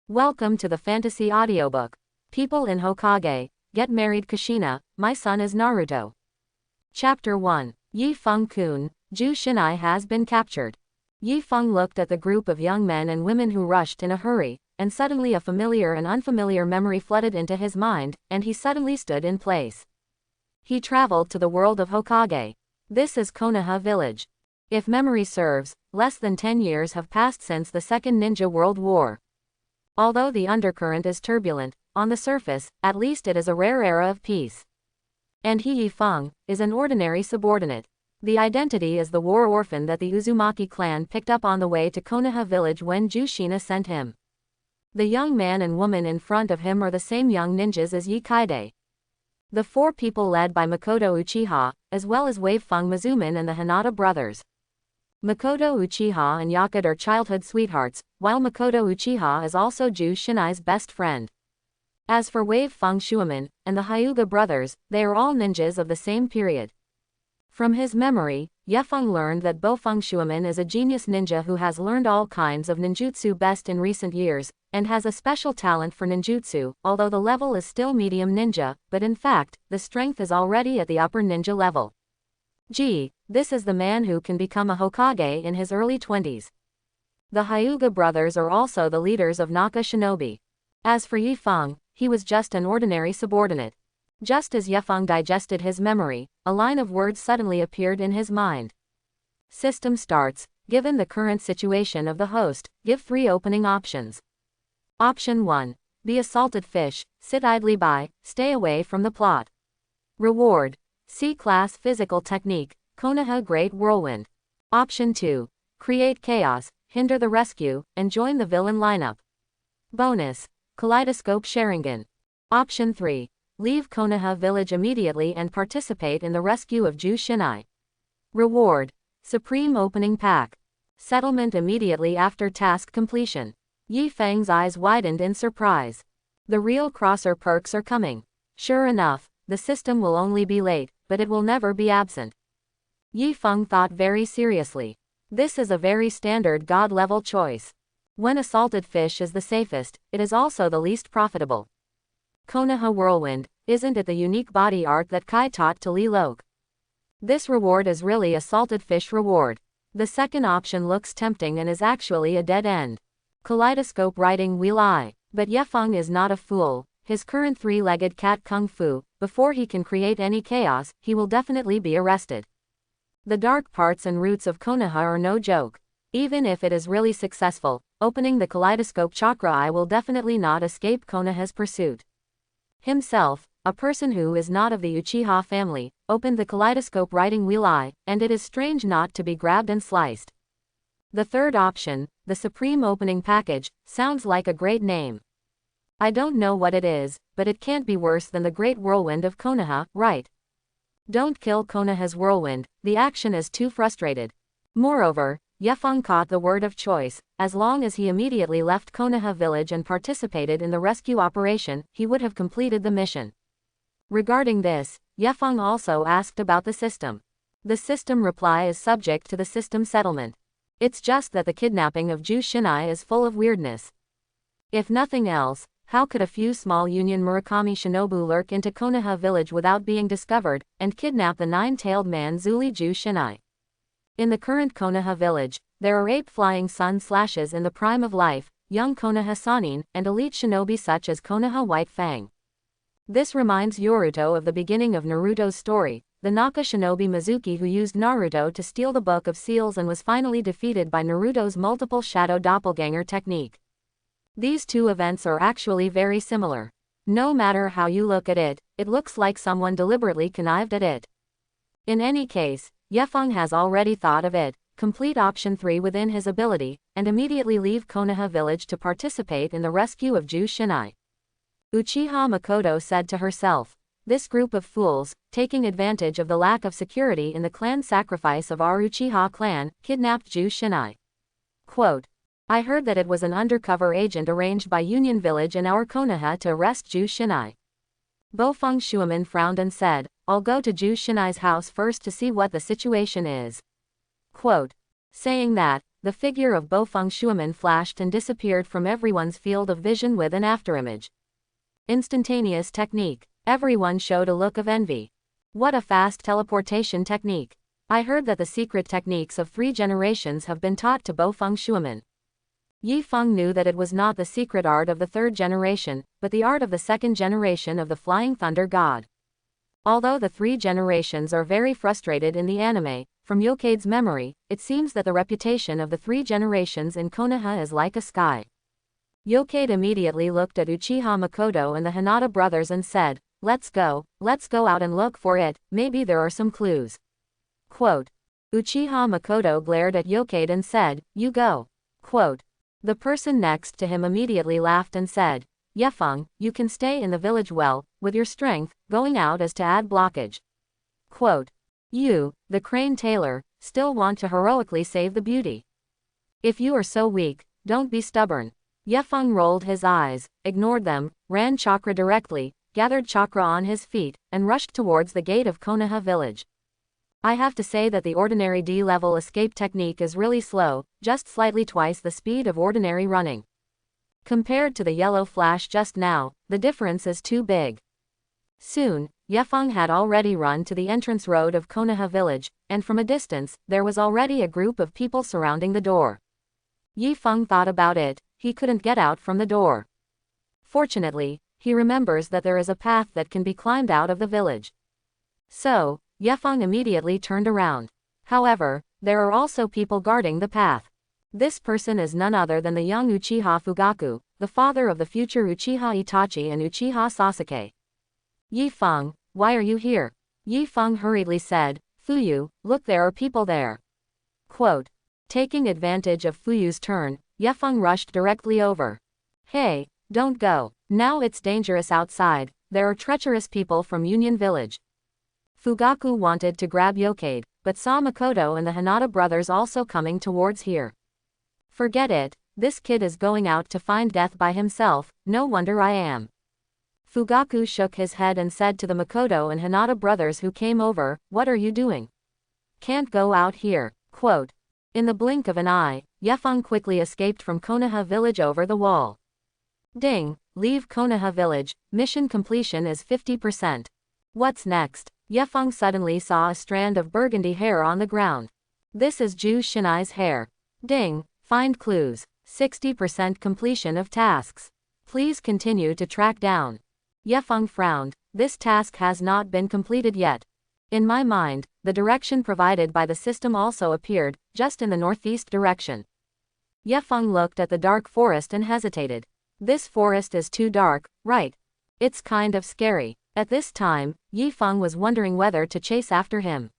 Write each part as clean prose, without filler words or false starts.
Welcome to the fantasy audiobook. People in Hokage, get married Kushina, my son is Naruto. Chapter 1. Yi Feng-kun, Ju Shinai has been captured. Yi Feng looked at the group of young men and women who rushed in a hurry, and suddenly a familiar and unfamiliar memory flooded into his mind, and he suddenly stood in place. He traveled to the world of Hokage. This is Konoha village. If memory serves, less than 10 years have passed since the Second Ninja World War. Although the undercurrent is turbulent, on the surface, at least it is a rare era of peace. And he, Yi Feng, is an ordinary subordinate. The identity is the war orphan that the Uzumaki clan picked up on the way to Konoha village when Kushina sent him. The young man and woman in front of him are the same young ninjas as Yi Kaide. The four people led by Makoto Uchiha, as well as Wave Feng Mizuman and the Hinata brothers. Makoto Uchiha and Yakut are childhood sweethearts, while Makoto Uchiha is also Ju Shinai's best friend. As for Wave Feng Shuiman, and the Hyuga brothers, they are all ninjas of the same period. From his memory, Ye Feng learned that Bo Feng Shuiman is a genius ninja who has learned all kinds of ninjutsu best in recent years, and has a special talent for ninjutsu, although the level is still medium ninja, but in fact, the strength is already at the upper ninja level. Gee, this is the man who can become a Hokage in his early 20s. The Hyuga brothers are also the leaders of Naka Shinobi. As for Yi Feng, he was just an ordinary subordinate. Just as Ye Feng digested his memory, a line of words suddenly appeared in his mind. System starts. Given the current situation of the host, give 3 opening options. Option 1. Be a salted fish, sit idly by, stay away from the plot. Reward. C-Class Physical Technique, Konoha Great Whirlwind. Option 2. Create chaos, hinder the rescue, and join the villain lineup. Bonus. Kaleidoscope Sharingan. Option 3. Leave Konoha village immediately and participate in the rescue of Ju Shinai. Reward. Supreme Opening Pack. Settlement immediately after task completion. Yi Feng's eyes widened in surprise. The real crosser perks are coming. Sure enough, the system will only be late, but it will never be absent. Yi Feng thought very seriously. This is a very standard god-level choice. When a salted fish is the safest, it is also the least profitable. Konoha Whirlwind, isn't it the unique body art that Kai taught to Li Lok? This reward is really a salted fish reward. The second option looks tempting and is actually a dead end. Kaleidoscope Riding Wheel Eye. But Ye Feng is not a fool. His current 3-legged cat kung fu, before he can create any chaos, he will definitely be arrested. The dark parts and roots of Konoha are no joke. Even if it is really successful, opening the kaleidoscope chakra eye will definitely not escape Konoha's pursuit. Himself, a person who is not of the Uchiha family, opened the kaleidoscope riding wheel eye, and it is strange not to be grabbed and sliced. The third option, the Supreme Opening Package, sounds like a great name. I don't know what it is, but it can't be worse than the Great Whirlwind of Konoha, right? Don't kill Konoha's whirlwind, the action is too frustrated. Moreover, Ye Feng caught the word of choice. As long as he immediately left Konoha village and participated in the rescue operation, he would have completed the mission. Regarding this, Ye Feng also asked about the system. The system reply is subject to the system settlement. It's just that the kidnapping of Ju Shinai is full of weirdness. If nothing else, how could a few small Union Murakami shinobu lurk into Konoha village without being discovered, and kidnap the 9-tailed man Zuli Ju Shinai? In the current Konoha village, there are 8 flying sun slashes in the prime of life, young Konoha Sannin, and elite shinobi such as Konoha White Fang. This reminds Yoruto of the beginning of Naruto's story, the Naka shinobi Mizuki who used Naruto to steal the Book of Seals and was finally defeated by Naruto's multiple shadow doppelganger technique. These two events are actually very similar. No matter how you look at it, it looks like someone deliberately connived at it. In any case, Ye Feng has already thought of it, complete option 3 within his ability, and immediately leave Konoha village to participate in the rescue of Ju Shinai. Uchiha Makoto said to herself, this group of fools, taking advantage of the lack of security in the clan sacrifice of our Uchiha clan, kidnapped Ju Shinai. Quote, I heard that it was an undercover agent arranged by Union Village in our Konoha to arrest Ju Shinai. Bo Feng Shuiman frowned and said, I'll go to Ju Shinai's house first to see what the situation is. Quote. Saying that, the figure of Bofeng Shuaman flashed and disappeared from everyone's field of vision with an afterimage. Instantaneous technique. Everyone showed a look of envy. What a fast teleportation technique. I heard that the secret techniques of 3 generations have been taught to Bofeng Shuaman. Yi Feng knew that it was not the secret art of the 3rd generation, but the art of the 2nd generation of the Flying Thunder God. Although the 3 generations are very frustrated in the anime, from Yokade's memory, it seems that the reputation of the 3 generations in Konoha is like a sky. Yokade immediately looked at Uchiha Makoto and the Hinata brothers and said, let's go out and look for it, maybe there are some clues. Quote. Uchiha Makoto glared at Yokade and said, you go. Quote. The person next to him immediately laughed and said, Yefeng, you can stay in the village well, with your strength, going out as to add blockage. Quote. You, the crane tailor, still want to heroically save the beauty. If you are so weak, don't be stubborn. Yefeng rolled his eyes, ignored them, ran chakra directly, gathered chakra on his feet, and rushed towards the gate of Konoha village. I have to say that the ordinary D-level escape technique is really slow, just slightly twice the speed of ordinary running. Compared to the yellow flash just now, the difference is too big. Soon, Yefeng had already run to the entrance road of Konoha village, and from a distance, there was already a group of people surrounding the door. Yi Feng thought about it, he couldn't get out from the door. Fortunately, he remembers that there is a path that can be climbed out of the village. So, Yefeng immediately turned around. However, there are also people guarding the path. This person is none other than the young Uchiha Fugaku, the father of the future Uchiha Itachi and Uchiha Sasuke. Yi Feng, why are you here? Yi Feng hurriedly said, Fuyu, look, there are people there. Quote. Taking advantage of Fuyu's turn, Yefeng rushed directly over. Hey, don't go. Now it's dangerous outside, there are treacherous people from Union Village. Fugaku wanted to grab Yokade, but saw Makoto and the Hinata brothers also coming towards here. Forget it, this kid is going out to find death by himself, no wonder I am. Fugaku shook his head and said to the Makoto and Hinata brothers who came over, what are you doing? Can't go out here. Quote. In the blink of an eye, Yefeng quickly escaped from Konoha village over the wall. Ding, leave Konoha village, mission completion is 50%. What's next? Yefeng suddenly saw a strand of burgundy hair on the ground. This is Ju Shinai's hair. Ding, find clues, 60% completion of tasks. Please continue to track down. Yefeng frowned, this task has not been completed yet. In my mind, the direction provided by the system also appeared, just in the northeast direction. Yefeng looked at the dark forest and hesitated. This forest is too dark, right? It's kind of scary. At this time, Yi Feng was wondering whether to chase after him.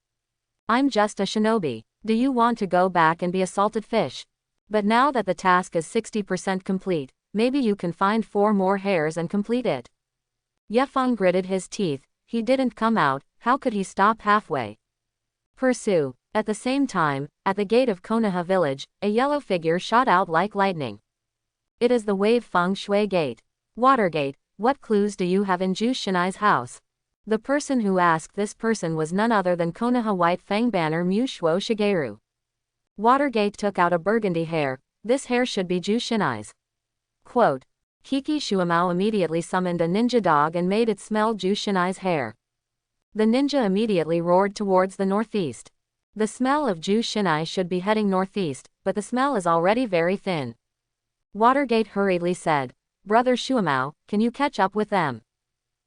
I'm just a shinobi. Do you want to go back and be a salted fish? But now that the task is 60% complete, maybe you can find 4 more hairs and complete it. Yefeng gritted his teeth, he didn't come out, how could he stop halfway? Pursue. At the same time, at the gate of Konoha village, a yellow figure shot out like lightning. It is the Wave Feng Shui Gate. Water Gate, what clues do you have in Ju Shinai's house? The person who asked this person was none other than Konoha White Fang Banner Mu Shuo Shigeru. Watergate took out a burgundy hair, this hair should be Ju Shinai's. Quote. Kiki Shuamao immediately summoned a ninja dog and made it smell Ju Shinai's hair. The ninja immediately roared towards the northeast. The smell of Ju Shinai should be heading northeast, but the smell is already very thin. Watergate hurriedly said, Brother Shuamao, can you catch up with them?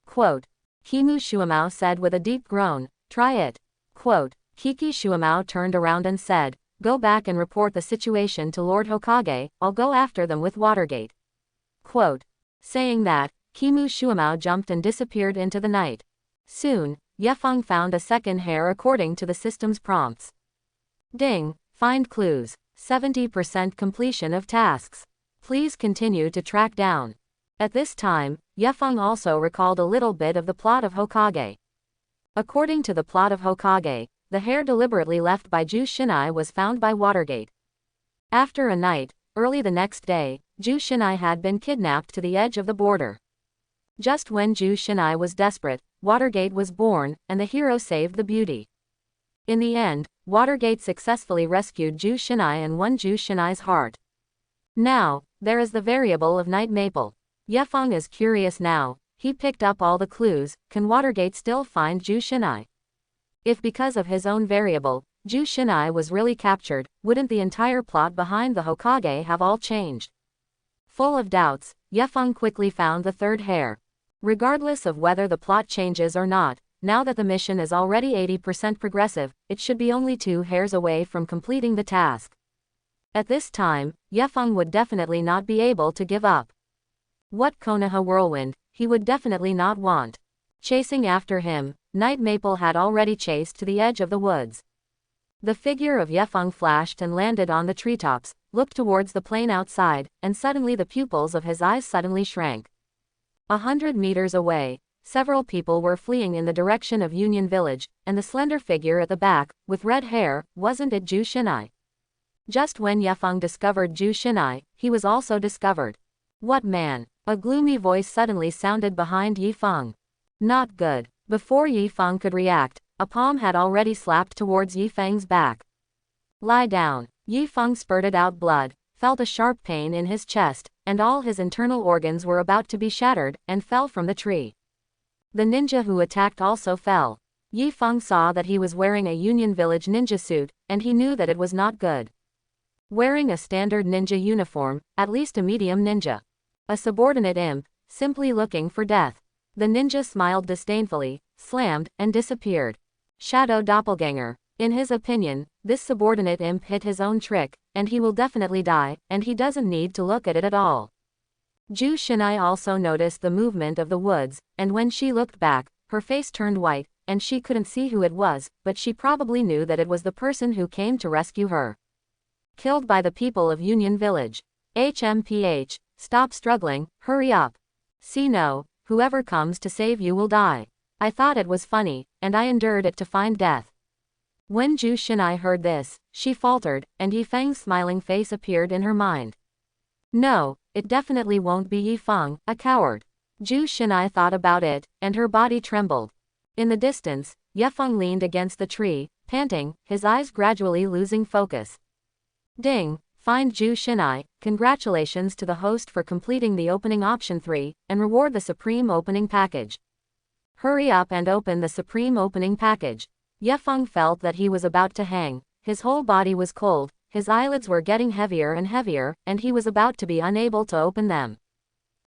Quote. Kimu Shuamao said with a deep groan, try it. Quote. Kiki Shuamao turned around and said, go back and report the situation to Lord Hokage, I'll go after them with Watergate. Quote. Saying that, Kimu Shuamao jumped and disappeared into the night. Soon, Yefeng found a second hair according to the system's prompts. Ding, find clues, 70% completion of tasks. Please continue to track down. At this time, Yefeng also recalled a little bit of the plot of Hokage. According to the plot of Hokage, the hair deliberately left by Ju Shinai was found by Watergate. After a night, early the next day, Ju Shinai had been kidnapped to the edge of the border. Just when Ju Shinai was desperate, Watergate was born, and the hero saved the beauty. In the end, Watergate successfully rescued Kushina and won Kushina's heart. Now, there is the variable of Night Maple. Yefeng is curious now. He picked up all the clues. Can Watergate still find Kushina? If because of his own variable, Kushina was really captured, wouldn't the entire plot behind the Hokage have all changed? Full of doubts, Yefeng quickly found the third hair. Regardless of whether the plot changes or not, now that the mission is already 80% progressive, it should be only 2 hairs away from completing the task. At this time, Yefeng would definitely not be able to give up. What Konoha whirlwind, he would definitely not want. Chasing after him, Night Maple had already chased to the edge of the woods. The figure of Yefeng flashed and landed on the treetops, looked towards the plain outside, and suddenly the pupils of his eyes suddenly shrank. 100 meters away, several people were fleeing in the direction of Union Village, and the slender figure at the back, with red hair, wasn't it Kushina? Just when Yefeng discovered Kushina, he was also discovered. What man? A gloomy voice suddenly sounded behind Yefeng. Not good. Before Yefeng could react, a palm had already slapped towards Yifeng's back. Lie down. Yefeng spurted out blood, felt a sharp pain in his chest, and all his internal organs were about to be shattered, and fell from the tree. The ninja who attacked also fell. Yefeng saw that he was wearing a Union Village ninja suit, and he knew that it was not good. Wearing a standard ninja uniform, at least a medium ninja. A subordinate imp, simply looking for death. The ninja smiled disdainfully, slammed, and disappeared. Shadow doppelganger. In his opinion, this subordinate imp hit his own trick, and he will definitely die, and he doesn't need to look at it at all. Kushina also noticed the movement of the woods, and when she looked back, her face turned white, and she couldn't see who it was, but she probably knew that it was the person who came to rescue her. Killed by the people of Union Village. HMPH, stop struggling, hurry up. See no, whoever comes to save you will die. I thought it was funny, and I endured it to find death. When Kushina heard this, she faltered, and Yifeng's smiling face appeared in her mind. No, it definitely won't be Yifeng, a coward. Kushina thought about it, and her body trembled. In the distance, Yefeng leaned against the tree, panting, his eyes gradually losing focus. Ding, find Kushina, congratulations to the host for completing the opening option 3, and reward the supreme opening package. Hurry up and open the supreme opening package. Yefeng felt that he was about to hang, his whole body was cold, his eyelids were getting heavier, and he was about to be unable to open them.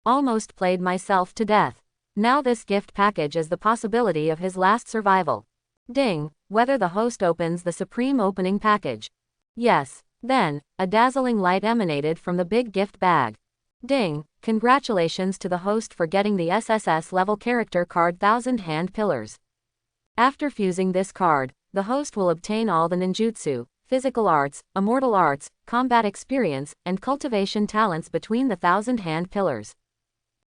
Almost played myself to death. Now this gift package is the possibility of his last survival. Ding, whether the host opens the supreme opening package. Yes. Then, a dazzling light emanated from the big gift bag. Ding, congratulations to the host for getting the SSS level character card 1000 Hand Pillars. After fusing this card, the host will obtain all the ninjutsu, physical arts, immortal arts, combat experience, and cultivation talents between the 1000 Hand Pillars.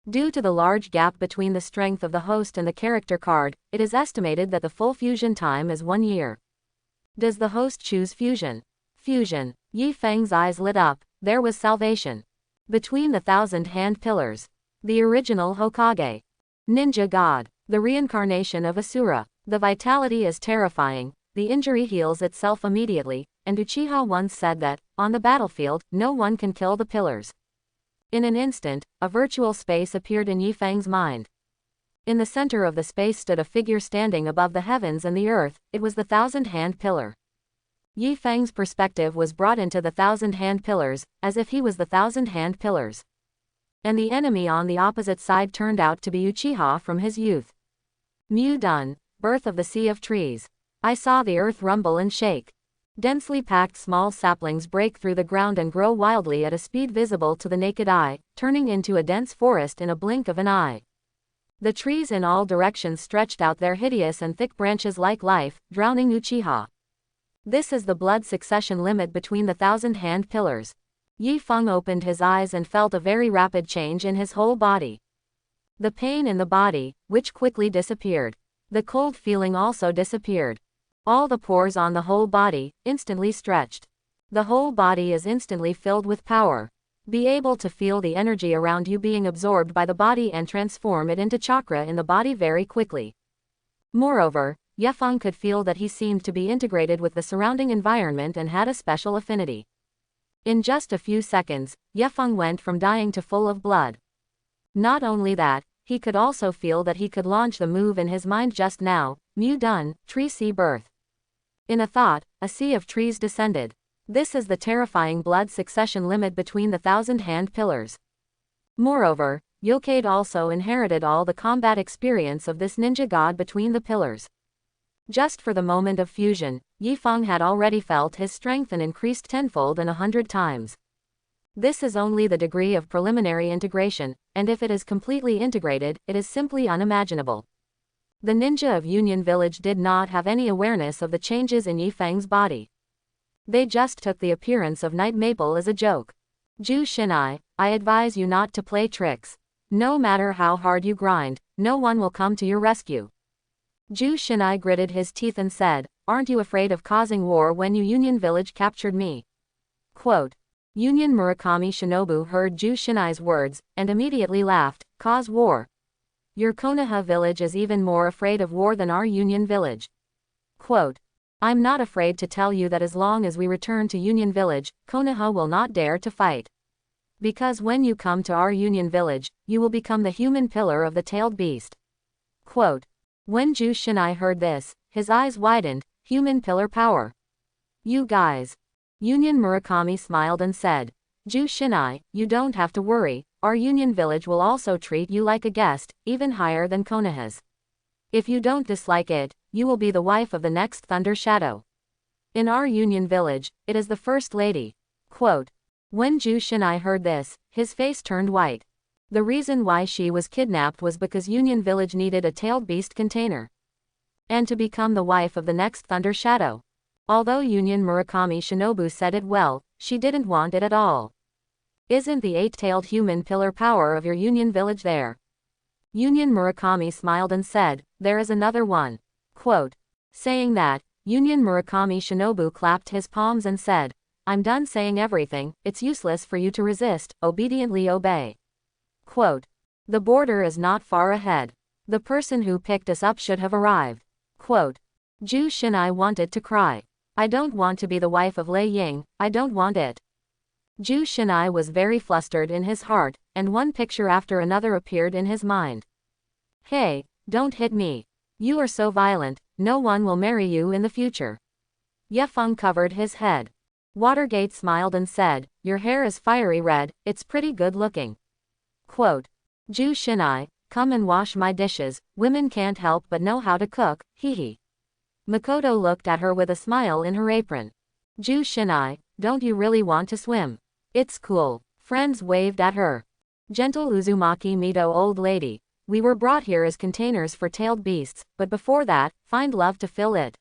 Due to the large gap between the strength of the host and the character card, it is estimated that the full fusion time is 1 year. Does the host choose fusion? Fusion. Yifeng's eyes lit up, there was salvation. Between the 1000 Hand Pillars. The original Hokage. Ninja God. The reincarnation of Asura. The vitality is terrifying, the injury heals itself immediately, and Uchiha once said that, on the battlefield, no one can kill the pillars. In an instant, a virtual space appeared in Yifeng's mind. In the center of the space stood a figure standing above the heavens and the earth, it was the 1000 Hand Pillar. Yifeng's perspective was brought into the 1000 Hand Pillars, as if he was the 1000 Hand Pillars. And the enemy on the opposite side turned out to be Uchiha from his youth. Mu Dun, birth of the Sea of Trees. I saw the earth rumble and shake. Densely packed small saplings break through the ground and grow wildly at a speed visible to the naked eye, turning into a dense forest in a blink of an eye. The trees in all directions stretched out their hideous and thick branches like life, drowning Uchiha. This is the blood succession limit between the 1000 Hand Pillars. Yifeng opened his eyes and felt a very rapid change in his whole body. The pain in the body, which quickly disappeared. The cold feeling also disappeared. All the pores on the whole body, instantly stretched. The whole body is instantly filled with power. Be able to feel the energy around you being absorbed by the body and transform it into chakra in the body very quickly. Moreover, Ye Feng could feel that he seemed to be integrated with the surrounding environment and had a special affinity. In just a few seconds, Ye Feng went from dying to full of blood. Not only that, he could also feel that he could launch the move in his mind just now. Mu done, tree sea birth. In a thought, a sea of trees descended. This is the terrifying blood succession limit between the 1,000-hand pillars. Moreover, Hokage also inherited all the combat experience of this ninja god between the pillars. Just for the moment of fusion, Ye Feng had already felt his strength and increased tenfold and 100 times. This is only the degree of preliminary integration, and if it is completely integrated, it is simply unimaginable. The ninja of Union Village did not have any awareness of the changes in Ye Feng's body. They just took the appearance of Night Maple as a joke. Zhu Xinai, I advise you not to play tricks. No matter how hard you grind, no one will come to your rescue. Zhu Xinai gritted his teeth and said, aren't you afraid of causing war when you Union Village captured me? Quote. Union Murakami Shinobu heard Zhu Xinai's words, and immediately laughed, cause war. Your Konoha village is even more afraid of war than our Union Village. Quote. I'm not afraid to tell you that as long as we return to Union Village, Konoha will not dare to fight. Because when you come to our Union Village, you will become the human pillar of the tailed beast. Quote. When Zhu Xinai heard this, his eyes widened, human pillar power. You guys. Union Murakami smiled and said, Zhu Xinai, you don't have to worry, our Union Village will also treat you like a guest, even higher than Konoha's. If you don't dislike it, you will be the wife of the next Thunder Shadow. In our Union Village, it is the First Lady. Quote. When Zhu Xinai heard this, his face turned white. The reason why she was kidnapped was because Union Village needed a tailed beast container. And to become the wife of the next Thunder Shadow. Although Union Murakami Shinobu said it well, she didn't want it at all. Isn't the 8-tailed human pillar power of your Union Village there? Union Murakami smiled and said, there is another one. Quote. Saying that, Union Murakami Shinobu clapped his palms and said, I'm done saying everything, it's useless for you to resist, obediently obey. Quote. The border is not far ahead. The person who picked us up should have arrived. Quote. Zhu Xinai wanted to cry. I don't want to be the wife of Lei Ying, I don't want it. Zhu Xinai was very flustered in his heart, and one picture after another appeared in his mind. Hey, don't hit me. You are so violent, no one will marry you in the future. Ye Feng covered his head. Watergate smiled and said, your hair is fiery red, it's pretty good looking. Quote. Zhu Xinai, come and wash my dishes, women can't help but know how to cook, hee hee. Makoto looked at her with a smile in her apron. Zhu Xinai, don't you really want to swim? It's cool. Friends waved at her. Gentle Uzumaki Mito old lady, we were brought here as containers for tailed beasts, but before that, find love to fill it.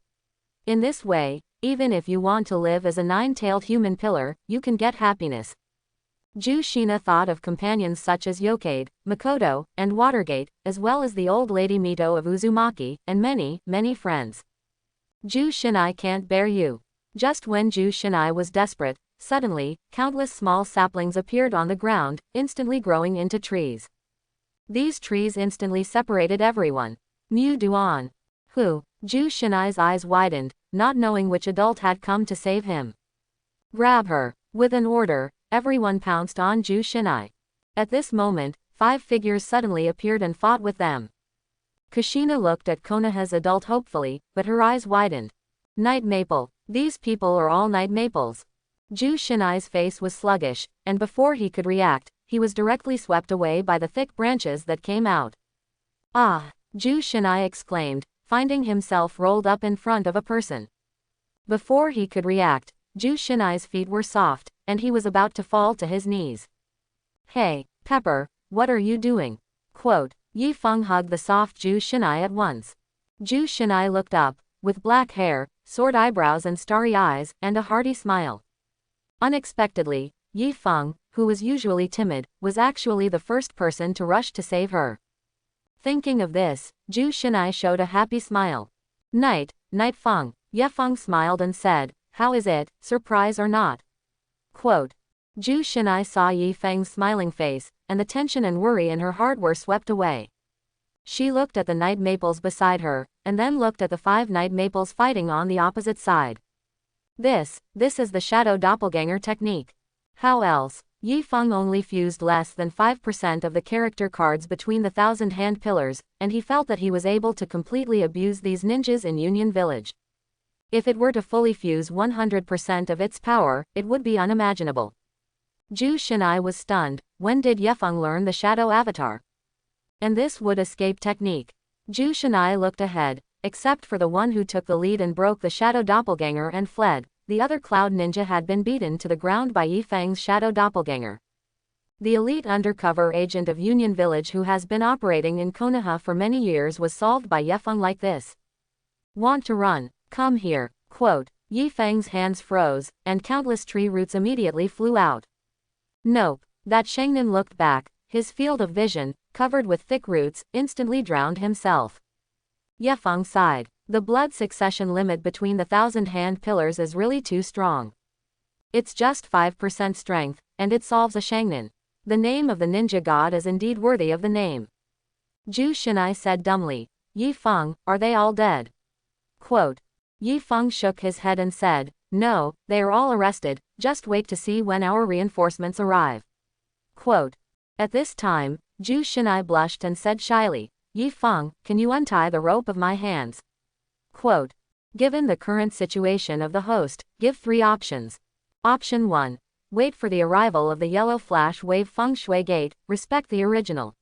In this way, even if you want to live as a 9-tailed human pillar, you can get happiness. Zhu Xina thought of companions such as Hokage, Makoto, and Watergate, as well as the old lady Mito of Uzumaki, and many, many friends. Zhu Xinai can't bear you. Just when Zhu Xinai was desperate, suddenly, countless small saplings appeared on the ground, instantly growing into trees. These trees instantly separated everyone. Mu Duan. Who? Zhu Xinai's eyes widened, not knowing which adult had come to save him. Grab her. With an order, everyone pounced on Zhu Xinai. At this moment, 5 figures suddenly appeared and fought with them. Kushina looked at Konoha's adult hopefully, but her eyes widened. Night Maple. These people are all Night Maples. Zhu Xinai's face was sluggish, and before he could react, he was directly swept away by the thick branches that came out. Ah! Zhu Xinai exclaimed, finding himself rolled up in front of a person. Before he could react, Zhu Xinai's feet were soft, and he was about to fall to his knees. Hey, Pepper, what are you doing? Quote. Ye Feng hugged the soft Zhu Xinai at once. Zhu Xinai looked up, with black hair, sword eyebrows and starry eyes, and a hearty smile. Unexpectedly, Ye Feng, who was usually timid, was actually the first person to rush to save her. Thinking of this, Zhu Xinai showed a happy smile. Night Feng. Ye Feng smiled and said, how is it, surprise or not? Quote. Zhu Xinai saw Ye Feng's smiling face, and the tension and worry in her heart were swept away. She looked at the night maples beside her, and then looked at the 5 night maples fighting on the opposite side. This is the shadow doppelganger technique. How else? Yi Feng only fused less than 5% of the character cards between the 1,000 hand pillars, and he felt that he was able to completely abuse these ninjas in Union Village. If it were to fully fuse 100% of its power, it would be unimaginable. Zhu Shinai was stunned. When did Ye Feng learn the shadow avatar? And this would escape technique. Zhu Shinai looked ahead. Except for the one who took the lead and broke the shadow doppelganger and fled, the other cloud ninja had been beaten to the ground by Yi Feng's shadow doppelganger. The elite undercover agent of Union Village who has been operating in Konoha for many years was solved by Ye Feng like this. Want to run? Come here. Quote. Yi Feng's hands froze, and countless tree roots immediately flew out. Nope. That Shangnan looked back, his field of vision, covered with thick roots, instantly drowned himself. Ye Feng sighed. The blood succession limit between the 1,000 hand pillars is really too strong. It's just 5% strength, and it solves a Shangnan. The name of the ninja god is indeed worthy of the name. Zhu Shinai said dumbly. Yi Feng, are they all dead? Quote. Yi Feng shook his head and said, no, they are all arrested, just wait to see when our reinforcements arrive. Quote. At this time, Zhu Shinai blushed and said shyly, Yi Feng, can you untie the rope of my hands? Quote. Given the current situation of the host, give 3 options. Option 1. Wait for the arrival of the yellow flash wave feng shui gate, respect the original.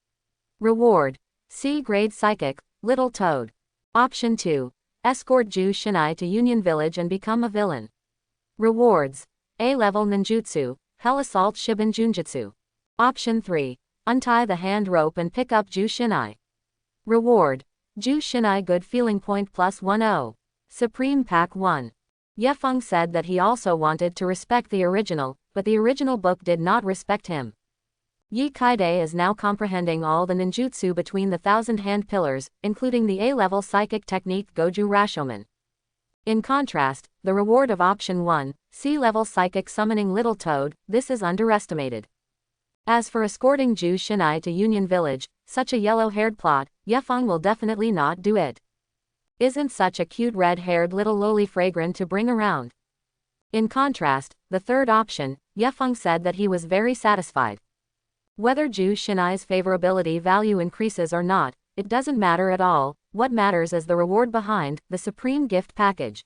Reward. C-grade psychic, little toad. Option 2. Escort Zhu Shinai to Union Village and become a villain. Rewards. A-level ninjutsu, hell assault Shiban Junjutsu. Option 3. Untie the hand rope and pick up Zhu Shinai. Reward. Zhu Shinai good feeling point plus 10. Supreme Pack 1. Ye Feng said that he also wanted to respect the original, but the original book did not respect him. Yi Kaide is now comprehending all the ninjutsu between the 1,000 hand pillars, including the A-level psychic technique Goju Rashomen. In contrast, the reward of option 1, C-level psychic summoning Little Toad, this is underestimated. As for escorting Zhu Shinai to Union Village, such a yellow-haired plot, Ye Feng will definitely not do it. Isn't such a cute red-haired little lowly fragrant to bring around? In contrast, the third option, Ye Feng said that he was very satisfied. Whether Zhu Shinai's favorability value increases or not, it doesn't matter at all. What matters is the reward behind, the supreme gift package.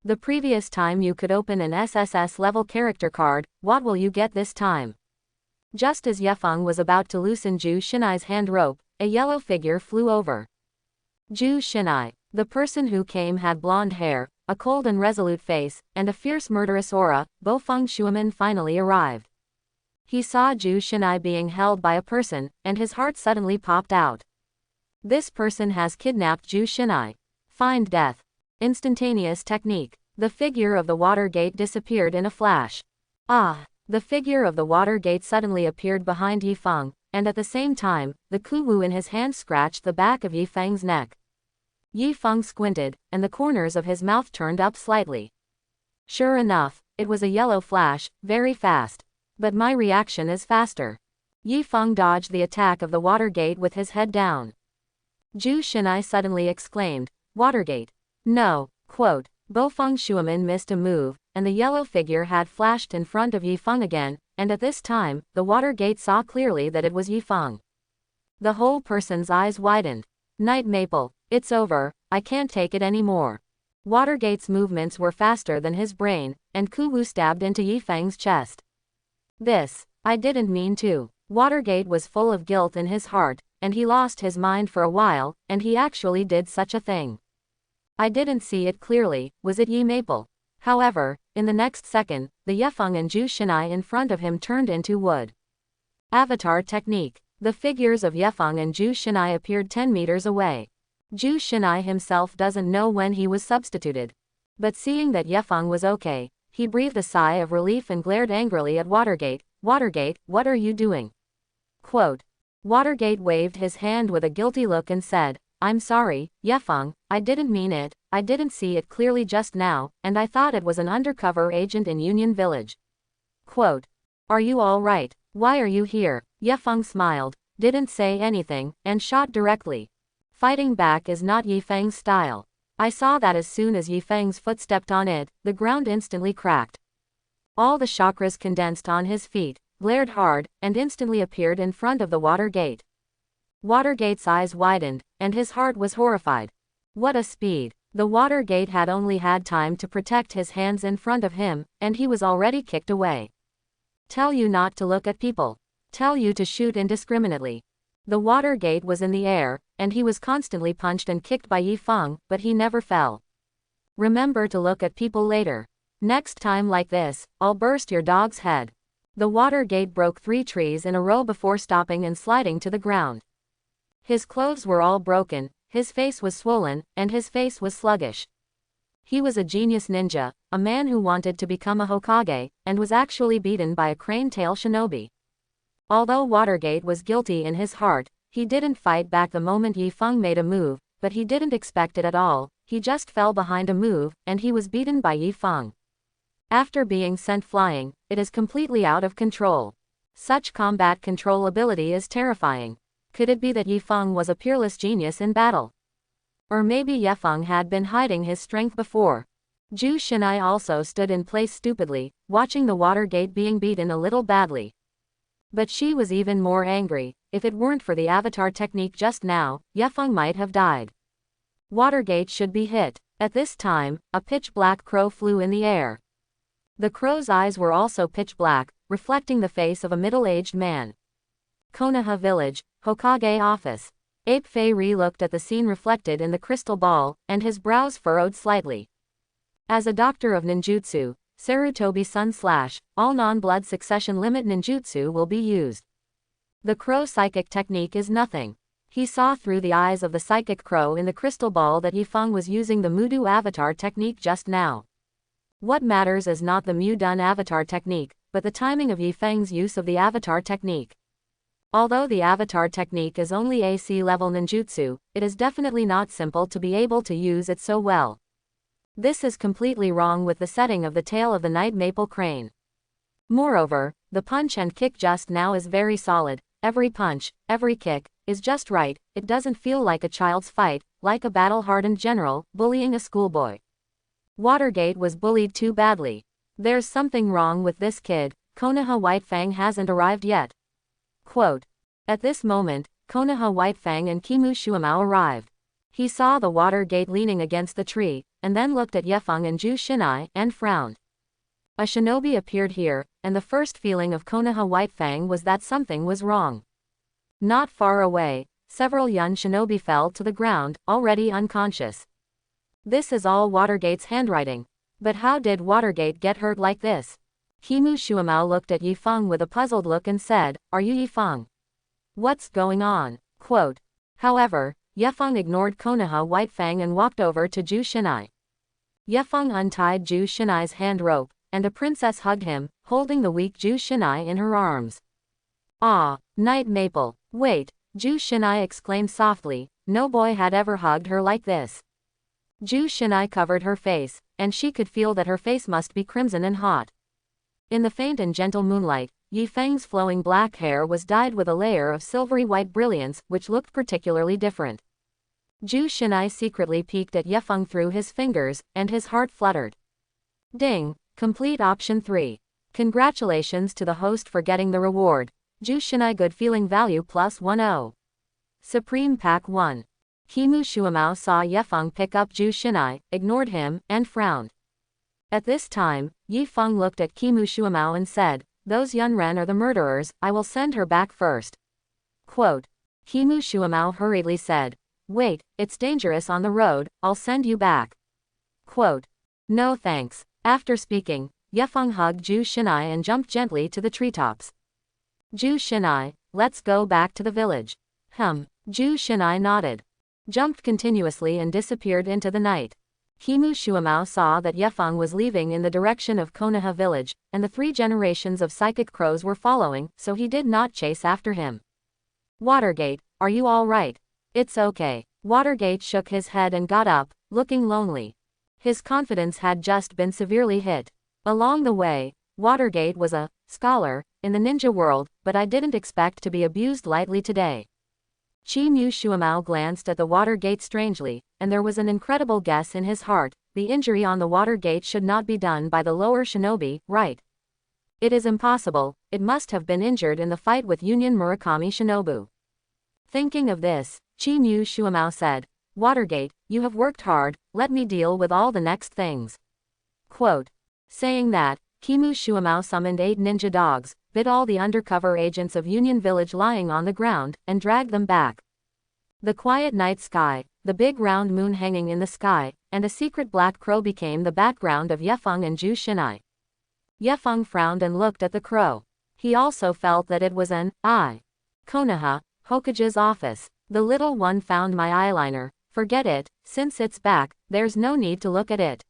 The previous time you could open an SSS level character card, what will you get this time? Just as Ye Feng was about to loosen Zhu Shinai's hand rope, a yellow figure flew over. Zhu Shinai. The person who came had blonde hair, a cold and resolute face, and a fierce murderous aura. Bo Feng Shuamen finally arrived. He saw Zhu Shinai being held by a person, and his heart suddenly popped out. This person has kidnapped Zhu Shinai. Find death. Instantaneous technique. The figure of the water gate disappeared in a flash. Ah! The figure of the water gate suddenly appeared behind Yi Feng, and at the same time, the kuwu in his hand scratched the back of Yi Feng's neck. Yi Feng squinted, and the corners of his mouth turned up slightly. Sure enough, it was a yellow flash, very fast. But my reaction is faster. Yi Feng dodged the attack of the water gate with his head down. Zhu Shinai suddenly exclaimed, Watergate. No. Quote. Bo Feng Shuamen missed a move, and the yellow figure had flashed in front of Yi Feng again, and at this time, the water gate saw clearly that it was Yi Feng. The whole person's eyes widened. Night Maple, it's over, I can't take it anymore. Watergate's movements were faster than his brain, and Kuwu stabbed into Yi Feng's chest. I didn't mean to. Watergate was full of guilt in his heart, and he lost his mind for a while, and he actually did such a thing. I didn't see it clearly, was it Yi Maple? However, in the next second, the Ye Feng and Zhu Shinai in front of him turned into wood. Avatar technique. The figures of Ye Feng and Zhu Shinai appeared 10 meters away. Zhu Shinai himself doesn't know when he was substituted. But seeing that Ye Feng was okay, he breathed a sigh of relief and glared angrily at Watergate. Watergate, what are you doing? Quote. Watergate waved his hand with a guilty look and said, I'm sorry, Ye Feng, I didn't mean it, I didn't see it clearly just now, and I thought it was an undercover agent in Union Village. Quote. Are you all right? Why are you here? Ye Feng smiled, didn't say anything, and shot directly. Fighting back is not Yi Feng's style. I saw that as soon as Yi Feng's foot stepped on it, the ground instantly cracked. All the chakras condensed on his feet, glared hard, and instantly appeared in front of the water gate. Watergate's eyes widened, and his heart was horrified. What a speed! The water gate had only had time to protect his hands in front of him, and he was already kicked away. Tell you not to look at people. Tell you to shoot indiscriminately. The water gate was in the air, and he was constantly punched and kicked by Yi Feng, but he never fell. Remember to look at people later. Next time like this, I'll burst your dog's head. The water gate broke 3 trees in a row before stopping and sliding to the ground. His clothes were all broken, his face was swollen, and his face was sluggish. He was a genius ninja, a man who wanted to become a Hokage, and was actually beaten by a crane-tail shinobi. Although Watergate was guilty in his heart, he didn't fight back the moment Yi Feng made a move, but he didn't expect it at all, he just fell behind a move, and he was beaten by Yi Feng. After being sent flying, it is completely out of control. Such combat control ability is terrifying. Could it be that Yi Feng was a peerless genius in battle? Or maybe Yi Feng had been hiding his strength before. Zhu Shinai also stood in place stupidly, watching the water gate being beaten a little badly. But she was even more angry. If it weren't for the avatar technique just now, Yi Feng might have died. Watergate should be hit. At this time, a pitch-black crow flew in the air. The crow's eyes were also pitch-black, reflecting the face of a middle-aged man. Konoha Village, Hokage Office. Ape Fei-ri looked at the scene reflected in the crystal ball, and his brows furrowed slightly. As a doctor of ninjutsu, Sarutobi-sun / all non-blood succession limit ninjutsu will be used. The crow psychic technique is nothing. He saw through the eyes of the psychic crow in the crystal ball that Yi Feng was using the Mudu avatar technique just now. What matters is not the Mu-dun avatar technique, but the timing of Yi Feng's use of the avatar technique. Although the avatar technique is only AC level ninjutsu, it is definitely not simple to be able to use it so well. This is completely wrong with the setting of the tail of the night maple crane. Moreover, the punch and kick just now is very solid. Every punch, every kick, is just right. It doesn't feel like a child's fight, like a battle-hardened general bullying a schoolboy. Watergate was bullied too badly. There's something wrong with this kid. Konoha Whitefang hasn't arrived yet. Quote. At this moment, Konoha Whitefang and Kimu Shuamao arrived. He saw the water gate leaning against the tree, and then looked at Yi Feng and Zhu Shinai, and frowned. A shinobi appeared here, and the first feeling of Konoha Whitefang was that something was wrong. Not far away, several young shinobi fell to the ground, already unconscious. This is all Watergate's handwriting. But how did Watergate get hurt like this? Kimu Shuamao looked at Yi Feng with a puzzled look and said, "Are you Yi Feng? What's going on?" Quote. However, Yi Feng ignored Konoha Whitefang and walked over to Zhu Shinai. Yi Feng untied Zhu Shinai's hand rope, and a princess hugged him, holding the weak Zhu Shinai in her arms. Ah, night maple. Wait, Zhu Shinai exclaimed softly, no boy had ever hugged her like this. Zhu Shinai covered her face, and she could feel that her face must be crimson and hot. In the faint and gentle moonlight, Yi Feng's flowing black hair was dyed with a layer of silvery white brilliance, which looked particularly different. Zhu Shinai secretly peeked at Yi Feng through his fingers, and his heart fluttered. Ding! Complete option 3. Congratulations to the host for getting the reward. Zhu Shinai good feeling value +10. Supreme Pack 1. Kimu Shuamao saw Yi Feng pick up Zhu Shinai, ignored him, and frowned. At this time, Yi Feng looked at Kimu Shuamao and said, "Those Yunren are the murderers, I will send her back first." Quote. Kimu Shuamao hurriedly said, "Wait, it's dangerous on the road, I'll send you back." Quote. No thanks. After speaking, Yi Feng hugged Zhu Shinai and jumped gently to the treetops. Zhu Shinai, let's go back to the village. Zhu Shinai nodded. Jumped continuously and disappeared into the night. Kimu Shuamao saw that Yi Feng was leaving in the direction of Konoha village, and the 3 generations of psychic crows were following, so he did not chase after him. Watergate, are you all right? It's okay. Watergate shook his head and got up, looking lonely. His confidence had just been severely hit. Along the way, Watergate was a scholar in the ninja world, but I didn't expect to be abused lightly today. Chi-Mu Shuamao glanced at the water gate strangely, and there was an incredible guess in his heart. The injury on the water gate should not be done by the lower shinobi, right? It is impossible, it must have been injured in the fight with Union Murakami Shinobu. Thinking of this, Chi-Mu Shuamao said, Watergate, you have worked hard, let me deal with all the next things. Quote. Saying that, Kimu Shuamao summoned 8 ninja dogs, bit all the undercover agents of Union Village lying on the ground, and dragged them back. The quiet night sky, the big round moon hanging in the sky, and a secret black crow became the background of Yefeng and Ju Shinai. Yefeng frowned and looked at the crow. He also felt that it was an eye. Konoha, Hokage's office. The little one found my eyeliner. Forget it, since it's back, there's no need to look at it.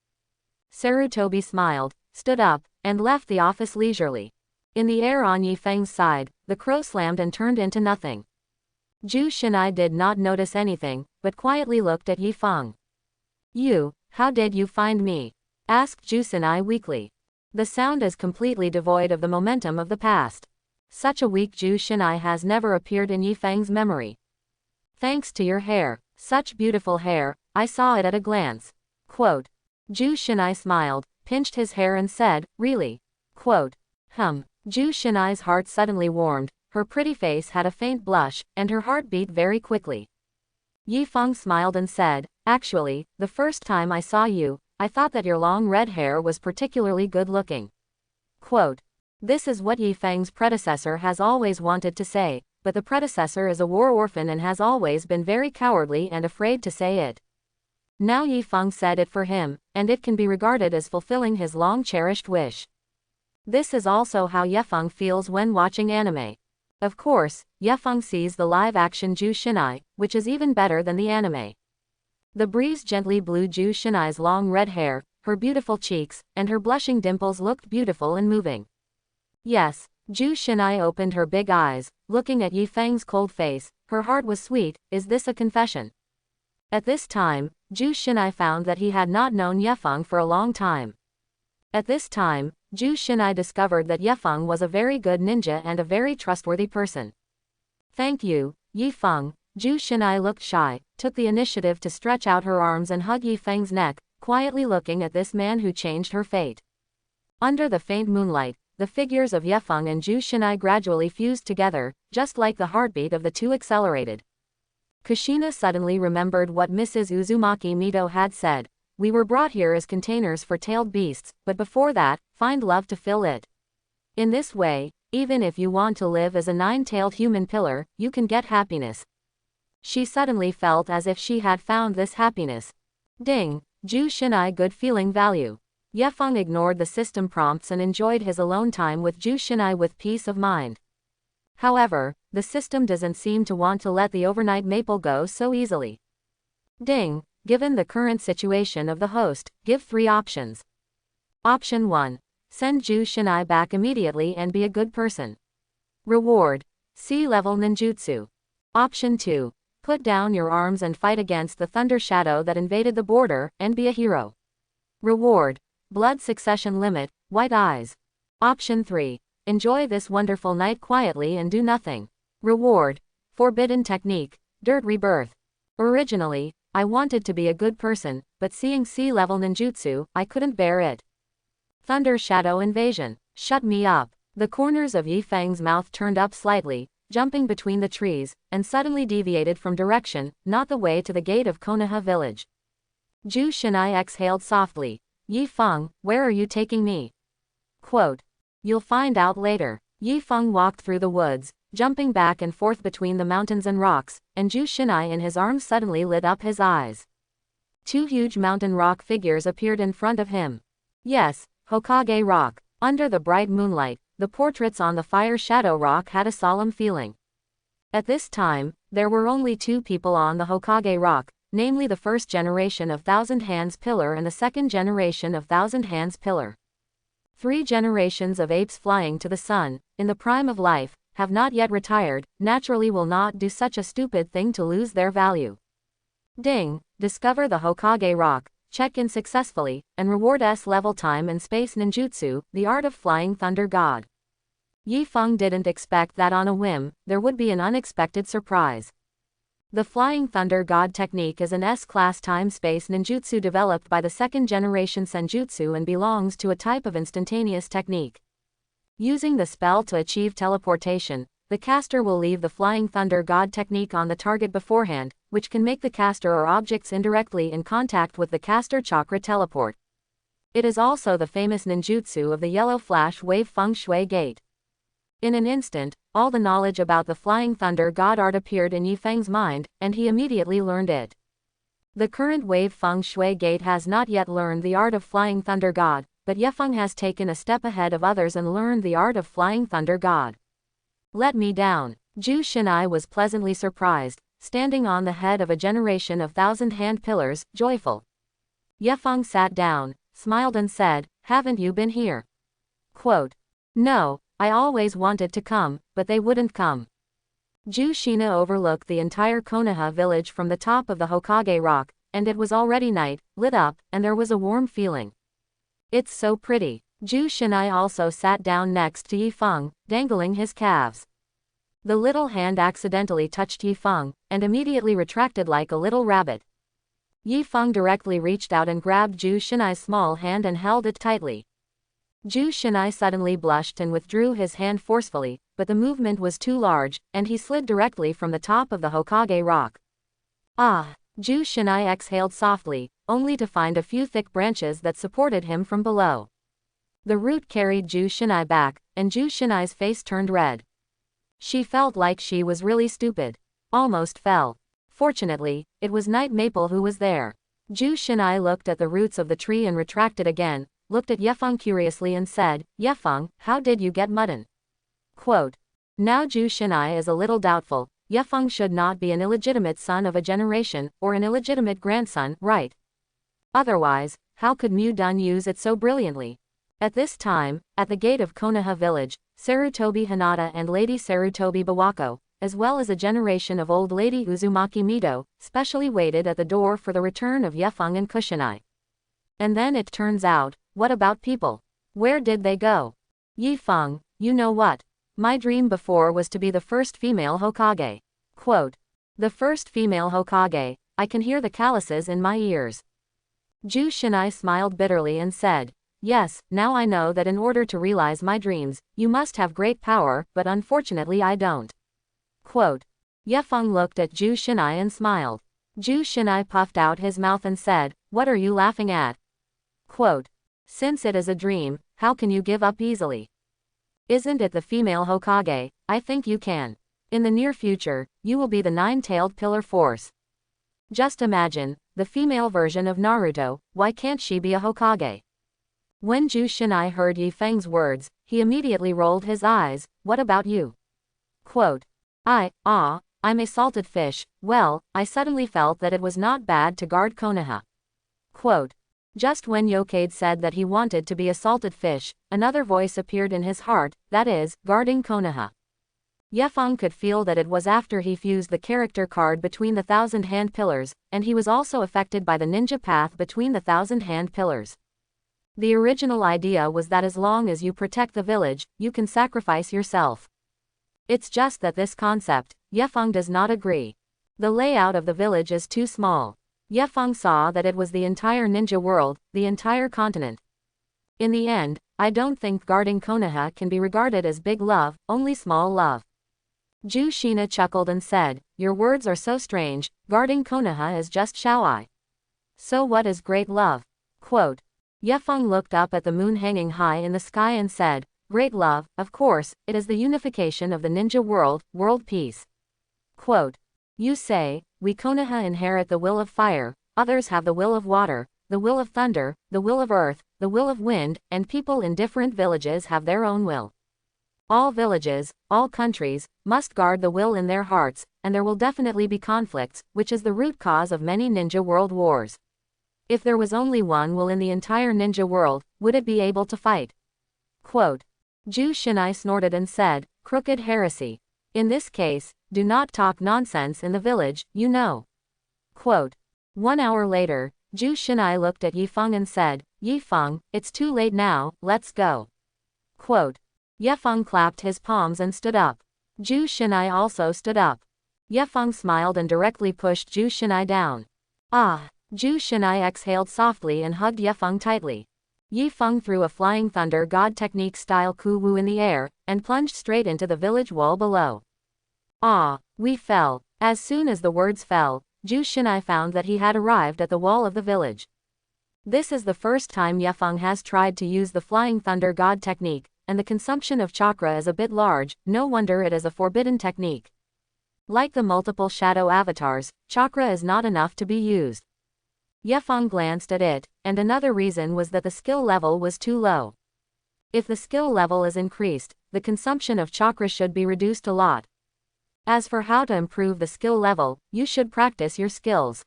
Sarutobi smiled, stood up, and left the office leisurely. In the air on Yifeng's side, the crow slammed and turned into nothing. Ju Shinai did not notice anything, but quietly looked at Yifeng. You, how did you find me? Asked Ju Shinai weakly. The sound is completely devoid of the momentum of the past. Such a weak Ju Shinai has never appeared in Yifeng's memory. Thanks to your hair, such beautiful hair, I saw it at a glance. Quote. Ju Shinai smiled, pinched his hair and said, really? Quote. Ju Shinai's heart suddenly warmed, her pretty face had a faint blush, and her heart beat very quickly. Yifeng smiled and said, actually, the first time I saw you, I thought that your long red hair was particularly good looking. Quote. This is what Yifeng's predecessor has always wanted to say, but the predecessor is a war orphan and has always been very cowardly and afraid to say it. Now Yifeng said it for him, and it can be regarded as fulfilling his long-cherished wish. This is also how Yefeng feels when watching anime. Of course, Yefeng sees the live-action Ju Shinai, which is even better than the anime. The breeze gently blew Ju Shinai's long red hair, her beautiful cheeks, and her blushing dimples looked beautiful and moving. Yes, Ju Shinai opened her big eyes, looking at Yifeng's cold face, her heart was sweet, is this a confession? At this time, Ju Shinai found that he had not known Yefeng for a long time. At this time, Ju Shinai discovered that Yefeng was a very good ninja and a very trustworthy person. Thank you, Yifeng. Ju Shinai looked shy, took the initiative to stretch out her arms and hug Yifeng's neck, quietly looking at this man who changed her fate. Under the faint moonlight, the figures of Yefeng and Ju Shinai gradually fused together, just like the heartbeat of the two accelerated. Kushina suddenly remembered what Mrs. Uzumaki Mito had said. We were brought here as containers for tailed beasts, but before that, find love to fill it. In this way, even if you want to live as a 9-tailed human pillar, you can get happiness. She suddenly felt as if she had found this happiness. Ding, Ju Shinai good feeling value. Yefeng ignored the system prompts and enjoyed his alone time with Ju Shinai with peace of mind. However, the system doesn't seem to want to let the overnight maple go so easily. Ding, given the current situation of the host, give 3 options. Option 1. Send Ju Shinai back immediately and be a good person. Reward. C-level ninjutsu. Option 2. Put down your arms and fight against the thunder shadow that invaded the border, and be a hero. Reward. Blood succession limit, white eyes. Option 3. Enjoy this wonderful night quietly and do nothing. Reward. Forbidden technique, dirt rebirth. Originally, I wanted to be a good person, but seeing C-level ninjutsu, I couldn't bear it. Thunder shadow invasion, shut me up. The corners of Yifeng's mouth turned up slightly, jumping between the trees, and suddenly deviated from direction, not the way to the gate of Konoha village. Ju Shinai exhaled softly. Yifeng, where are you taking me? Quote. You'll find out later. Yifeng walked through the woods, jumping back and forth between the mountains and rocks, and Ju Shinai in his arms suddenly lit up his eyes. 2 huge mountain rock figures appeared in front of him. Yes, Hokage rock. Under the bright moonlight, the portraits on the fire shadow rock had a solemn feeling. At this time, there were only 2 people on the Hokage rock, namely the first generation of Thousand Hands Pillar and the second generation of Thousand Hands Pillar. 3 generations of apes flying to the sun, in the prime of life, have not yet retired, naturally will not do such a stupid thing to lose their value. Ding, discover the Hokage rock, check in successfully, and reward S-level time and space ninjutsu, the art of flying thunder god. Yifeng didn't expect that on a whim, there would be an unexpected surprise. The Flying Thunder God technique is an S-class time-space ninjutsu developed by the second-generation senjutsu and belongs to a type of instantaneous technique. Using the spell to achieve teleportation, the caster will leave the Flying Thunder God technique on the target beforehand, which can make the caster or objects indirectly in contact with the caster chakra teleport. It is also the famous ninjutsu of the Yellow Flash Wave Feng Shui Gate. In an instant, all the knowledge about the Flying Thunder God art appeared in Yifeng's mind, and he immediately learned it. The current Wave Feng Shui Gate has not yet learned the art of Flying Thunder God, but Yifeng has taken a step ahead of others and learned the art of Flying Thunder God. Let me down. Zhu Shinai was pleasantly surprised, standing on the head of a generation of thousand-hand pillars, joyful. Yifeng sat down, smiled and said, "Haven't you been here?" Quote, "No, I always wanted to come, but they wouldn't come." Zhu Shina overlooked the entire Konoha village from the top of the Hokage rock, and it was already night, lit up, and there was a warm feeling. "It's so pretty." Zhu Shinai also sat down next to Yifeng, dangling his calves. The little hand accidentally touched Yifeng, and immediately retracted like a little rabbit. Yifeng directly reached out and grabbed Zhu Shinai's small hand and held it tightly. Zhu Shinai suddenly blushed and withdrew his hand forcefully, but the movement was too large, and he slid directly from the top of the Hokage rock. Ah! Zhu Shinai exhaled softly, only to find a few thick branches that supported him from below. The root carried Zhu Shinai back, and Zhu Shinai's face turned red. She felt like she was really stupid. Almost fell. Fortunately, it was Night Maple who was there. Zhu Shinai looked at the roots of the tree and retracted again, looked at Yifeng curiously and said, "Yifeng, how did you get mudden?" Quote. Now Zhu Shinai is a little doubtful. Yifeng should not be an illegitimate son of a generation, or an illegitimate grandson, right? Otherwise, how could Mu Dun use it so brilliantly? At this time, at the gate of Konoha village, Sarutobi Hinata and Lady Sarutobi Bawako, as well as a generation of old Lady Uzumaki Mido, specially waited at the door for the return of Yifeng and Kushina. And then it turns out, what about people? Where did they go? Yifeng, you know what? My dream before was to be the first female Hokage. Quote. The first female Hokage, I can hear the calluses in my ears. Zhu Shinai smiled bitterly and said, "Yes, now I know that in order to realize my dreams, you must have great power, but unfortunately I don't." Quote. Yifeng looked at Zhu Shinai and smiled. Zhu Shinai puffed out his mouth and said, "What are you laughing at?" Quote. Since it is a dream, how can you give up easily? Isn't it the female Hokage? I think you can. In the near future, you will be the nine-tailed pillar force. Just imagine, the female version of Naruto, why can't she be a Hokage? When Zhu Shinai heard Yifeng's words, he immediately rolled his eyes. What about you? Quote. I'm a salted fish. Well, I suddenly felt that it was not bad to guard Konoha. Quote. Just when Yokade said that he wanted to be a salted fish, another voice appeared in his heart, that is, guarding Konoha. Yifeng could feel that it was after he fused the character card between the Thousand Hand Pillars, and he was also affected by the ninja path between the Thousand Hand Pillars. The original idea was that as long as you protect the village, you can sacrifice yourself. It's just that this concept, Yifeng does not agree. The layout of the village is too small. Yifeng saw that it was the entire ninja world, the entire continent. In the end, I don't think guarding Konoha can be regarded as big love, only small love. Zhu Shina chuckled and said, your words are so strange, guarding Konoha is just shaoi. So what is great love? Quote. Yifeng looked up at the moon hanging high in the sky and said, great love, of course, it is the unification of the ninja world, world peace. Quote. You say, we Konoha inherit the will of fire, others have the will of water, the will of thunder, the will of earth, the will of wind, and people in different villages have their own will. All villages, all countries, must guard the will in their hearts, and there will definitely be conflicts, which is the root cause of many ninja world wars. If there was only one will in the entire ninja world, would it be able to fight? Quote. Zhu Shinai snorted and said, crooked heresy. In this case, do not talk nonsense in the village, you know. Quote. 1 hour later, Zhu Shinai looked at Yifeng and said, Yifeng, it's too late now, let's go. Quote. Yifeng clapped his palms and stood up. Zhu Shinai also stood up. Ye Feng smiled and directly pushed Zhu Shinai down. Ah! Zhu Shinai exhaled softly and hugged Ye Feng tightly. Ye Feng threw a flying thunder god technique style ku wu in the air, and plunged straight into the village wall below. Ah! We fell. As soon as the words fell, Zhu Shinai found that he had arrived at the wall of the village. This is the first time Ye Feng has tried to use the flying thunder god technique, and the consumption of chakra is a bit large, no wonder it is a forbidden technique. Like the multiple shadow avatars, chakra is not enough to be used. Ye Feng glanced at it, and another reason was that the skill level was too low. If the skill level is increased, the consumption of chakra should be reduced a lot. As for how to improve the skill level, you should practice your skills.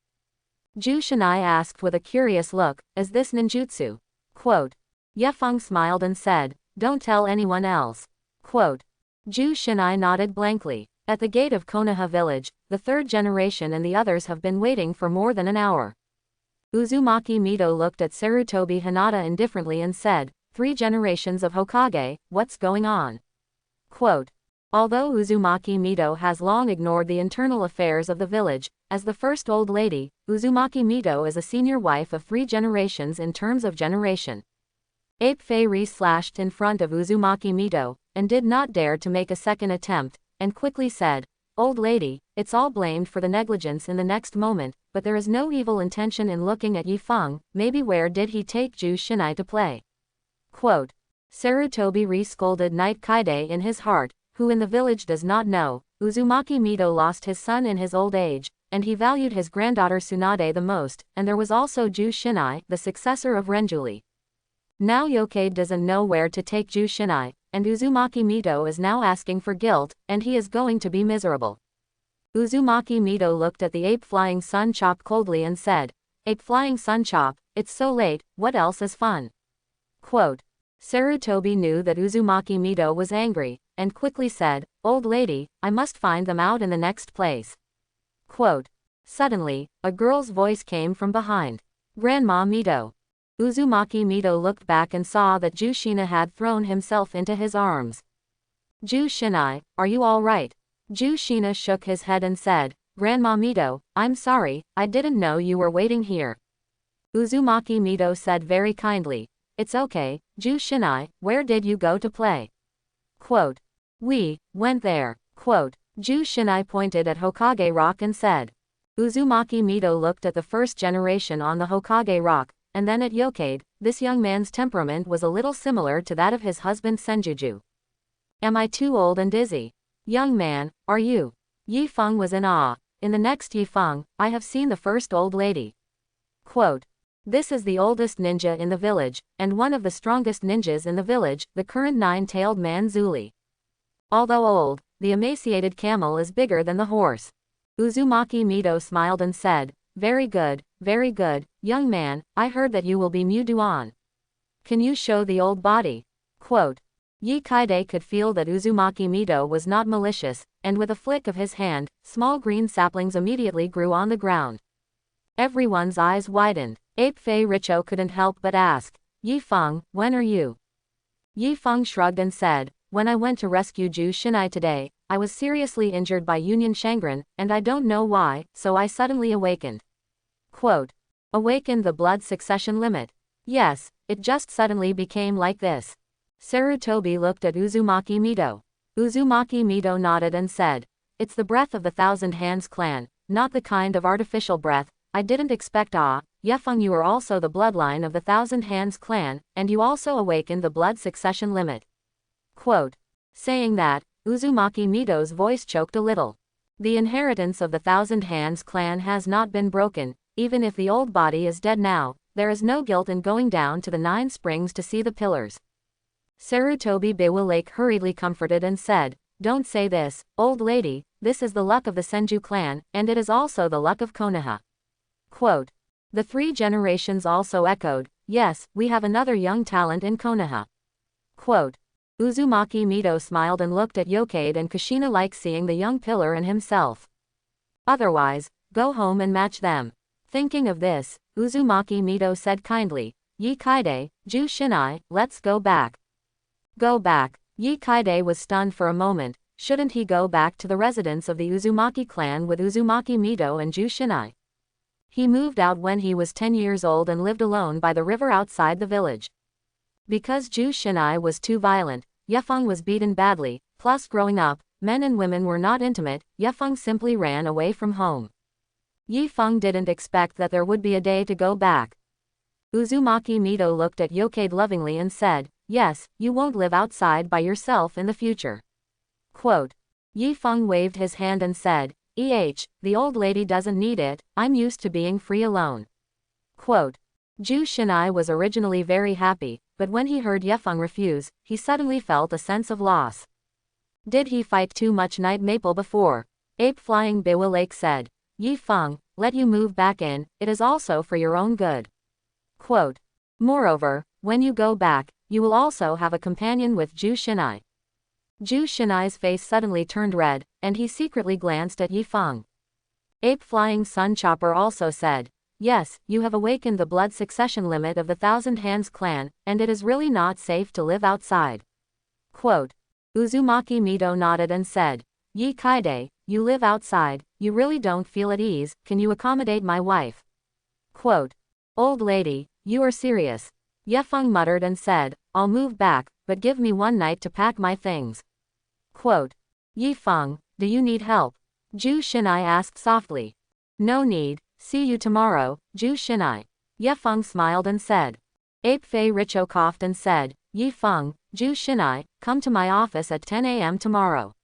Zhu Shinai asked with a curious look, is this ninjutsu? Quote. Ye Feng smiled and said, don't tell anyone else. Quote. Zhu Shinai nodded blankly. At the gate of Konoha village, the third generation and the others have been waiting for more than an hour. Uzumaki Mito looked at Sarutobi Hinata indifferently and said, 3 generations of Hokage, what's going on? Quote. Although Uzumaki Mito has long ignored the internal affairs of the village, as the first old lady, Uzumaki Mito is a senior wife of 3 generations in terms of generation. Ape Fei slashed in front of Uzumaki Mito, and did not dare to make a second attempt, and quickly said, old lady, it's all blamed for the negligence in the next moment, but there is no evil intention in looking at Ye Feng, maybe where did he take Zhu Shinai to play? Quote. Sarutobi scolded Knight Kaide in his heart, who in the village does not know, Uzumaki Mito lost his son in his old age, and he valued his granddaughter Tsunade the most, and there was also Zhu Shinai, the successor of Renjuli. Now Yokai doesn't know where to take Zhu Shinai, and Uzumaki Mito is now asking for guilt, and he is going to be miserable. Uzumaki Mito looked at the ape flying sun chop coldly and said, ape flying sun chop, it's so late, what else is fun? Quote. Sarutobi knew that Uzumaki Mito was angry, and quickly said, old lady, I must find them out in the next place. Quote. Suddenly, a girl's voice came from behind. Grandma Mito. Uzumaki Mito looked back and saw that Zhu Shinai had thrown himself into his arms. Zhu Shinai, are you all right? Zhu Shinai shook his head and said, Grandma Mito, I'm sorry, I didn't know you were waiting here. Uzumaki Mito said very kindly, it's okay, Zhu Shinai, where did you go to play? Quote. We went there. Quote. Zhu Shinai pointed at Hokage Rock and said. Uzumaki Mito looked at the first generation on the Hokage Rock, and then at Yokai. This young man's temperament was a little similar to that of his husband Senjuju. Am I too old and dizzy? Young man, are you? Ye Feng was in awe. In the next Ye Feng, I have seen the first old lady. Quote. This is the oldest ninja in the village, and one of the strongest ninjas in the village, the current 9-tailed man Zuli. Although old, the emaciated camel is bigger than the horse. Uzumaki Mito smiled and said, very good, young man, I heard that you will be Muduan. Can you show the old body? Quote. Ye Kaide could feel that Uzumaki Mito was not malicious, and with a flick of his hand, small green saplings immediately grew on the ground. Everyone's eyes widened. Ape Fei Richo couldn't help but ask, Ye Feng, when are you? Ye Feng shrugged and said, when I went to rescue Zhu Shinai today, I was seriously injured by Union Shangren, and I don't know why, so I suddenly awakened. Quote. Awakened the blood succession limit. Yes, it just suddenly became like this. Sarutobi looked at Uzumaki Mito. Uzumaki Mito nodded and said, it's the breath of the Thousand Hands clan, not the kind of artificial breath, I didn't expect. Ye Feng, you are also the bloodline of the Thousand Hands clan, and you also awakened the blood succession limit. Quote. Saying that, Uzumaki Mito's voice choked a little. The inheritance of the Thousand Hands clan has not been broken, even if the old body is dead now, there is no guilt in going down to the 9 springs to see the pillars. Sarutobi Bewilake hurriedly comforted and said, don't say this, old lady, this is the luck of the Senju clan, and it is also the luck of Konoha. Quote. The 3 generations also echoed, yes, we have another young talent in Konoha. Quote. Uzumaki Mito smiled and looked at Yokai and Kushina like seeing the young pillar and himself. Otherwise, go home and match them. Thinking of this, Uzumaki Mito said kindly, Ye Kaide, Zhu Shinai, let's go back. Go back. Ye Kaide was stunned for a moment, shouldn't he go back to the residence of the Uzumaki clan with Uzumaki Mito and Jushinai? He moved out when he was 10 years old and lived alone by the river outside the village. Because Jushinai was too violent, Yefeng was beaten badly, plus growing up, men and women were not intimate, Yefeng simply ran away from home. Yifeng didn't expect that there would be a day to go back. Uzumaki Mito looked at Yokade lovingly and said, "Yes, you won't live outside by yourself in the future." Quote. Yifeng waved his hand and said, the old lady doesn't need it, I'm used to being free alone." Quote. Jushinai was originally very happy, but when he heard Yefeng refuse, he suddenly felt a sense of loss. Did he fight too much Night Maple before? Ape Flying Biwa Lake said, "Yifeng, let you move back in, it is also for your own good." Quote. Moreover, when you go back, you will also have a companion with Jushinai. Jushinai's face suddenly turned red, and he secretly glanced at Yifeng. Ape Flying Sun Chopper also said, "Yes, you have awakened the blood succession limit of the Thousand Hands clan, and it is really not safe to live outside." Quote. Uzumaki Mito nodded and said, "Yi Kaide, you live outside, you really don't feel at ease, can you accommodate my wife?" Quote. "Old lady, you are serious." Yefeng muttered and said, "I'll move back, but give me one night to pack my things." Quote. "Yifeng, do you need help?" Jushinai asked softly. "No need, see you tomorrow, Jushinai." Yefeng smiled and said. Ape Fei Richo coughed and said, "Yifeng, Jushinai, come to my office at 10 a.m. tomorrow."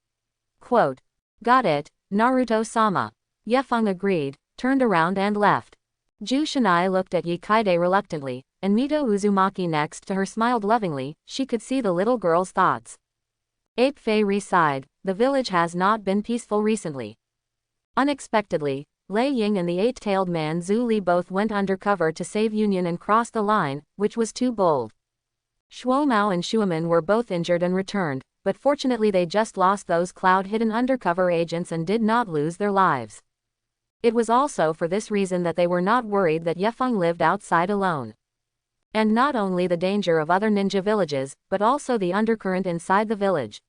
Quote. "Got it, Naruto-sama." Yefeng agreed, turned around and left. Jushinai looked at Yikaide reluctantly, and Mito Uzumaki next to her smiled lovingly, she could see the little girl's thoughts. Ape Fei sighed, the village has not been peaceful recently. Unexpectedly, Lei Ying and the eight-tailed man Zhu Li both went undercover to save Union and cross the line, which was too bold. Shuomao and Shuaman were both injured and returned, but fortunately they just lost those cloud-hidden undercover agents and did not lose their lives. It was also for this reason that they were not worried that Yefeng lived outside alone. And not only the danger of other ninja villages, but also the undercurrent inside the village.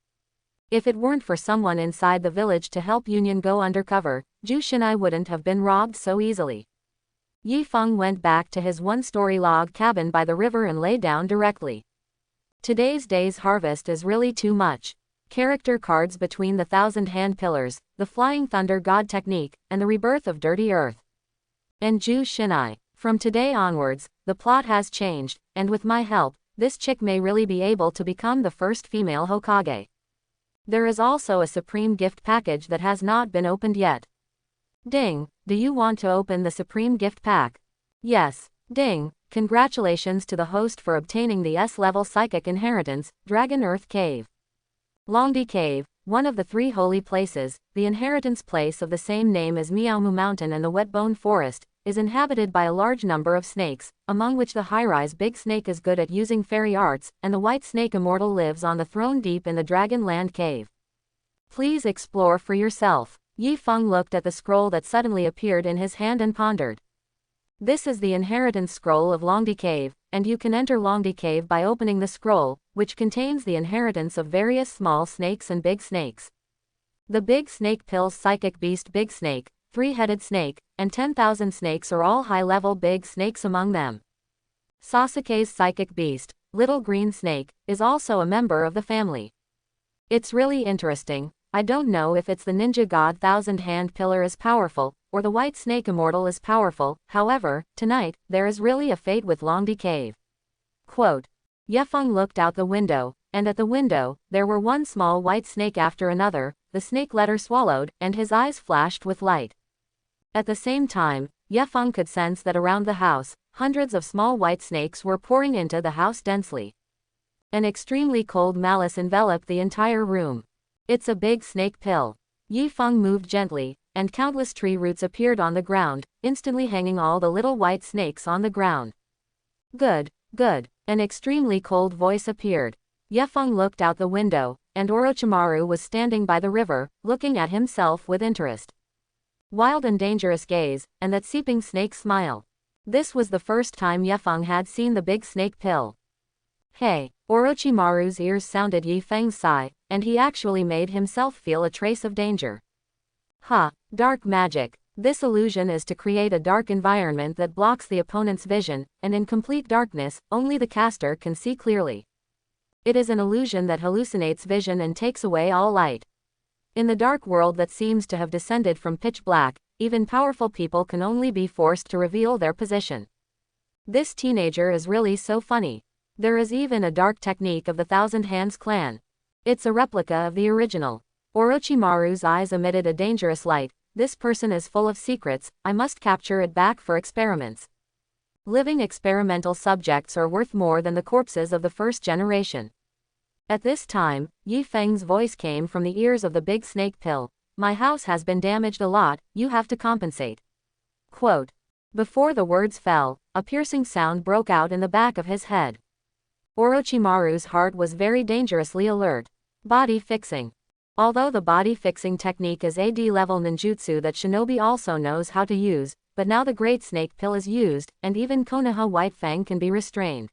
If it weren't for someone inside the village to help Union go undercover, Jushinai wouldn't have been robbed so easily. Yifeng went back to his one-story log cabin by the river and lay down directly. Today's day's harvest is really too much. Character cards between the Thousand Hand Pillars, the Flying Thunder God technique, and the rebirth of Dirty Earth. And Jushinai. From today onwards, the plot has changed, and with my help, this chick may really be able to become the first female Hokage. There is also a supreme gift package that has not been opened yet. Ding, do you want to open the supreme gift pack? Yes. Ding, congratulations to the host for obtaining the S-level psychic inheritance, Dragon Earth Cave. Longdi Cave, one of the 3 holy places, the inheritance place of the same name as Miaomu Mountain and the Wetbone Forest, is inhabited by a large number of snakes, among which the high-rise big snake is good at using fairy arts, and the white snake immortal lives on the throne deep in the Dragon Land Cave. Please explore for yourself. Yifeng looked at the scroll that suddenly appeared in his hand and pondered. This is the inheritance scroll of Longdi Cave, and you can enter Longdi Cave by opening the scroll, which contains the inheritance of various small snakes and big snakes. The big snake pills Psychic Beast Big Snake, 3-headed snake, and 10,000 snakes are all high-level big snakes among them. Sasuke's Psychic Beast, Little Green Snake, is also a member of the family. It's really interesting. I don't know if it's the ninja god Thousand Hand Pillar is powerful, or the white snake immortal is powerful, however, tonight, there is really a fate with Longdi Cave. Quote. Yefeng looked out the window, and at the window, there were one small white snake after another, the snake letter swallowed, and his eyes flashed with light. At the same time, Yefeng could sense that around the house, hundreds of small white snakes were pouring into the house densely. An extremely cold malice enveloped the entire room. It's a big snake pill. Yifeng moved gently, and countless tree roots appeared on the ground, instantly hanging all the little white snakes on the ground. Good, good. An extremely cold voice appeared. Yefeng looked out the window, and Orochimaru was standing by the river, looking at himself with interest. Wild and dangerous gaze, and that seeping snake smile. This was the first time Yefeng had seen the big snake pill. Hey, Orochimaru's ears sounded Yi Feng's sigh, and he actually made himself feel a trace of danger. Dark magic. This illusion is to create a dark environment that blocks the opponent's vision, and in complete darkness, only the caster can see clearly. It is an illusion that hallucinates vision and takes away all light. In the dark world that seems to have descended from pitch black, even powerful people can only be forced to reveal their position. This teenager is really so funny. There is even a dark technique of the Thousand Hands clan. It's a replica of the original. Orochimaru's eyes emitted a dangerous light. This person is full of secrets, I must capture it back for experiments. Living experimental subjects are worth more than the corpses of the first generation. At this time, Yi Feng's voice came from the ears of the big snake pill. My house has been damaged a lot, you have to compensate. Quote. Before the words fell, a piercing sound broke out in the back of his head. Orochimaru's heart was very dangerously alert. Body fixing. Although the body fixing technique is AD level ninjutsu that shinobi also knows how to use, but now the great snake pill is used, and even Konoha White Fang can be restrained.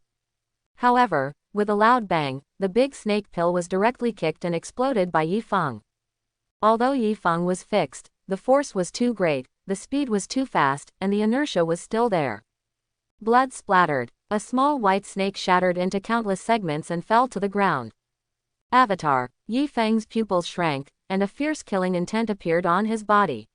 However, with a loud bang, the big snake pill was directly kicked and exploded by Yi Feng. Although Yi Feng was fixed, the force was too great, the speed was too fast, and the inertia was still there. Blood splattered. A small white snake shattered into countless segments and fell to the ground. Avatar. Yi Feng's pupils shrank, and a fierce killing intent appeared on his body.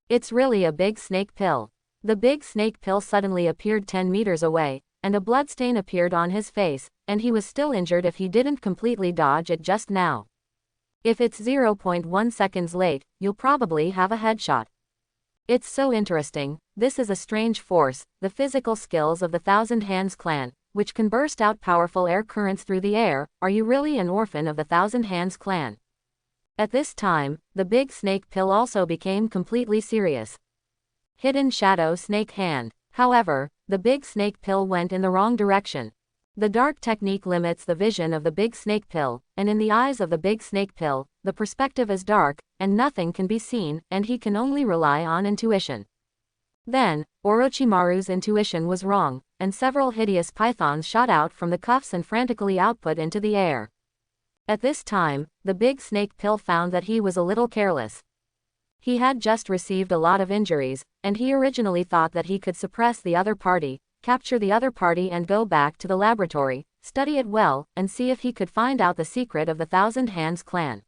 It's really a big snake pill. The big snake pill suddenly appeared 10 meters away, and a bloodstain appeared on his face, and he was still injured if he didn't completely dodge it just now. If it's 0.1 seconds late, you'll probably have a headshot. It's so interesting. This is a strange force, the physical skills of the Thousand Hands clan, which can burst out powerful air currents through the air. Are you really an orphan of the Thousand Hands clan? At this time, the big snake pill also became completely serious. Hidden shadow snake hand. However, the big snake pill went in the wrong direction. The dark technique limits the vision of the big snake pill, and in the eyes of the big snake pill, the perspective is dark, and nothing can be seen, and he can only rely on intuition. Then, Orochimaru's intuition was wrong, and several hideous pythons shot out from the cuffs and frantically output into the air. At this time, the big snake pill found that he was a little careless. He had just received a lot of injuries, and he originally thought that he could suppress the other party, capture the other party and go back to the laboratory, study it well, and see if he could find out the secret of the Thousand Hands clan.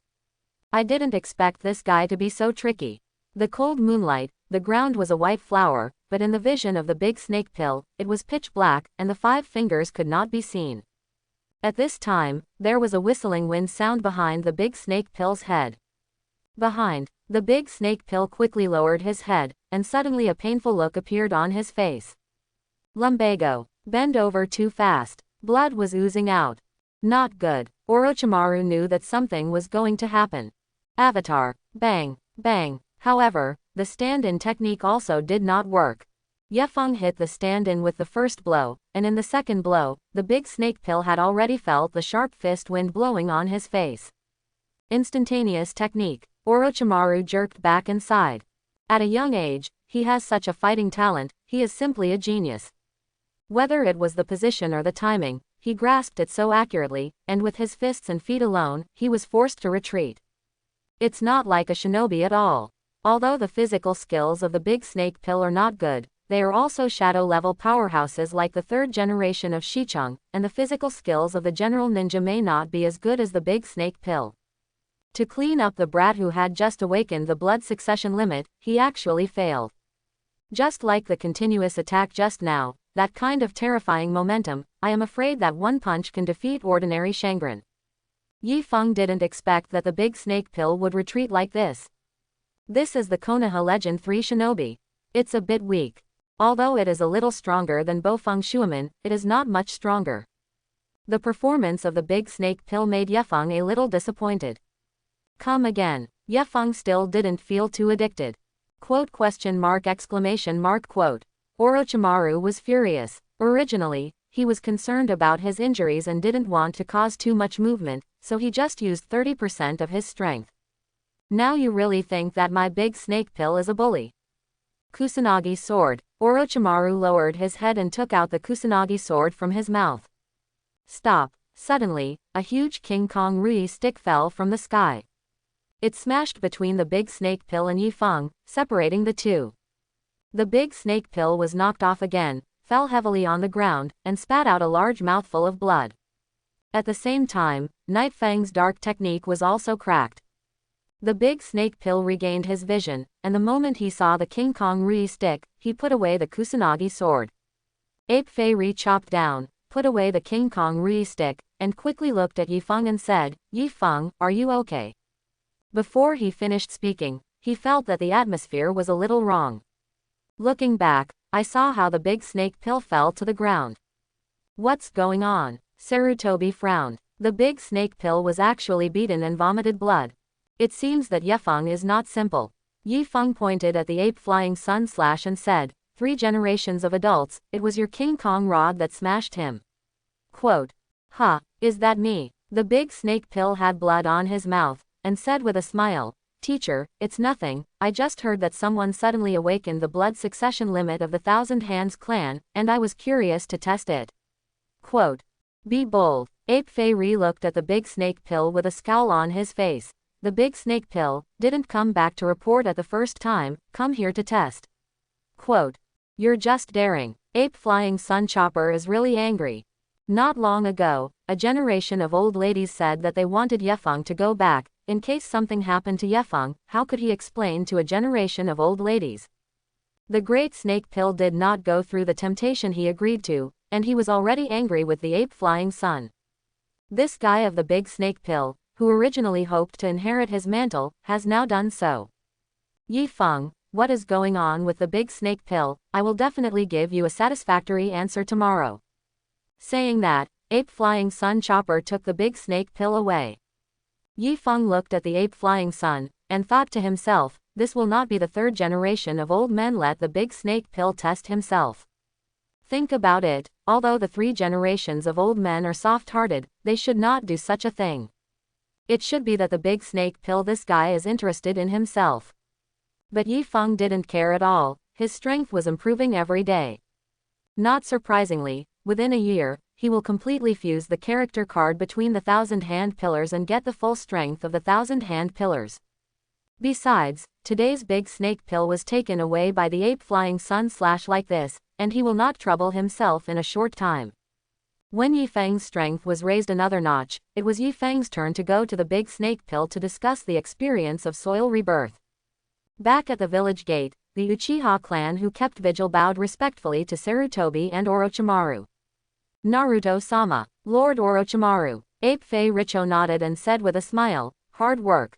I didn't expect this guy to be so tricky. The cold moonlight, the ground was a white flower, but in the vision of the big snake pill, it was pitch black, and the 5 fingers could not be seen. At this time, there was a whistling wind sound behind the big snake pill's head. Behind, the big snake pill quickly lowered his head, and suddenly a painful look appeared on his face. Lumbago. Bend over too fast. Blood was oozing out. Not good. Orochimaru knew that something was going to happen. Avatar. Bang. Bang. However, the stand-in technique also did not work. Ye Feng hit the stand-in with the first blow, and in the second blow, the big snake pill had already felt the sharp fist wind blowing on his face. Instantaneous technique. Orochimaru jerked back and sighed. At a young age, he has such a fighting talent, he is simply a genius. Whether it was the position or the timing, he grasped it so accurately, and with his fists and feet alone, he was forced to retreat. It's not like a shinobi at all. Although the physical skills of the big snake pill are not good, they are also shadow-level powerhouses like the 3rd generation of Shichung, and the physical skills of the general ninja may not be as good as the big snake pill. To clean up the brat who had just awakened the blood succession limit, he actually failed. Just like the continuous attack just now, that kind of terrifying momentum, I am afraid that one punch can defeat ordinary Shangren. Yi Feng didn't expect that the big snake pill would retreat like this. This is the Konoha Legend 3 Shinobi. It's a bit weak. Although it is a little stronger than Bofeng Shuaman, it is not much stronger. The performance of the big snake pill made Ye Feng a little disappointed. Come again. Ye Feng still didn't feel too addicted. Quote ? Quote. Orochimaru was furious. Originally, he was concerned about his injuries and didn't want to cause too much movement, so he just used 30% of his strength. Now you really think that my big snake pill is a bully? Kusanagi sword. Orochimaru lowered his head and took out the Kusanagi sword from his mouth. Stop. Suddenly, a huge King Kong Rui stick fell from the sky. It smashed between the big snake pill and Yifeng, separating the two. The big snake pill was knocked off again, fell heavily on the ground, and spat out a large mouthful of blood. At the same time, Night Fang's dark technique was also cracked. The big snake pill regained his vision, and the moment he saw the King Kong Rui stick, he put away the Kusanagi sword. Ape Fei Ri chopped down, put away the King Kong Rui stick, and quickly looked at Yifeng and said, "Yifeng, are you okay?" Before he finished speaking, he felt that the atmosphere was a little wrong. Looking back, I saw how the big snake pill fell to the ground. What's going on? Sarutobi frowned. The big snake pill was actually beaten and vomited blood. It seems that Yifeng is not simple. Yifeng pointed at the ape flying sun slash and said, 3 generations of adults, it was your King Kong rod that smashed him. Quote. Huh, is that me? The big snake pill had blood on his mouth, and said with a smile, Teacher, it's nothing, I just heard that someone suddenly awakened the blood succession limit of the Thousand Hands clan, and I was curious to test it. Quote. Be bold. Ape Fei Ri looked at the big snake pill with a scowl on his face. The big snake pill didn't come back to report at the first time, come here to test. Quote. You're just daring. Ape Flying Sun Chopper is really angry. Not long ago, a generation of old ladies said that they wanted Yifeng to go back, in case something happened to Yifeng. How could he explain to a generation of old ladies? The great snake pill did not go through the temptation he agreed to, and he was already angry with the Ape Flying Sun. This guy of the big snake pill, who originally hoped to inherit his mantle, has now done so. Yifeng, what is going on with the big snake pill? I will definitely give you a satisfactory answer tomorrow. Saying that, Ape Flying Sun Chopper took the big snake pill away. Yifeng looked at the Ape Flying Sun, and thought to himself, this will not be the 3rd generation of old men let the big snake pill test himself. Think about it, although the 3 generations of old men are soft-hearted, they should not do such a thing. It should be that the big snake pill this guy is interested in himself. But Yifeng didn't care at all, his strength was improving every day. Not surprisingly, within a year, he will completely fuse the character card between the Thousand Hand Pillars and get the full strength of the Thousand Hand Pillars. Besides, today's big snake pill was taken away by the Ape Flying Sun slash like this, and he will not trouble himself in a short time. When Yifeng's strength was raised another notch, it was Yifeng's turn to go to the big snake pill to discuss the experience of soil rebirth. Back at the village gate, the Uchiha clan who kept vigil bowed respectfully to Sarutobi and Orochimaru. Naruto-sama, Lord Orochimaru. Ape Fei Richo nodded and said with a smile, hard work.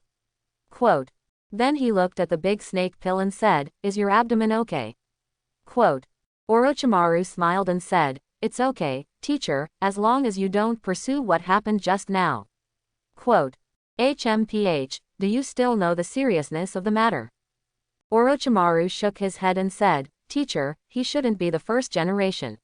Quote. Then he looked at the big snake pill and said, is your abdomen okay? Quote. Orochimaru smiled and said, it's okay, teacher, as long as you don't pursue what happened just now. Quote. HMPH, do you still know the seriousness of the matter? Orochimaru shook his head and said, teacher, he shouldn't be the 1st generation.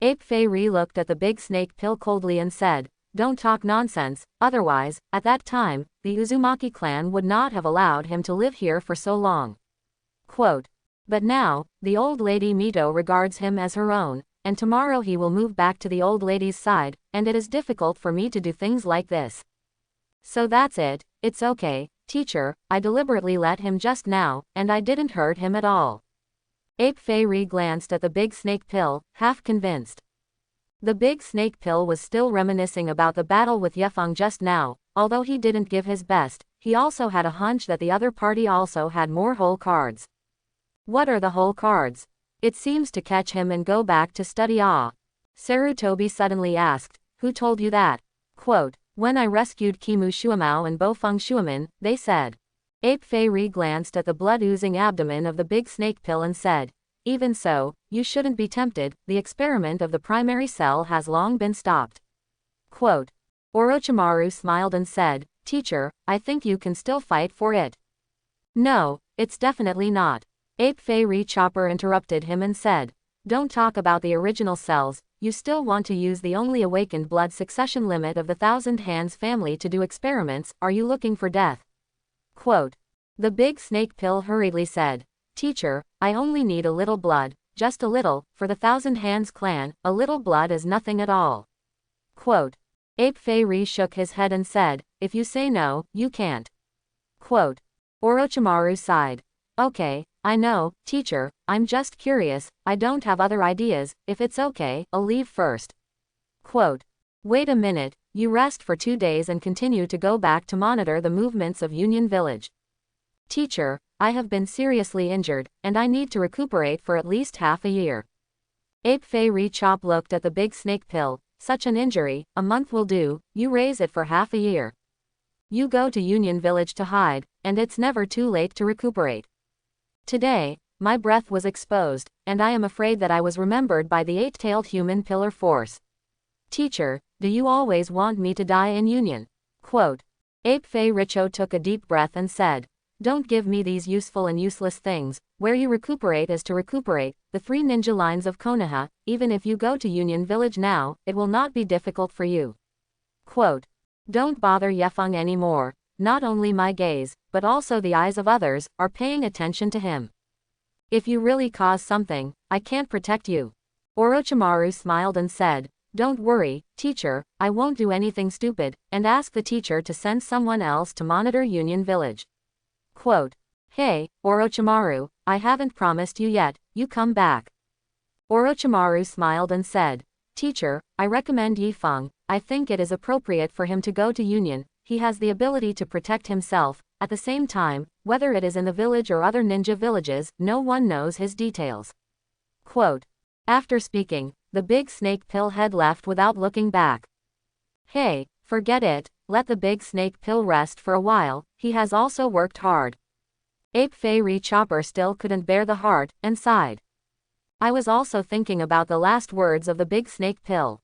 Ape Fei Ri looked at the big snake pill coldly and said, don't talk nonsense, otherwise, at that time, the Uzumaki clan would not have allowed him to live here for so long. Quote. But now, the old lady Mito regards him as her own, and tomorrow he will move back to the old lady's side, and it is difficult for me to do things like this. So that's it, it's okay, teacher, I deliberately let him just now, and I didn't hurt him at all. Ape Fei Ri glanced at the big snake pill, half convinced. The big snake pill was still reminiscing about the battle with Yifeng just now, although he didn't give his best, he also had a hunch that the other party also had more whole cards. What are the whole cards? It seems to catch him and go back to study. Sarutobi suddenly asked, who told you that? Quote, when I rescued Kimu Shuamao and Bofeng Shuamin, they said. Ape Fei Ri glanced at the blood-oozing abdomen of the big snake pill and said, even so, you shouldn't be tempted, the experiment of the primary cell has long been stopped. Quote. Orochimaru smiled and said, teacher, I think you can still fight for it. No, it's definitely not. Ape Fei Ri Chopper interrupted him and said, don't talk about the original cells, you still want to use the only awakened blood succession limit of the Thousand Hands family to do experiments, are you looking for death? Quote. The big snake pill hurriedly said, teacher, I only need a little blood, just a little, for the Thousand Hands clan, a little blood is nothing at all. Quote. Ape Fei shook his head and said, if you say no, you can't. Quote. Orochimaru sighed. Okay, I know, teacher, I'm just curious, I don't have other ideas, if it's okay, I'll leave first. Quote. Wait a minute, you rest for 2 days and continue to go back to monitor the movements of Union Village. Teacher, I have been seriously injured, and I need to recuperate for at least half a year. Ape Fei Chop looked at the big snake pill. Such an injury, a month will do, you raise it for half a year. You go to Union Village to hide, and it's never too late to recuperate. Today, my breath was exposed, and I am afraid that I was remembered by the 8-tailed human pillar force. Teacher, do you always want me to die in Union? Quote. Ape Fei Richo took a deep breath and said, don't give me these useful and useless things, where you recuperate is to recuperate, the 3 ninja lines of Konoha, even if you go to Union Village now, it will not be difficult for you. Quote. Don't bother Yefeng anymore, not only my gaze, but also the eyes of others, are paying attention to him. If you really cause something, I can't protect you. Orochimaru smiled and said, don't worry, teacher, I won't do anything stupid, and ask the teacher to send someone else to monitor Union Village. Quote. Hey, Orochimaru, I haven't promised you yet, you come back. Orochimaru smiled and said, teacher, I recommend Yifeng, I think it is appropriate for him to go to Union, he has the ability to protect himself, at the same time, whether it is in the village or other ninja villages, no one knows his details. Quote. After speaking, the big snake pill head left without looking back. Hey, forget it, let the big snake pill rest for a while, he has also worked hard. Ape Fei Chopper still couldn't bear the heart, and sighed. I was also thinking about the last words of the big snake pill.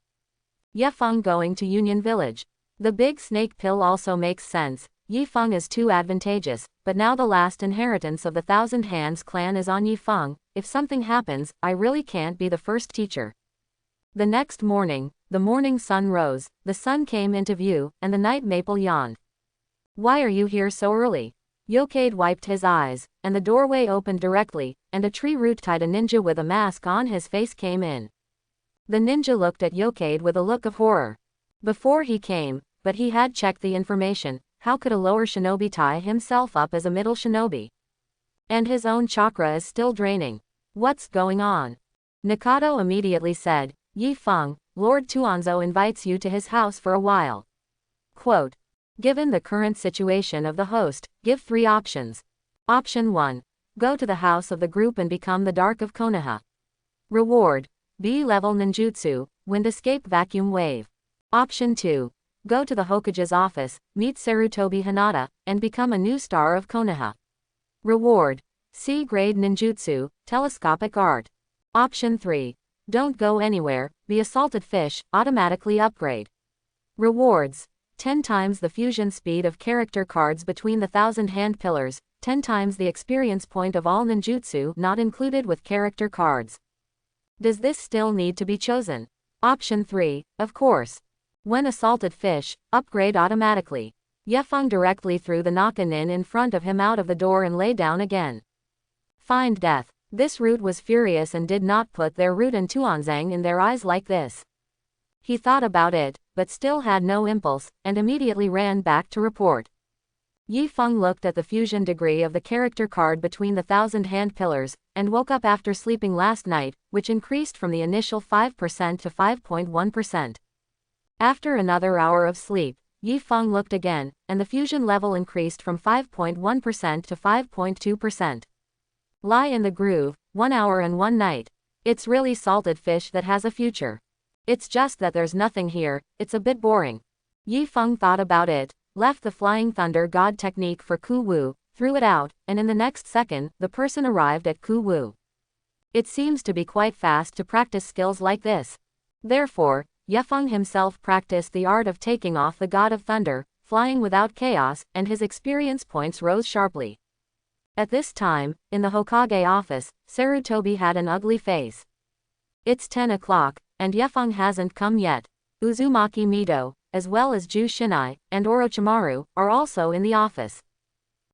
Yefeng going to Union Village. The big snake pill also makes sense, Yifeng is too advantageous, but now the last inheritance of the Thousand Hands clan is on Yifeng, if something happens, I really can't be the first teacher. The next morning, the morning sun rose, the sun came into view, and the night maple yawned. Why are you here so early? Yokade wiped his eyes, and the doorway opened directly, and a tree root tied a ninja with a mask on his face came in. The ninja looked at Yokade with a look of horror. Before he came, but he had checked the information, how could a lower shinobi tie himself up as a middle shinobi? And his own chakra is still draining. What's going on? Nikado immediately said, Yifeng, Lord Tuanzo invites you to his house for a while. Quote. Given the current situation of the host, give 3 options. Option 1. Go to the house of the group and become the Dark of Konoha. Reward. B-level ninjutsu, wind escape vacuum wave. Option 2. Go to the Hokage's office, meet Sarutobi Hinata, and become a new star of Konoha. Reward. C-grade ninjutsu, telescopic art. Option 3. Don't go anywhere, be a salted fish, automatically upgrade. Rewards. 10 times the fusion speed of character cards between the 1000 hand pillars, 10 times the experience point of all ninjutsu not included with character cards. Does this still need to be chosen? Option 3, of course. When a salted fish, upgrade automatically. Yefeng directly threw the Nakanin in front of him out of the door and lay down again. Find death. This root was furious and did not put their root and Tuanzang in their eyes like this. He thought about it, but still had no impulse, and immediately ran back to report. Yifeng looked at the fusion degree of the character card between the 1000 hand pillars, and woke up after sleeping last night, which increased from the initial 5% to 5.1%. After another hour of sleep, Yifeng looked again, and the fusion level increased from 5.1% to 5.2%. Lie in the groove, 1 hour and 1 night. It's really salted fish that has a future. It's just that there's nothing here, it's a bit boring. Yifeng thought about it, left the Flying Thunder God technique for Ku Wu, threw it out, and in the next second, the person arrived at Ku Wu. It seems to be quite fast to practice skills like this. Therefore, Yefeng himself practiced the art of taking off the God of Thunder, flying without chaos, and his experience points rose sharply. At this time, in the Hokage office, Sarutobi had an ugly face. It's 10 o'clock, and Yefeng hasn't come yet. Uzumaki Mido, as well as Jushinai, and Orochimaru, are also in the office.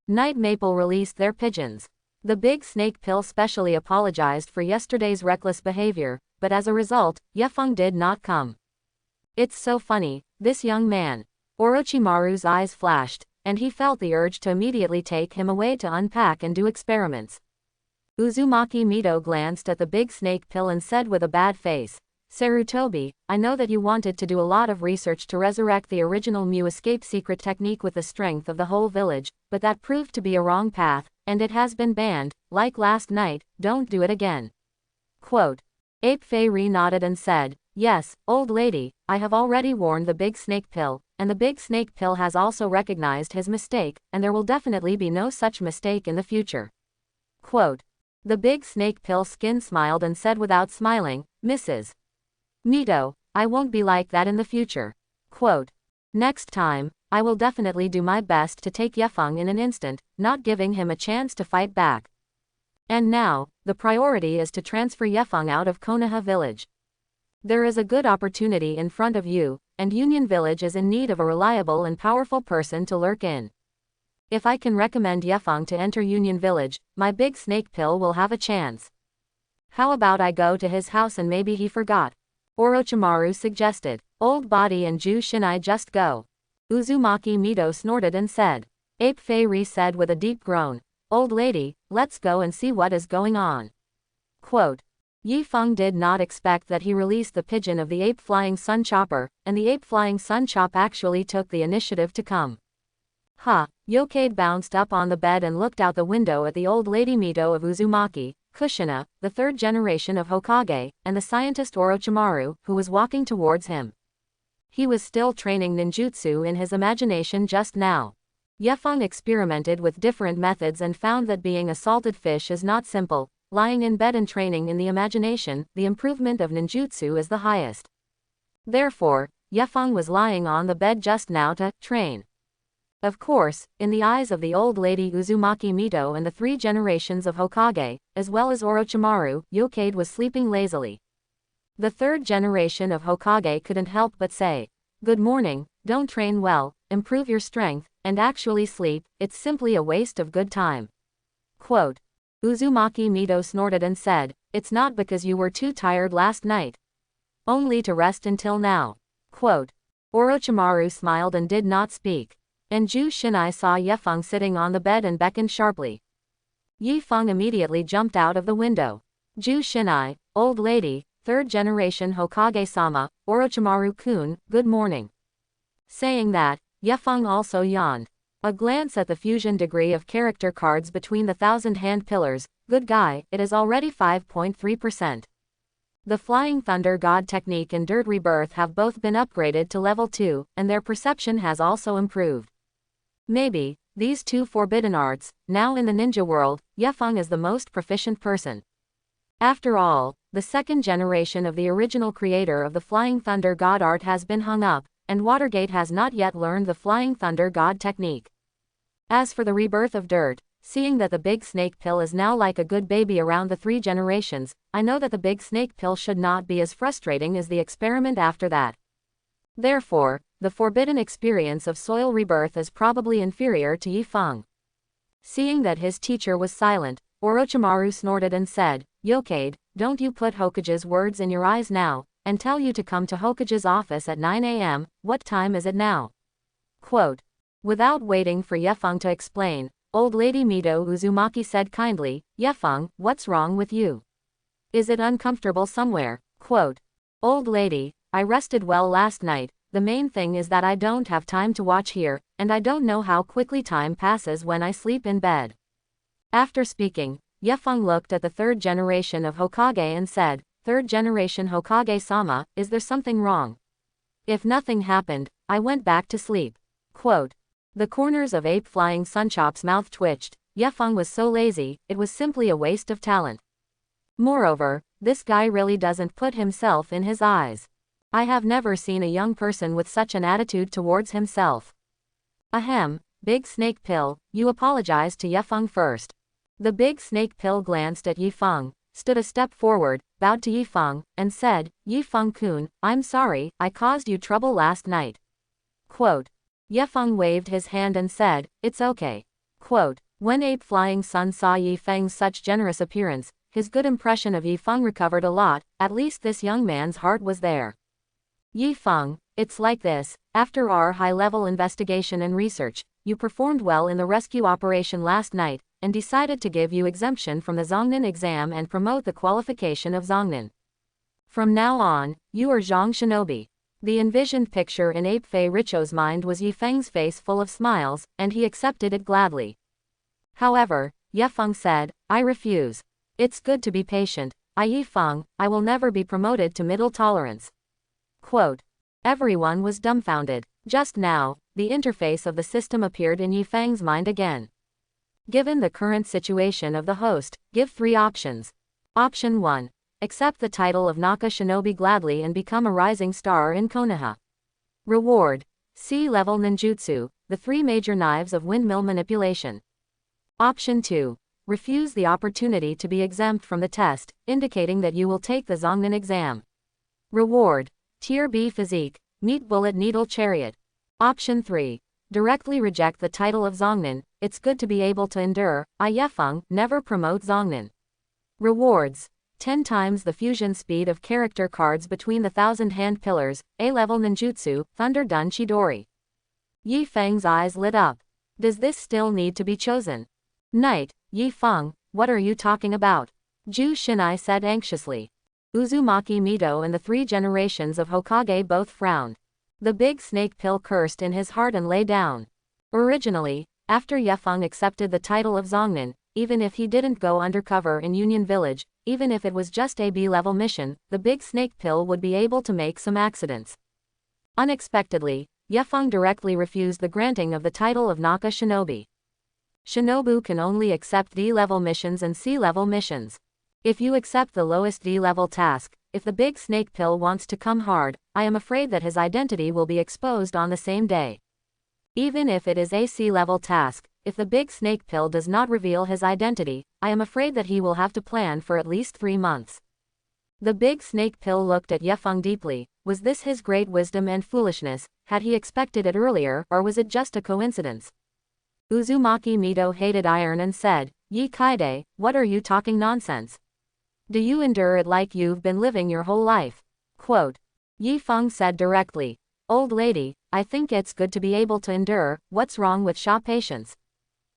Night Maple released their pigeons. The big snake pill specially apologized for yesterday's reckless behavior, but as a result, Yefeng did not come. It's so funny, this young man. Orochimaru's eyes flashed, and he felt the urge to immediately take him away to unpack and do experiments. Uzumaki Mito glanced at the big snake pill and said with a bad face, Sarutobi, I know that you wanted to do a lot of research to resurrect the original Mu escape secret technique with the strength of the whole village, but that proved to be a wrong path, and it has been banned, like last night, don't do it again. Quote. Ape Fairy nodded and said, yes, old lady, I have already warned the big snake pill, and the big snake pill has also recognized his mistake, and there will definitely be no such mistake in the future. Quote. The big snake pill skin smiled and said without smiling, Mrs. Mito, I won't be like that in the future. Quote. Next time, I will definitely do my best to take Yefeng in an instant, not giving him a chance to fight back. And now, the priority is to transfer Yefeng out of Konoha village. There is a good opportunity in front of you, and Union Village is in need of a reliable and powerful person to lurk in. If I can recommend Yefeng to enter Union Village, my big snake pill will have a chance. How about I go to his house and maybe he forgot? Orochimaru suggested. Old Body and Ju Shinai just go. Uzumaki Mito snorted and said. Ape Fairy said with a deep groan. Old lady, let's go and see what is going on. Quote. Yifeng did not expect that he released the pigeon of the ape flying sun chopper, and the ape flying sun chop actually took the initiative to come. Yokade bounced up on the bed and looked out the window at the old lady Mito of Uzumaki, Kushina, the third generation of Hokage, and the scientist Orochimaru, who was walking towards him. He was still training ninjutsu in his imagination just now. Yefeng experimented with different methods and found that being a salted fish is not simple. Lying in bed and training in the imagination, the improvement of ninjutsu is the highest. Therefore, Yefeng was lying on the bed just now to train. Of course, in the eyes of the old lady Uzumaki Mito and the three generations of Hokage, as well as Orochimaru, Yokade was sleeping lazily. The third generation of Hokage couldn't help but say, good morning, don't train well, improve your strength, and actually sleep, it's simply a waste of good time. Quote. Uzumaki Mito snorted and said, it's not because you were too tired last night. Only to rest until now. Quote. Orochimaru smiled and did not speak. And Ju Shinai saw Yefeng sitting on the bed and beckoned sharply. Yifeng immediately jumped out of the window. Ju Shinai, old lady, third generation Hokage-sama, Orochimaru-kun, good morning. Saying that, Yefeng also yawned. A glance at the fusion degree of character cards between the 1,000-hand pillars, good guy, it is already 5.3%. The Flying Thunder God technique and Dirt Rebirth have both been upgraded to level 2, and their perception has also improved. Maybe, these two forbidden arts, now in the ninja world, Yefeng is the most proficient person. After all, the second generation of the original creator of the Flying Thunder God art has been hung up, and Watergate has not yet learned the Flying Thunder God technique. As for the rebirth of dirt, seeing that the big snake pill is now like a good baby around the three generations, I know that the big snake pill should not be as frustrating as the experiment after that. Therefore, the forbidden experience of soil rebirth is probably inferior to Yifeng. Seeing that his teacher was silent, Orochimaru snorted and said, Yokade, don't you put Hokage's words in your eyes now, and tell you to come to Hokage's office at 9 a.m., what time is it now? Quote. Without waiting for Yefeng to explain, old lady Mito Uzumaki said kindly, Yefeng, what's wrong with you? Is it uncomfortable somewhere? Quote. Old lady, I rested well last night, the main thing is that I don't have time to watch here, and I don't know how quickly time passes when I sleep in bed. After speaking, Yefeng looked at the third generation of Hokage and said, Third generation Hokage-sama, is there something wrong? If nothing happened, I went back to sleep. Quote. The corners of Ape Flying Sunchop's mouth twitched. Yefeng was so lazy, it was simply a waste of talent. Moreover, this guy really doesn't put himself in his eyes. I have never seen a young person with such an attitude towards himself. Ahem, Big Snake Pill, you apologize to Yefeng first. The Big Snake Pill glanced at Yifeng, stood a step forward, bowed to Yifeng, and said, Yifeng-kun, I'm sorry, I caused you trouble last night. Quote. Yefeng waved his hand and said, it's okay. Quote. When Ape Flying Sun saw Yifeng's such generous appearance, his good impression of Yifeng recovered a lot, at least this young man's heart was there. Yifeng, It's like this: after our high-level investigation and research, you performed well in the rescue operation last night, and decided to give you exemption from the Zongnin exam and promote the qualification of Zongnin. From now on, you are Zhang Shinobi. The envisioned picture in Ape Fei Richo's mind was Yi Feng's face full of smiles, and he accepted it gladly. However, Ye Feng said, I refuse. It's good to be patient. Yi Feng, I will never be promoted to middle tolerance. Quote. Everyone was dumbfounded. Just now, the interface of the system appeared in Yi Feng's mind again. Given the current situation of the host, give 3 options. Option 1. Accept the title of Naka Shinobi gladly and become a rising star in Konoha. Reward: C-level ninjutsu, the 3 major knives of windmill manipulation. Option 2. Refuse the opportunity to be exempt from the test, indicating that you will take the Zongnin exam. Reward: Tier B physique, meet bullet needle chariot. Option 3. Directly reject the title of Zongnin. It's good to be able to endure. Ye Feng, never promote Zongnin. Rewards: 10 times the fusion speed of character cards between the 1,000 hand pillars, A-level ninjutsu, Thunder Dun Chidori. Yi Feng's eyes lit up. Does this still need to be chosen? Knight, Yi Feng, what are you talking about? Ju Shinai said anxiously. Uzumaki Mito and the 3 generations of Hokage both frowned. The big snake pill cursed in his heart and lay down. Originally, after Ye Feng accepted the title of Zongnin, even if he didn't go undercover in Union Village, even if it was just a B-level mission, the big snake pill would be able to make some accidents. Unexpectedly, Ye Feng directly refused the granting of the title of Naka Shinobi. Shinobu can only accept D-level missions and C-level missions. If you accept the lowest D-level task, if the big snake pill wants to come hard, I am afraid that his identity will be exposed on the same day. Even if it is a C-level task, if the big snake pill does not reveal his identity, I am afraid that he will have to plan for at least 3 months. The big snake pill looked at Ye Feng deeply. Was this his great wisdom and foolishness? Had he expected it earlier, or was it just a coincidence? Uzumaki Mito hated iron and said, Yi Kaide, what are you talking nonsense? Do you endure it like you've been living your whole life? Quote. Yi Feng said directly, Old lady, I think it's good to be able to endure. What's wrong with Sha patience?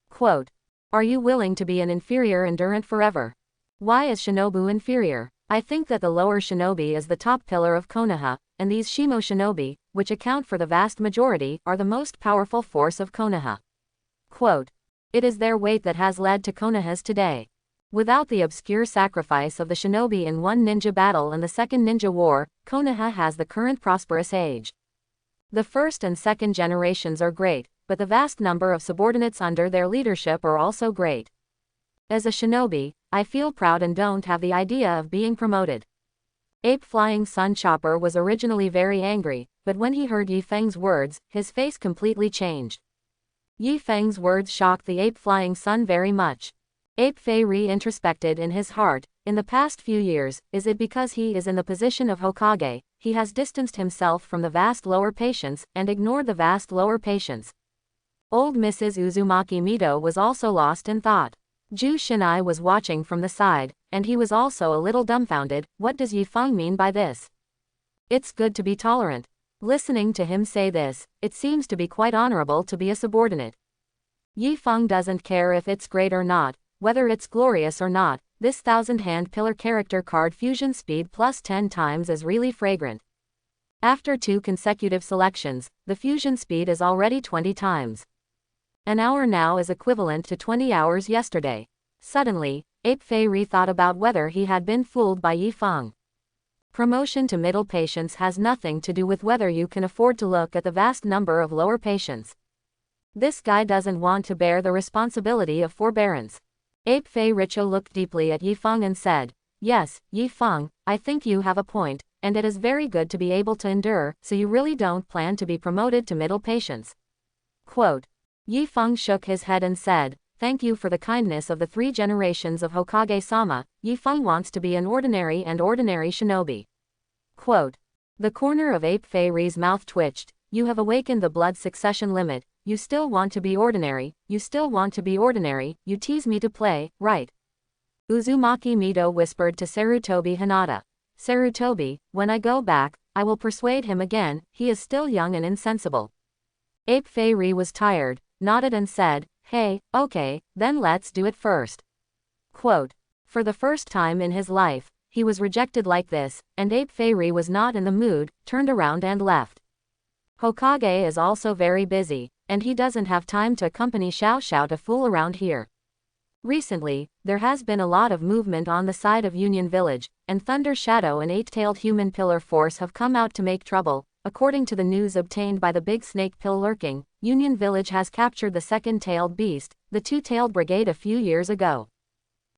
Quote. Are you willing to be an inferior endurant forever? Why is Shinobu inferior? I think that the lower shinobi is the top pillar of Konoha, and these Shimo shinobi, which account for the vast majority, are the most powerful force of Konoha. Quote. It is their weight that has led to Konoha's today. Without the obscure sacrifice of the shinobi in one ninja battle and the second ninja war, Konoha has the current prosperous age. The first and second generations are great, but the vast number of subordinates under their leadership are also great. As a shinobi, I feel proud and don't have the idea of being promoted. Ape Flying Sun Chopper was originally very angry, but when he heard Yi Feng's words, his face completely changed. Yi Feng's words shocked the Ape Flying Sun very much. Ape Fei re-introspected in his heart. In the past few years, is it because he is in the position of Hokage, he has distanced himself from the vast lower patients, and ignored the vast lower patients. Old Mrs. Uzumaki Mito was also lost in thought. Ju Shinai was watching from the side, and he was also a little dumbfounded. What does Yi Feng mean by this? It's good to be tolerant. Listening to him say this, it seems to be quite honorable to be a subordinate. Yi Feng doesn't care if it's great or not, whether it's glorious or not. This 1,000-hand pillar character card fusion speed plus 10 times is really fragrant. After 2 consecutive selections, the fusion speed is already 20 times. An hour now is equivalent to 20 hours yesterday. Suddenly, Ape Fei rethought about whether he had been fooled by Yi Feng. Promotion to middle patients has nothing to do with whether you can afford to look at the vast number of lower patients. This guy doesn't want to bear the responsibility of forbearance. Ape Fei Richo looked deeply at Yi Feng and said, Yes, Yi Feng, I think you have a point, and it is very good to be able to endure, so you really don't plan to be promoted to middle patients. Quote. Yi Feng shook his head and said, Thank you for the kindness of the 3 generations of Hokage-sama. Yi Feng wants to be an ordinary shinobi. Quote. The corner of Ape Fei Ri's mouth twitched. You have awakened the blood succession limit. You still want to be ordinary, you tease me to play, right? Uzumaki Mito whispered to Sarutobi Hinata. Sarutobi, when I go back, I will persuade him again, he is still young and insensible. Ape Fairy was tired, nodded and said, hey, okay, then let's do it first. Quote. For the first time in his life, he was rejected like this, and Ape Fairy was not in the mood, turned around and left. Hokage is also very busy, and he doesn't have time to accompany Xiao to fool around here. Recently, there has been a lot of movement on the side of Union Village, and Thunder Shadow and Eight-Tailed Human Pillar Force have come out to make trouble. According to the news obtained by the Big Snake Pill Lurking, Union Village has captured the second-tailed beast, the Two-Tailed Brigade a few years ago.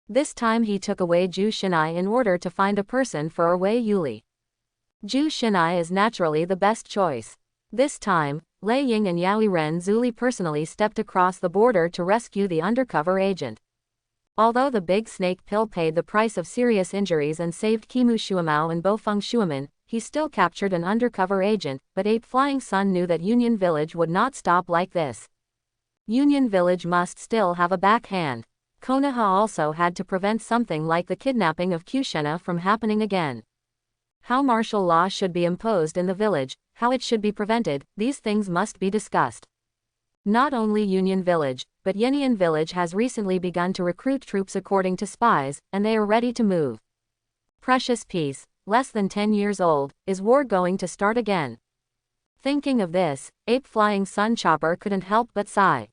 This time he took away Ju Shinai in order to find a person for Wei Yuli. Ju Shinai is naturally the best choice. This time, Lei Ying and Yaoi Ren Zuli personally stepped across the border to rescue the undercover agent. Although the Big Snake Pill paid the price of serious injuries and saved Kimu Shuamao and Bofeng Shuaman, he still captured an undercover agent, but Ape Flying Sun knew that Union Village would not stop like this. Union Village must still have a backhand. Konoha also had to prevent something like the kidnapping of Kushina from happening again. How martial law should be imposed in the village, how it should be prevented, these things must be discussed. Not only Union Village, but Yenian Village has recently begun to recruit troops according to spies, and they are ready to move. Precious peace, less than 10 years old, is war going to start again? Thinking of this, Ape Flying Sun Chopper couldn't help but sigh.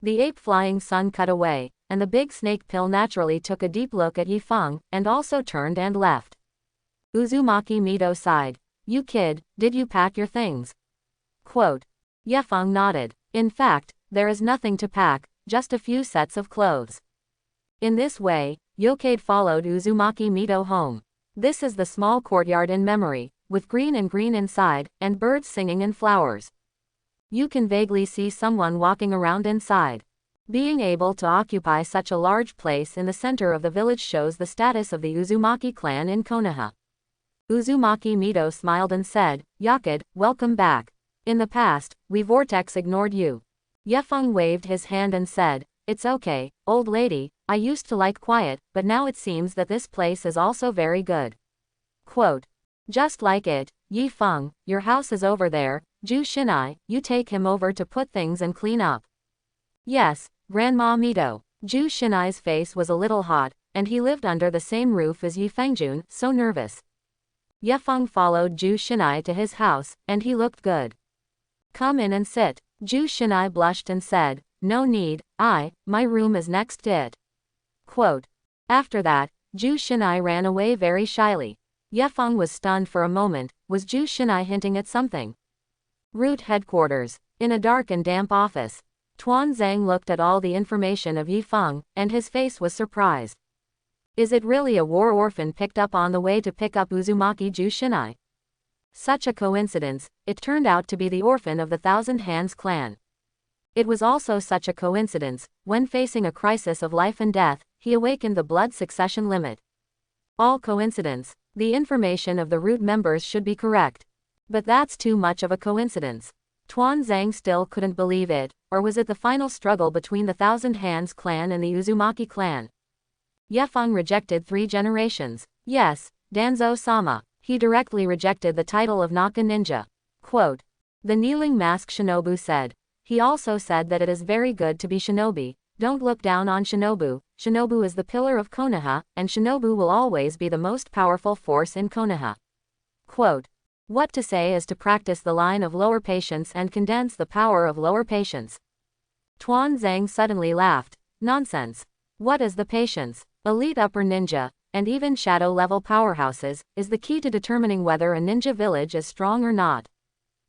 The Ape Flying Sun cut away, and the Big Snake Pill naturally took a deep look at Yifeng, and also turned and left. Uzumaki Mito sighed. You kid, did you pack your things? Quote. Yifeng nodded. In fact, there is nothing to pack, just a few sets of clothes. In this way, Yokkade followed Uzumaki Mito home. This is the small courtyard in memory, with green inside, and birds singing and flowers. You can vaguely see someone walking around inside. Being able to occupy such a large place in the center of the village shows the status of the Uzumaki clan in Konoha. Uzumaki Mito smiled and said, Yokkade, welcome back. In the past, we Vortex ignored you. Yifeng waved his hand and said, it's okay, old lady, I used to like quiet, but now it seems that this place is also very good. Quote. Just like it, Yifeng, your house is over there, Ju Shinai, you take him over to put things and clean up. Yes, Grandma Mito. Ju Shinai's face was a little hot, and he lived under the same roof as Yifengjun, so nervous. Yifeng followed Ju Shinai to his house, and he looked good. Come in and sit. Ju Shinai blushed and said, no need, my room is next to it. Quote. After that, Ju Shinai ran away very shyly. Yifeng was stunned for a moment. Was Ju Shinai hinting at something? Root headquarters. In a dark and damp office. Tuan Zhang looked at all the information of Yifeng, and his face was surprised. Is it really a war orphan picked up on the way to pick up Uzumaki Ju Shinai? Such a coincidence, it turned out to be the orphan of the Thousand Hands clan. It was also such a coincidence, when facing a crisis of life and death, he awakened the blood succession limit. All coincidence. The information of the root members should be correct. But that's too much of a coincidence. Tuan Zhang still couldn't believe it, or was it the final struggle between the Thousand Hands clan and the Uzumaki clan? Yifeng rejected 3 generations. Yes, Danzo-sama. He directly rejected the title of Naka Ninja. Quote. The kneeling mask shinobu said. He also said that it is very good to be shinobi. Don't look down on shinobu. Shinobu is the pillar of Konoha, and shinobu will always be the most powerful force in Konoha. Quote. What to say is to practice the line of lower patience and condense the power of lower patience. Tuan Zhang suddenly laughed. Nonsense. What is the patience? Elite upper ninja, and even shadow-level powerhouses, is the key to determining whether a ninja village is strong or not.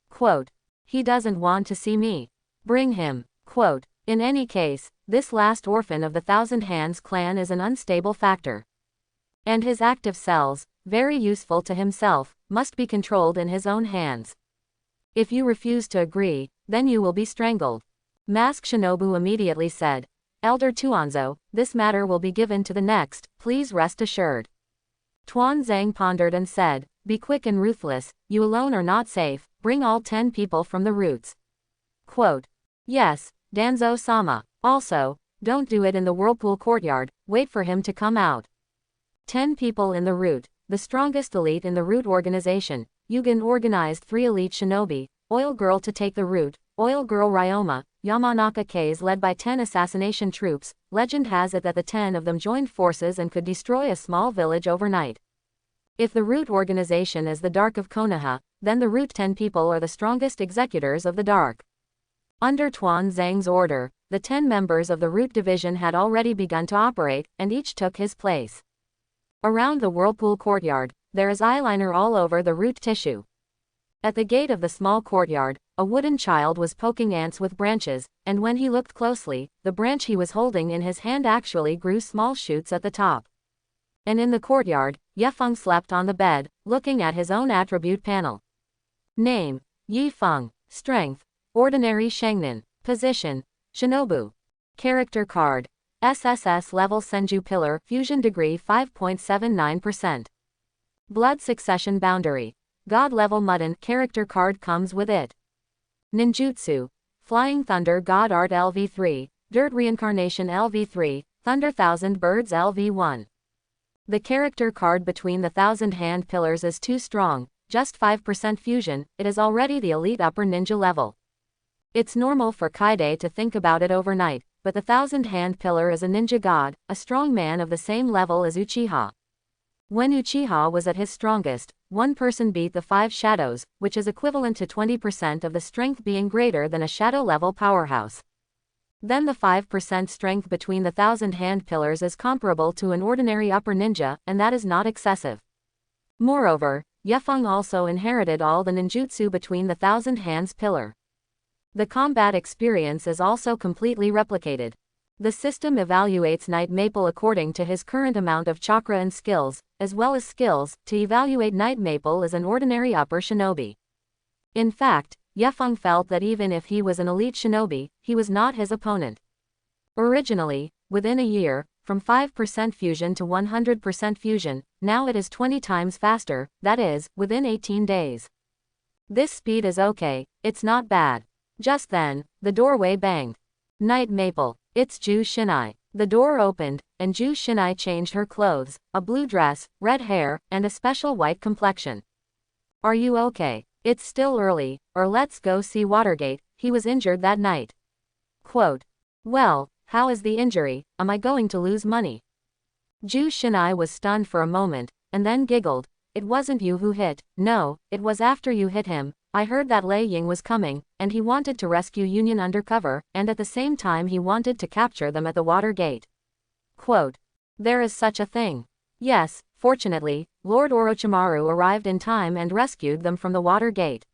Quote. He doesn't want to see me. Bring him. Quote. In any case, this last orphan of the Thousand Hands clan is an unstable factor. And his active cells, very useful to himself, must be controlled in his own hands. If you refuse to agree, then you will be strangled. Mask Shinobu immediately said. Elder Tuanzo, this matter will be given to the next, please rest assured. Tuan Zhang pondered and said, be quick and ruthless, you alone are not safe, bring all 10 people from the roots. Quote. Yes, Danzo-sama. Also, don't do it in the whirlpool courtyard, wait for him to come out. 10 people in the root. the strongest elite in the root organization. Yugen organized 3 elite shinobi, Oil Girl to take the root, Oil Girl Ryoma, Yamanaka K's led by 10 assassination troops. Legend has it that the 10 of them joined forces and could destroy a small village overnight. If the root organization is the Dark of Konoha, then the root 10 people are the strongest executors of the Dark. Under Tuan Zhang's order, the 10 members of the root division had already begun to operate, and each took his place. Around the whirlpool courtyard, there is eyeliner all over the root tissue. At the gate of the small courtyard, a wooden child was poking ants with branches, and when he looked closely, the branch he was holding in his hand actually grew small shoots at the top. And in the courtyard, Yefeng slept on the bed, looking at his own attribute panel. Name: Yifeng. Strength: Ordinary Shangnin. Position: Shinobu. Character card: SSS level Senju Pillar, Fusion degree 5.79%. Blood succession boundary: God level Mudden. Character card comes with it. Ninjutsu: Flying Thunder God Art LV3, Dirt Reincarnation LV3, Thunder Thousand Birds LV1. The character card between the Thousand Hand Pillars is too strong, just 5% fusion. It is already the elite upper ninja level. It's normal for Kaide to think about it overnight, but the Thousand Hand Pillar is a ninja god, a strong man of the same level as Uchiha. When Uchiha was at his strongest, one person beat the 5 shadows, which is equivalent to 20% of the strength being greater than a shadow-level powerhouse. Then the 5% strength between the Thousand Hand Pillars is comparable to an ordinary upper ninja, and that is not excessive. Moreover, Yefeng also inherited all the ninjutsu between the Thousand Hands Pillar. The combat experience is also completely replicated. The system evaluates Night Maple according to his current amount of chakra and skills, as well as skills. To evaluate Night Maple as an ordinary upper shinobi. In fact, Yefeng felt that even if he was an elite shinobi, he was not his opponent. Originally, within a year, from 5% fusion to 100% fusion, now it is 20 times faster, that is, within 18 days. This speed is okay, it's not bad. Just then, the doorway banged. Night Maple, it's Ju Shinai. The door opened, and Ju Shinai changed her clothes, a blue dress, red hair, and a special white complexion. Are you okay? It's still early, or let's go see Watergate. He was injured that night. Quote. Well, how is the injury? Am I going to lose money? Ju Shinai was stunned for a moment, and then giggled. It wasn't you who hit. No, it was after you hit him. I heard that Lei Ying was coming, and he wanted to rescue Union undercover, and at the same time he wanted to capture them at the water gate. Quote. There is such a thing. Yes, fortunately, Lord Orochimaru arrived in time and rescued them from the water gate.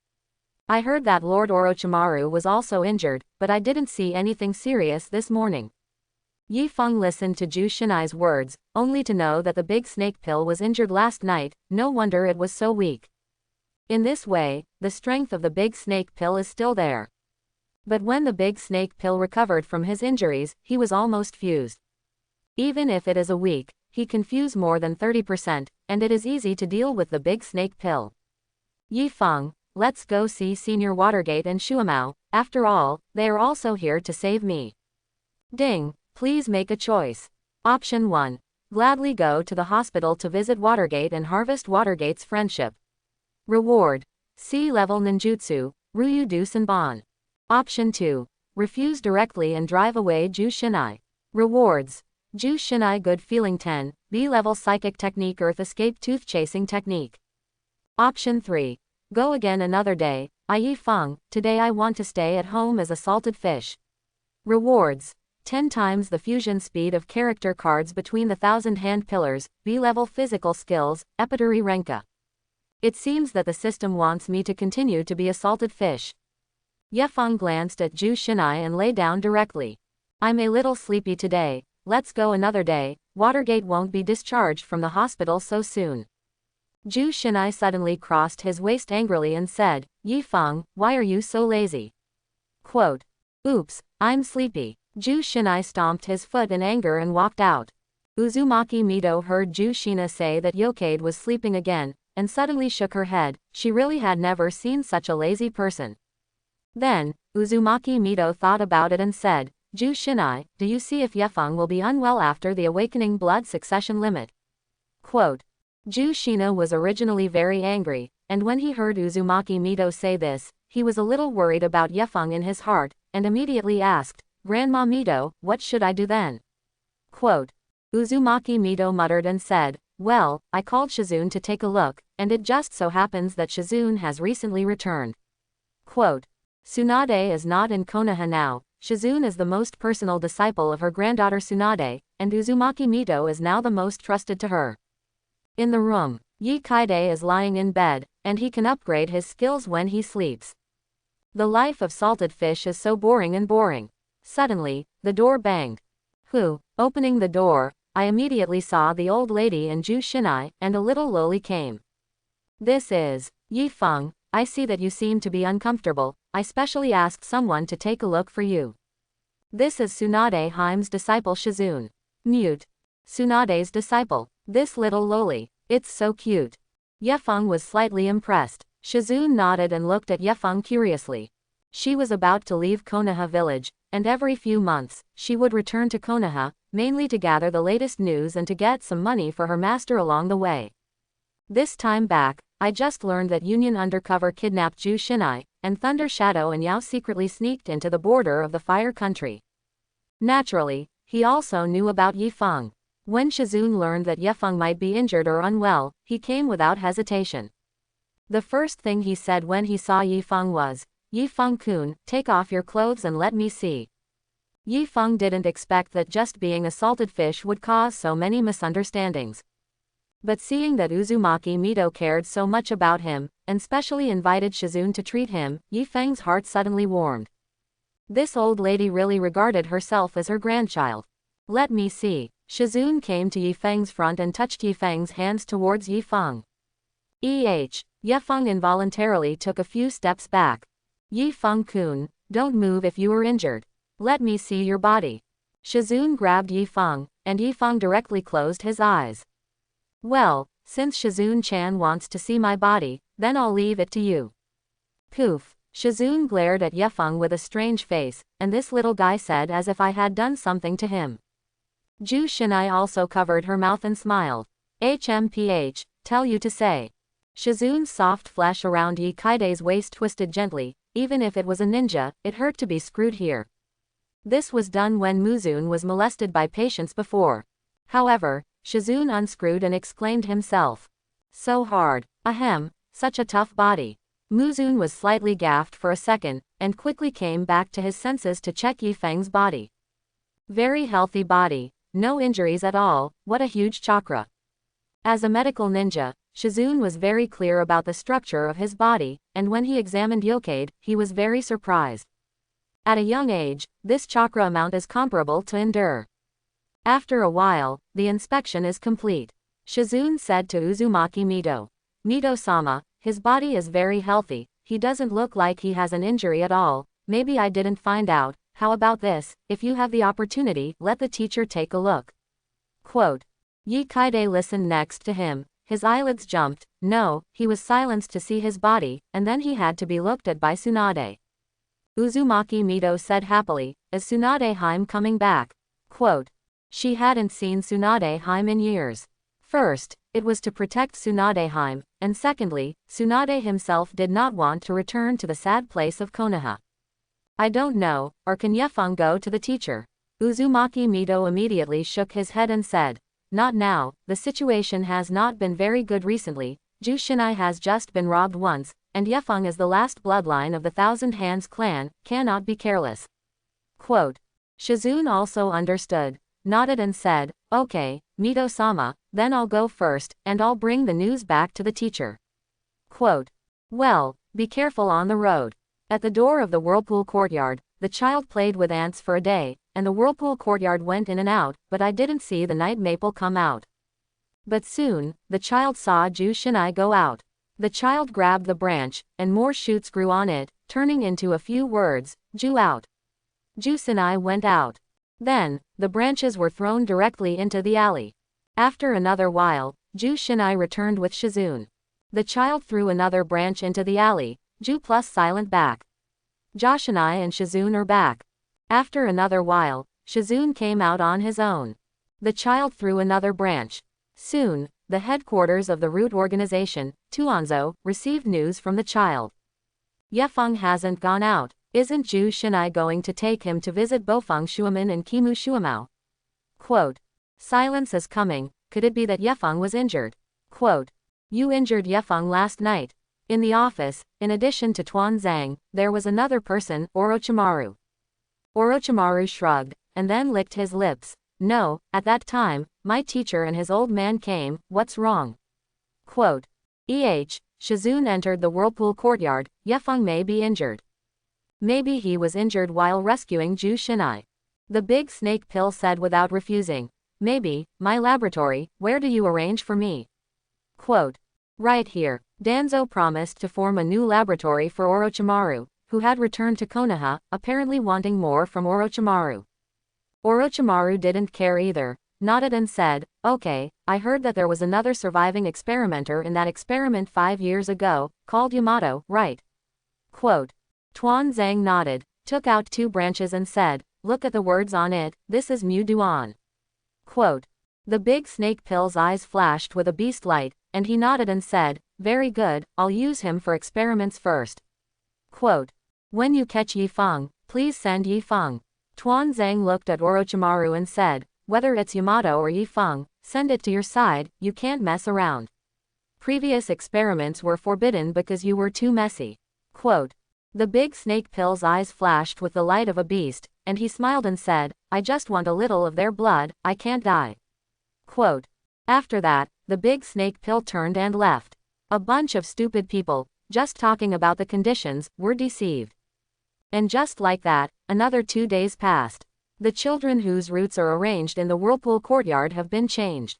I heard that Lord Orochimaru was also injured, but I didn't see anything serious this morning. Yifeng listened to Ju Shinai's words, only to know that the big snake pill was injured last night. No wonder it was so weak. In this way, the strength of the big snake pill is still there. But when the big snake pill recovered from his injuries, he was almost fused. Even if it is a weak, he can fuse more than 30%, and it is easy to deal with the big snake pill. Yifeng, let's go see Senior Watergate and Shuamao. After all, they are also here to save me. Ding, please make a choice. Option 1. Gladly go to the hospital to visit Watergate and harvest Watergate's friendship. Reward: C-level ninjutsu, Ryu Dusenban. Option 2. Refuse directly and drive away Ju Shinai. Rewards: Ju Shinai Good Feeling 10, B-level Psychic Technique Earth Escape Tooth Chasing Technique. Option 3. Go again another day, Yifeng, today I want to stay at home as a salted fish. Rewards: 10 times the fusion speed of character cards between the Thousand Hand Pillars, B-level Physical Skills, Epituri Renka. It seems that the system wants me to continue to be a salted fish. Yefeng glanced at Ju Shinai and lay down directly. I'm a little sleepy today, let's go another day. Watergate won't be discharged from the hospital so soon. Ju Shinai suddenly crossed his waist angrily and said, Yifeng, why are you so lazy? Quote. Oops, I'm sleepy. Ju Shinai stomped his foot in anger and walked out. Uzumaki Mito heard Ju Shina say that Yokade was sleeping again, and suddenly shook her head. She really had never seen such a lazy person. Then, Uzumaki Mito thought about it and said, Ju Shinai, do you see if Yefeng will be unwell after the awakening blood succession limit? Quote. Kushina was originally very angry, and when he heard Uzumaki Mito say this, he was a little worried about Yefeng in his heart, and immediately asked, "Grandma Mito, what should I do then?" Quote. Uzumaki Mito muttered and said, "Well, I called Shizune to take a look, and it just so happens that Shizune has recently returned." Quote. Tsunade is not in Konoha now. Shizune is the most personal disciple of her granddaughter Tsunade, and Uzumaki Mito is now the most trusted to her. In the room, Yi Kaide is lying in bed, and he can upgrade his skills when he sleeps. The life of salted fish is so boring. Suddenly, the door banged. Opening the door, I immediately saw the old lady and Kushina, and a little loli came. "This is Yi Feng. I see that you seem to be uncomfortable. I specially asked someone to take a look for you. This is Tsunade Haime's disciple Shizune." Mute. Tsunade's disciple. This little loli. It's so cute. Yefeng was slightly impressed. Shizune nodded and looked at Yefeng curiously. She was about to leave Konoha village, and every few months, she would return to Konoha, mainly to gather the latest news and to get some money for her master along the way. This time back, I just learned that Union undercover kidnapped Kushina, and Thunder Shadow and Yao secretly sneaked into the border of the Fire Country. Naturally, he also knew about Yifeng. When Shizune learned that Yefeng might be injured or unwell, he came without hesitation. The first thing he said when he saw Yifeng was, "Yifeng-kun, take off your clothes and let me see." Yifeng didn't expect that just being a salted fish would cause so many misunderstandings. But seeing that Uzumaki Mito cared so much about him, and specially invited Shizune to treat him, Yifeng's heart suddenly warmed. This old lady really regarded herself as her grandchild. "Let me see." Shizune came to Yifeng's front and touched Yifeng's hands towards Yifeng. Yefeng involuntarily took a few steps back. "Yifeng-kun, don't move if you are injured. Let me see your body." Shizune grabbed Yifeng, and Yifeng directly closed his eyes. "Well, since Shizune-chan wants to see my body, then I'll leave it to you." Poof. Shizune glared at Yefeng with a strange face, and this little guy said as if I had done something to him. Kushina also covered her mouth and smiled. "HMPH, tell you to say." Shizune's soft flesh around Yi Kaide's waist twisted gently. Even if it was a ninja, it hurt to be screwed here. This was done when Muzune was molested by patients before. However, Shizune unscrewed and exclaimed himself. "So hard. Ahem, such a tough body." Muzune was slightly gaffed for a second, and quickly came back to his senses to check Yifeng's body. Very healthy body. No injuries at all. What a huge chakra. As a medical ninja, Shizune was very clear about the structure of his body, and when he examined Yokade, he was very surprised. At a young age, this chakra amount is comparable to endure. After a while, the inspection is complete. Shizune said to Uzumaki Mito. "Mito-sama, his body is very healthy, he doesn't look like he has an injury at all. Maybe I didn't find out. How about this, if you have the opportunity, let the teacher take a look." Quote. Yi Kaide listened next to him. His eyelids jumped. No, he was silenced to see his body, and then he had to be looked at by Tsunade. Uzumaki Mito said happily, "Is Tsunade Haime coming back?" Quote. She hadn't seen Tsunade Haime in years. First, it was to protect Tsunade Haime, and secondly, Tsunade himself did not want to return to the sad place of Konoha. "I don't know, or can Yefeng go to the teacher?" Uzumaki Mito immediately shook his head and said, "Not now, the situation has not been very good recently. Kushina has just been robbed once, and Yefeng is the last bloodline of the Thousand Hands clan, cannot be careless." Quote. Shizune also understood, nodded and said, "Okay, Mito-sama, then I'll go first, and I'll bring the news back to the teacher." Quote. "Well, be careful on the road." At the door of the whirlpool courtyard, the child played with ants for a day, and the whirlpool courtyard went in and out, but I didn't see the night maple come out. But soon, the child saw Kushina go out. The child grabbed the branch, and more shoots grew on it, turning into a few words, "Ju out." Kushina went out. Then, the branches were thrown directly into the alley. After another while, Kushina returned with Shizune. The child threw another branch into the alley, Ju plus silent back. Kushina and Shizune are back. After another while, Shizune came out on his own. The child threw another branch. Soon, the headquarters of the root organization, Danzo, received news from the child. Yefeng hasn't gone out. Isn't Zhu Xinai going to take him to visit Bofeng Shuaman and Qimu Shuamao? Quote. Silence is coming. Could it be that Yefeng was injured? Quote. You injured Yefeng last night. In the office, in addition to Tuan Zhang, there was another person, Orochimaru. Orochimaru shrugged, and then licked his lips. No, at that time, my teacher and his old man came. What's wrong? Quote. Shizun entered the whirlpool courtyard. Yefeng may be injured. Maybe he was injured while rescuing Zhu Xinai. The big snake pill said without refusing. Maybe, my laboratory, where do you arrange for me? Quote. Right here. Danzo promised to form a new laboratory for Orochimaru, who had returned to Konoha, apparently wanting more from Orochimaru. Orochimaru didn't care either, nodded and said, okay, I heard that there was another surviving experimenter in that experiment 5 years ago, called Yamato, right? Quote. Tuan Zhang nodded, took out 2 branches and said, look at the words on it, this is Mu Duan. Quote. The big snake pill's eyes flashed with a beast light, and he nodded and said, very good, I'll use him for experiments first. Quote. When you catch Yifeng, please send Yifeng. Tuan Zhang looked at Orochimaru and said, whether it's Yamato or Yifeng, send it to your side, you can't mess around. Previous experiments were forbidden because you were too messy. Quote. The big snake pill's eyes flashed with the light of a beast, and he smiled and said, I just want a little of their blood, I can't die. Quote. After that, the big snake pill turned and left. A bunch of stupid people, just talking about the conditions, were deceived. And just like that, another 2 days passed. The children whose roots are arranged in the whirlpool courtyard have been changed.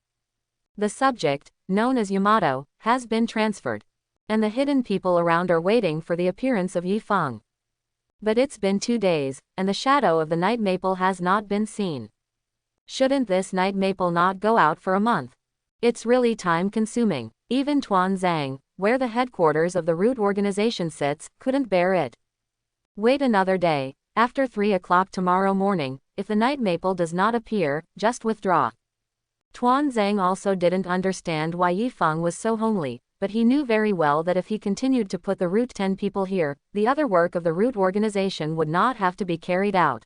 The subject, known as Yamato, has been transferred. And the hidden people around are waiting for the appearance of Yifeng. But it's been 2 days, and the shadow of the night maple has not been seen. Shouldn't this night maple not go out for a month? It's really time-consuming. Even Tuan Zhang, where the headquarters of the root organization sits, couldn't bear it. Wait another day. After 3 o'clock tomorrow morning, if the night maple does not appear, just withdraw. Tuan Zhang also didn't understand why Yifeng was so homely, but he knew very well that if he continued to put the root 10 people here, the other work of the root organization would not have to be carried out.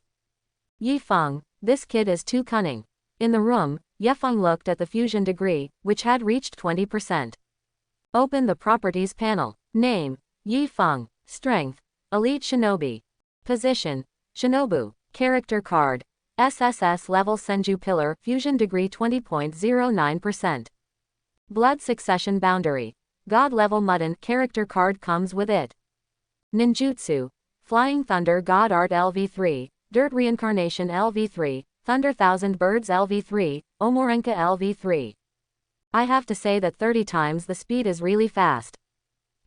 Yifeng, this kid is too cunning. In the room, Yefeng looked at the fusion degree, which had reached 20%. Open the properties panel. Name, Yifeng. Strength, Elite Shinobi. Position, Shinobu. Character card, SSS level Senju Pillar, fusion degree 20.09%. Blood succession boundary. God level Mudden, character card comes with it. Ninjutsu, Flying Thunder God Art LV3, Dirt Reincarnation LV3, Thunder Thousand Birds LV3, Omorenka LV3. I have to say that 30 times the speed is really fast.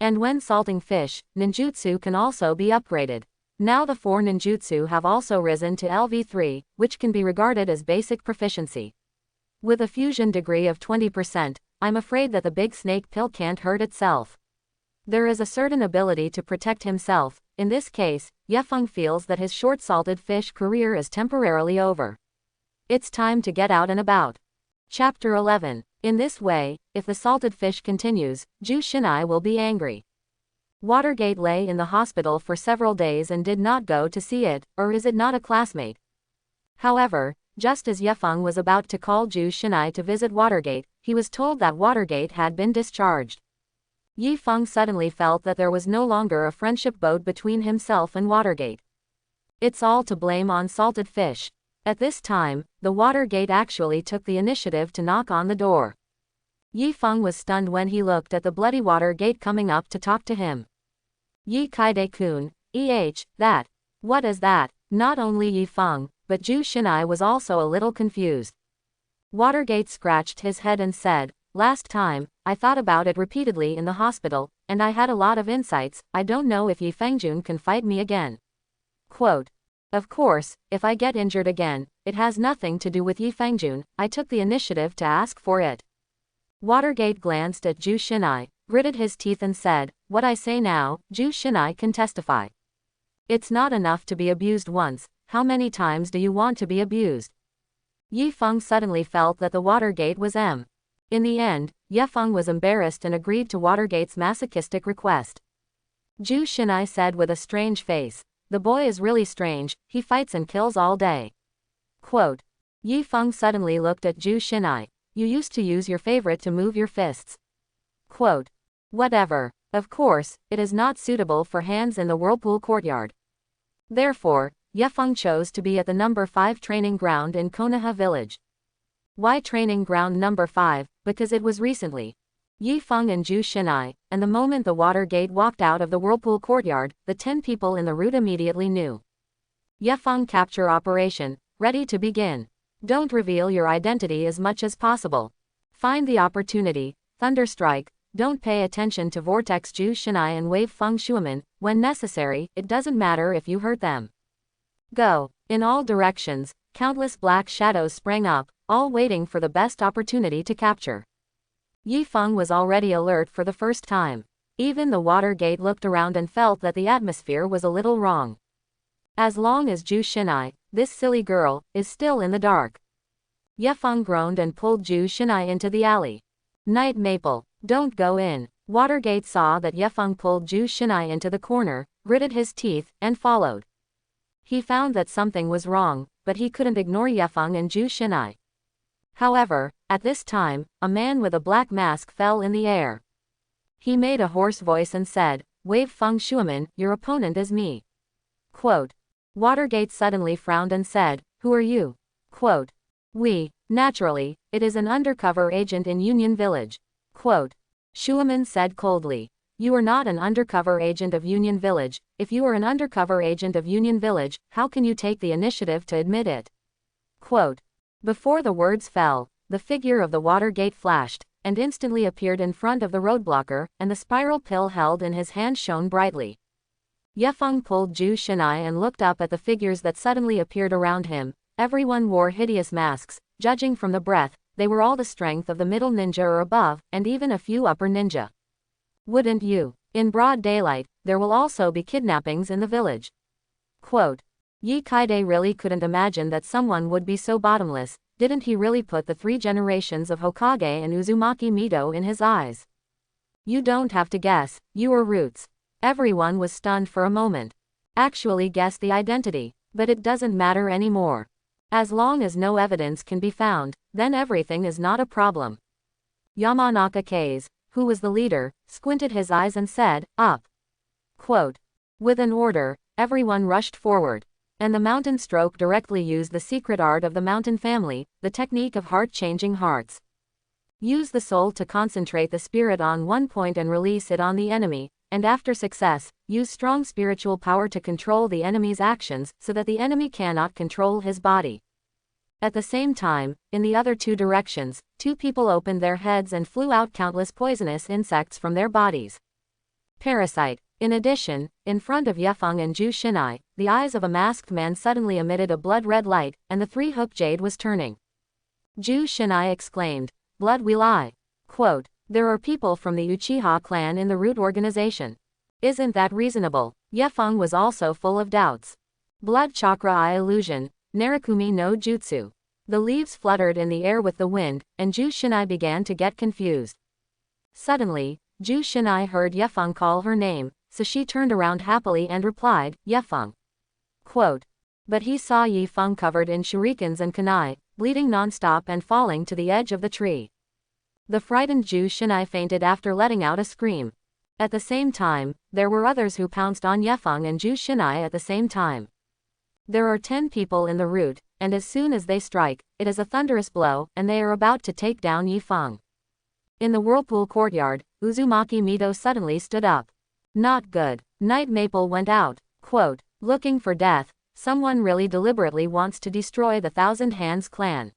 And when salting fish, ninjutsu can also be upgraded. Now the 4 ninjutsu have also risen to LV3, which can be regarded as basic proficiency. With a fusion degree of 20%, I'm afraid that the big snake pill can't hurt itself. There is a certain ability to protect himself. In this case, Yefeng feels that his short-salted fish career is temporarily over. It's time to get out and about. Chapter 11. In this way, if the salted fish continues, Zhu Xinai will be angry. Watergate lay in the hospital for several days and did not go to see it, or is it not a classmate? However, just as Yefeng was about to call Zhu Xinai to visit Watergate, he was told that Watergate had been discharged. Yifeng suddenly felt that there was no longer a friendship boat between himself and Watergate. It's all to blame on salted fish. At this time, the Watergate actually took the initiative to knock on the door. Yifeng was stunned when he looked at the bloody Watergate coming up to talk to him. Yi Kaide-kun, that. What is that? Not only Yifeng, but Zhu Xinai was also a little confused. Watergate scratched his head and said, last time, I thought about it repeatedly in the hospital, and I had a lot of insights. I don't know if Yi Fengjun can fight me again. Quote. Of course, if I get injured again, it has nothing to do with Yi Fengjun. I took the initiative to ask for it. Watergate glanced at Zhu Xinai, gritted his teeth and said, what I say now, Zhu Xinai can testify. It's not enough to be abused once. How many times do you want to be abused? Yifeng suddenly felt that the Watergate was In the end, Yefeng was embarrassed and agreed to Watergate's masochistic request. Ju Shinai said with a strange face, "The boy is really strange, he fights and kills all day." Quote. Yifeng suddenly looked at Ju Shinai. "You used to use your favorite to move your fists." Quote. "Whatever. Of course, it is not suitable for hands in the whirlpool courtyard." Therefore, Yefeng chose to be at the number 5 training ground in Konoha village. Why training ground number 5? Because it was recently. Yifeng and Ju Shinai, and the moment the water gate walked out of the whirlpool courtyard, the 10 people in the route immediately knew. Yefeng capture operation, ready to begin. Don't reveal your identity as much as possible. Find the opportunity, thunderstrike, don't pay attention to vortex Ju Shinai and wave Feng Shuaman, when necessary, it doesn't matter if you hurt them. Go. In all directions, countless black shadows sprang up, all waiting for the best opportunity to capture. Yifeng was already alert for the first time. Even the water gate looked around and felt that the atmosphere was a little wrong. As long as Ju Shinai, this silly girl, is still in the dark. Yefeng groaned and pulled Ju Shinai into the alley. Night Maple, don't go in. Watergate saw that Yefeng pulled Ju Shinai into the corner, gritted his teeth, and followed. He found that something was wrong, but he couldn't ignore Yefeng and Ju Shinai. However, at this time, a man with a black mask fell in the air. He made a hoarse voice and said, "Wave Feng Shuaman, your opponent is me." Quote. Watergate suddenly frowned and said, "Who are you?" Quote. Naturally, it is an undercover agent in Union Village. Quote. Shuaman said coldly, "You are not an undercover agent of Union Village. If you are an undercover agent of Union Village, how can you take the initiative to admit it?" Quote. Before the words fell, the figure of the water gate flashed, and instantly appeared in front of the roadblocker, and the spiral pill held in his hand shone brightly. Yefeng pulled Ju Shinai and looked up at the figures that suddenly appeared around him. Everyone wore hideous masks. Judging from the breath, they were all the strength of the middle ninja or above, and even a few upper ninja. Wouldn't you? In broad daylight, there will also be kidnappings in the village. Quote. Yi Kaide really couldn't imagine that someone would be so bottomless. Didn't he really put the 3 generations of Hokage and Uzumaki Mito in his eyes? You don't have to guess, you are roots. Everyone was stunned for a moment. Actually guessed the identity, but it doesn't matter anymore. As long as no evidence can be found, then everything is not a problem. Yamanaka Kase, who was the leader, squinted his eyes and said, "Up." Quote. With an order, everyone rushed forward. And the mountain stroke directly used the secret art of the mountain family, the technique of heart-changing hearts. Use the soul to concentrate the spirit on one point and release it on the enemy, and after success, use strong spiritual power to control the enemy's actions so that the enemy cannot control his body. At the same time, in the other 2 directions, 2 people opened their heads and flew out countless poisonous insects from their bodies. Parasite. In addition, in front of Yefeng and Ju Shinai, the eyes of a masked man suddenly emitted a blood-red light, and the 3 hook jade was turning. Ju Shinai exclaimed, "Blood will I." Quote. There are people from the Uchiha clan in the root organization. Isn't that reasonable? Yefeng was also full of doubts. Blood chakra eye illusion, Narukumi no jutsu. The leaves fluttered in the air with the wind, and Ju Shinai began to get confused. Suddenly, Ju Shinai heard Yefeng call her name, so she turned around happily and replied, "Yefeng." Quote. But he saw Yifeng covered in shurikens and kunai, bleeding non-stop and falling to the edge of the tree. The frightened Ju Shinai fainted after letting out a scream. At the same time, there were others who pounced on Yefeng and Ju Shinai at the same time. There are 10 people in the route, and as soon as they strike, it is a thunderous blow, and they are about to take down Yifeng. In the whirlpool courtyard, Uzumaki Mito suddenly stood up. Not good. Night Maple went out. Quote. Looking for death. Someone really deliberately wants to destroy the Thousand Hands clan.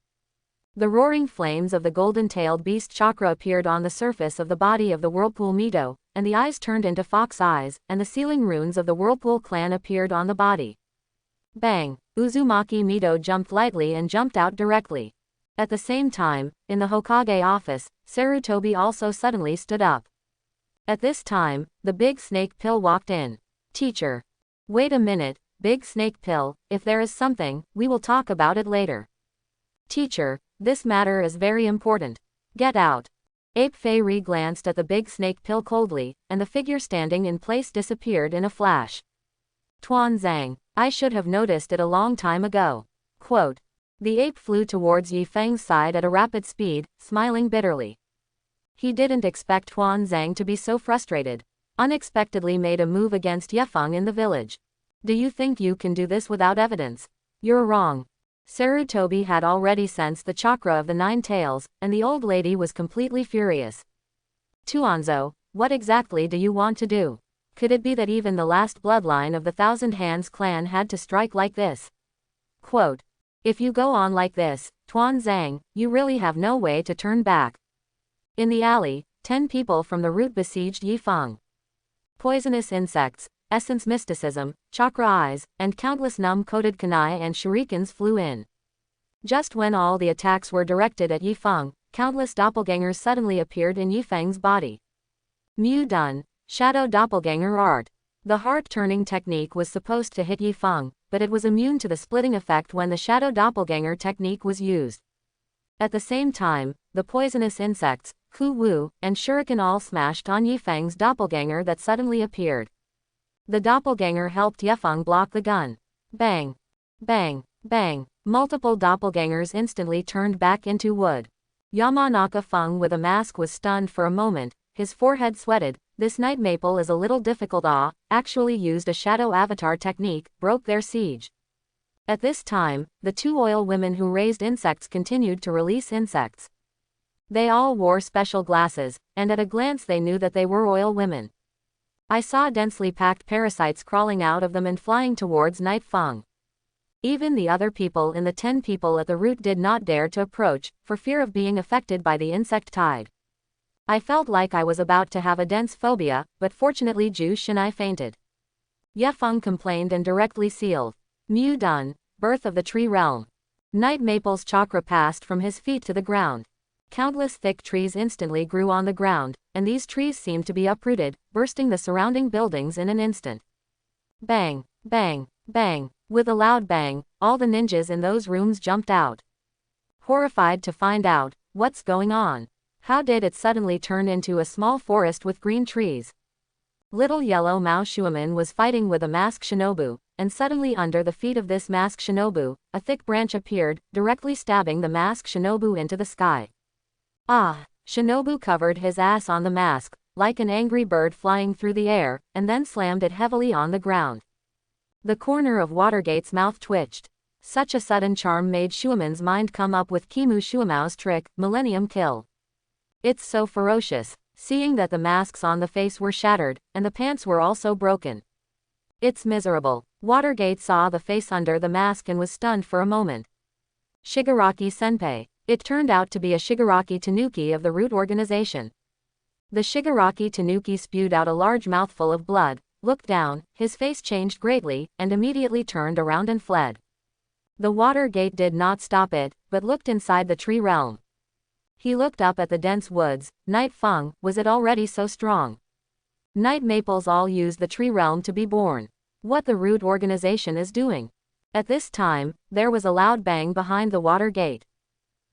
The roaring flames of the golden-tailed beast chakra appeared on the surface of the body of the Whirlpool Mito, and the eyes turned into fox eyes, and the sealing runes of the Whirlpool clan appeared on the body. Bang! Uzumaki Mito jumped lightly and jumped out directly. At the same time, in the Hokage office, Sarutobi also suddenly stood up. At this time, the Big Snake Pill walked in. Teacher. Wait a minute, Big Snake Pill, if there is something, we will talk about it later. Teacher, this matter is very important. Get out. Ape Fei glanced at the big snake pill coldly, and the figure standing in place disappeared in a flash. Tuan Zhang, I should have noticed it a long time ago. Quote. The ape flew towards Yi Feng's side at a rapid speed, smiling bitterly. He didn't expect Tuan Zhang to be so frustrated. Unexpectedly made a move against Yefeng in the village. Do you think you can do this without evidence? You're wrong. Sarutobi had already sensed the chakra of the 9 tails, and the old lady was completely furious. Tuanzo, what exactly do you want to do? Could it be that even the last bloodline of the Thousand Hands clan had to strike like this? Quote. If you go on like this, Tuan Zhang, you really have no way to turn back. In the alley, 10 people from the route besieged Yifeng. Poisonous insects, essence mysticism, chakra eyes, and countless numb-coated kunai and shurikens flew in. Just when all the attacks were directed at Yifeng, countless doppelgangers suddenly appeared in Yifeng's body. Mu Dun, Shadow Doppelganger Art. The heart-turning technique was supposed to hit Yifeng, but it was immune to the splitting effect when the Shadow Doppelganger technique was used. At the same time, the poisonous insects, Ku Wu, and Shuriken all smashed on Yifeng's doppelganger that suddenly appeared. The doppelganger helped Yifeng block the gun. Bang! Bang! Bang! Multiple doppelgangers instantly turned back into wood. Yamanaka Feng with a mask was stunned for a moment, his forehead sweated. This night maple is a little difficult. Actually used a shadow avatar technique, broke their siege. At this time, the 2 oil women who raised insects continued to release insects. They all wore special glasses, and at a glance they knew that they were oil women. I saw densely packed parasites crawling out of them and flying towards Night Feng. Even the other people in the 10 people at the route did not dare to approach, for fear of being affected by the insect tide. I felt like I was about to have a dense phobia, but fortunately Zhu Shinai fainted. Yefeng complained and directly sealed. Mu Dun, birth of the tree realm. Night Maple's chakra passed from his feet to the ground. Countless thick trees instantly grew on the ground, and these trees seemed to be uprooted, bursting the surrounding buildings in an instant. Bang, bang, bang. With a loud bang, all the ninjas in those rooms jumped out. Horrified to find out, what's going on? How did it suddenly turn into a small forest with green trees? Little yellow Mao Shuaman was fighting with a masked shinobu, and suddenly under the feet of this masked shinobu, a thick branch appeared, directly stabbing the masked shinobu into the sky. Ah! Shinobu covered his ass on the mask, like an angry bird flying through the air, and then slammed it heavily on the ground. The corner of Watergate's mouth twitched. Such a sudden charm made Shuaman's mind come up with Kimu Shuamao's trick, Millennium Kill. It's so ferocious, seeing that the masks on the face were shattered, and the pants were also broken. It's miserable. Watergate saw the face under the mask and was stunned for a moment. Shigaraki Senpai. It turned out to be a Shigaraki Tanuki of the root organization. The Shigaraki Tanuki spewed out a large mouthful of blood, looked down, his face changed greatly, and immediately turned around and fled. The Watergate did not stop it, but looked inside the tree realm. He looked up at the dense woods. Night Feng, was it already so strong? Night Maples all use the tree realm to be born. What the root organization is doing? At this time, there was a loud bang behind the Watergate.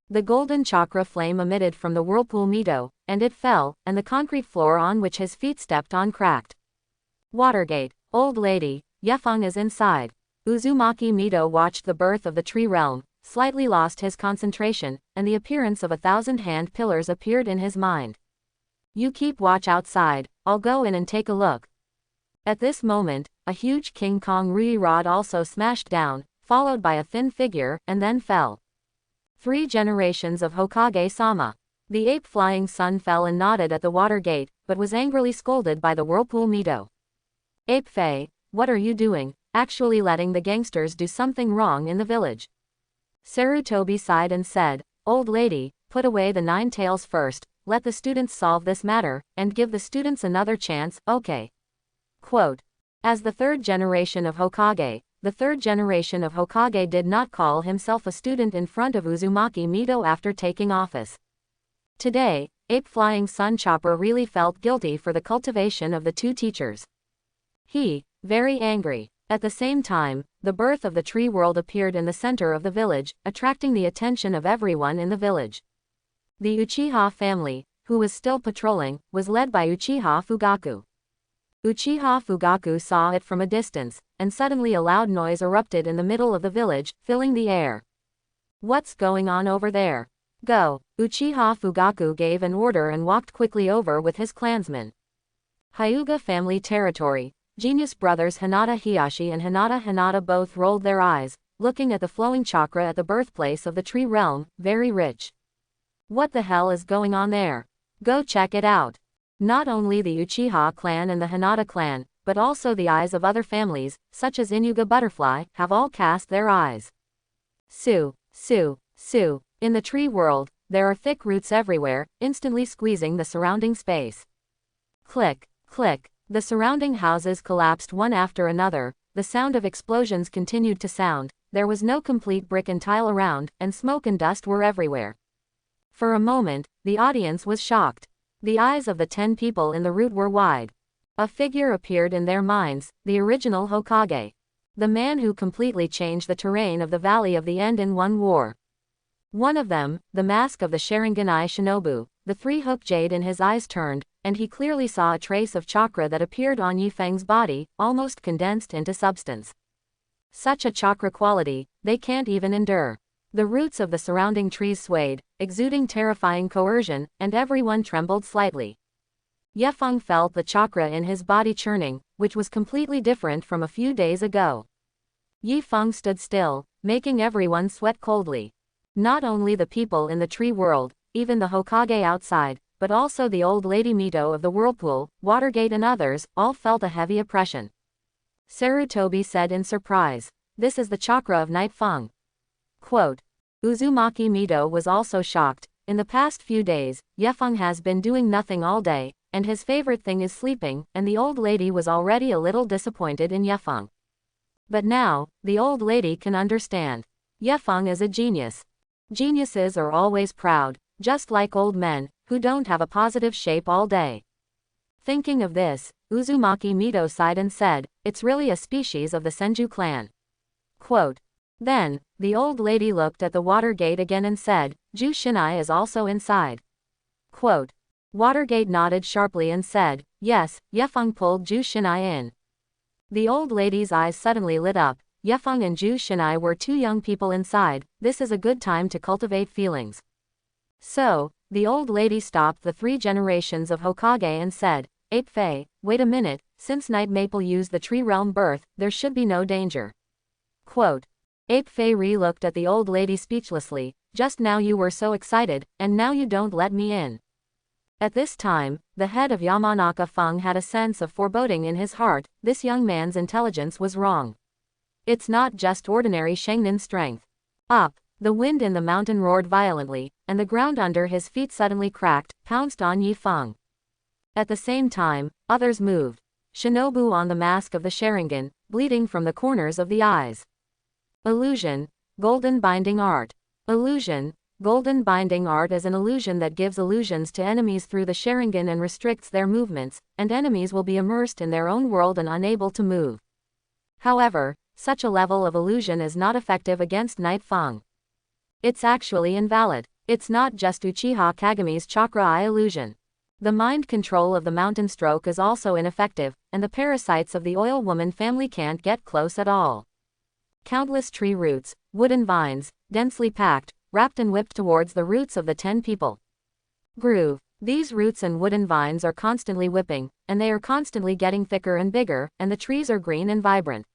The golden chakra flame emitted from the whirlpool Mito, and it fell, and the concrete floor on which his feet stepped on cracked. Watergate, old lady, Yefeng is inside. Uzumaki Mito watched the birth of the tree realm, slightly lost his concentration, and the appearance of 1,000-hand pillars appeared in his mind. You keep watch outside, I'll go in and take a look. At this moment, a huge King Kong Rui rod also smashed down, followed by a thin figure, and then fell. 3 generations of Hokage-sama. The ape flying sun fell and nodded at the Watergate, but was angrily scolded by the whirlpool Mito. Ape Fei, what are you doing, actually letting the gangsters do something wrong in the village? Sarutobi sighed and said, old lady, put away the 9 tails first, let the students solve this matter, and give the students another chance, okay. Quote. As the 3rd generation of Hokage, the 3rd generation of Hokage did not call himself a student in front of Uzumaki Mito after taking office. Today, Ape Flying Sun Chopper really felt guilty for the cultivation of the 2 teachers. He, very angry. At the same time, the birth of the tree world appeared in the center of the village, attracting the attention of everyone in the village. The Uchiha family, who was still patrolling, was led by Uchiha Fugaku. Uchiha Fugaku saw it from a distance, and suddenly a loud noise erupted in the middle of the village, filling the air. "What's going on over there? Go!" Uchiha Fugaku gave an order and walked quickly over with his clansmen. Hyuga family territory. Genius brothers Hinata Hiyashi and Hinata both rolled their eyes, looking at the flowing chakra at the birthplace of the tree realm, very rich. What the hell is going on there? Go check it out. Not only the Uchiha clan and the Hinata clan, but also the eyes of other families, such as Inuga Butterfly, have all cast their eyes. Su. In the tree world, there are thick roots everywhere, instantly squeezing the surrounding space. Click, click. The surrounding houses collapsed one after another, the sound of explosions continued to sound, there was no complete brick and tile around, and smoke and dust were everywhere. For a moment, the audience was shocked. The eyes of the 10 people in the root were wide. A figure appeared in their minds, the original Hokage. The man who completely changed the terrain of the Valley of the End in one war. One of them, the mask of the Sharingan-eye Shinobu, the 3-hook jade in his eyes turned, and he clearly saw a trace of chakra that appeared on Yi Feng's body, almost condensed into substance. Such a chakra quality, they can't even endure. The roots of the surrounding trees swayed, exuding terrifying coercion, and everyone trembled slightly. Yefeng felt the chakra in his body churning, which was completely different from a few days ago. Yi Feng stood still, making everyone sweat coldly. Not only the people in the tree world, even the Hokage outside, but also the old lady Mito of the Whirlpool, Watergate and others, all felt a heavy oppression. Sarutobi said in surprise, "This is the chakra of Night Feng." Quote. Uzumaki Mito was also shocked. In the past few days, Yefeng has been doing nothing all day, and his favorite thing is sleeping, and the old lady was already a little disappointed in Yefeng. But now, the old lady can understand. Yefeng is a genius. Geniuses are always proud, just like old men, who don't have a positive shape all day. Thinking of this, Uzumaki Mito sighed and said, "It's really a species of the Senju clan." Quote. Then, the old lady looked at the Watergate again and said, "Ju Shinai is also inside." Quote. Watergate nodded sharply and said, "Yes." Yefeng pulled Ju Shinai in. The old lady's eyes suddenly lit up. Yefeng and Ju Shinai were 2 young people inside, this is a good time to cultivate feelings. So, the old lady stopped the 3 generations of Hokage and said, "Ape Fei, wait a minute, since Night Maple used the tree realm birth, there should be no danger." Quote. Ape Fei re-looked at the old lady speechlessly, "Just now you were so excited, and now you don't let me in." At this time, the head of Yamanaka Feng had a sense of foreboding in his heart, this young man's intelligence was wrong. It's not just ordinary Shengnin strength. Up, the wind in the mountain roared violently, and the ground under his feet suddenly cracked, pounced on Yi Feng. At the same time, others moved. Shinobu on the mask of the Sharingan, bleeding from the corners of the eyes. Illusion, golden binding art. Illusion, golden binding art is an illusion that gives illusions to enemies through the Sharingan and restricts their movements, and enemies will be immersed in their own world and unable to move. However, such a level of illusion is not effective against Night Feng. It's actually invalid. It's not just Uchiha Kagami's chakra eye illusion. The mind control of the mountain stroke is also ineffective, and the parasites of the oil woman family can't get close at all. Countless tree roots, wooden vines, densely packed, wrapped and whipped towards the roots of the 10 people. Groove. These roots and wooden vines are constantly whipping, and they are constantly getting thicker and bigger, and the trees are green and vibrant.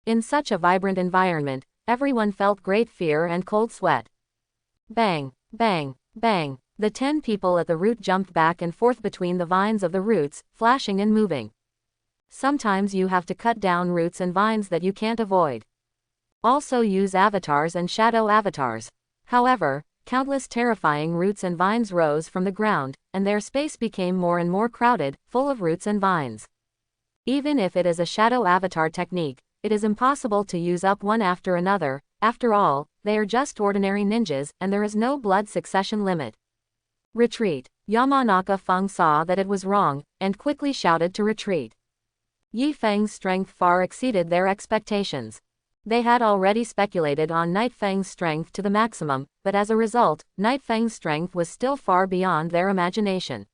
In such a vibrant environment, everyone felt great fear and cold sweat. Bang, bang, bang. The 10 people at the root jumped back and forth between the vines of the roots, flashing and moving. Sometimes you have to cut down roots and vines that you can't avoid. Also use avatars and shadow avatars. However, countless terrifying roots and vines rose from the ground, and their space became more and more crowded, full of roots and vines. Even if it is a shadow avatar technique, it is impossible to use up one after another. After all, they are just ordinary ninjas, and there is no blood succession limit. Retreat. Yamanaka Feng saw that it was wrong, and quickly shouted to retreat. Yi Feng's strength far exceeded their expectations. They had already speculated on Night Fang's strength to the maximum, but as a result, Night Fang's strength was still far beyond their imagination.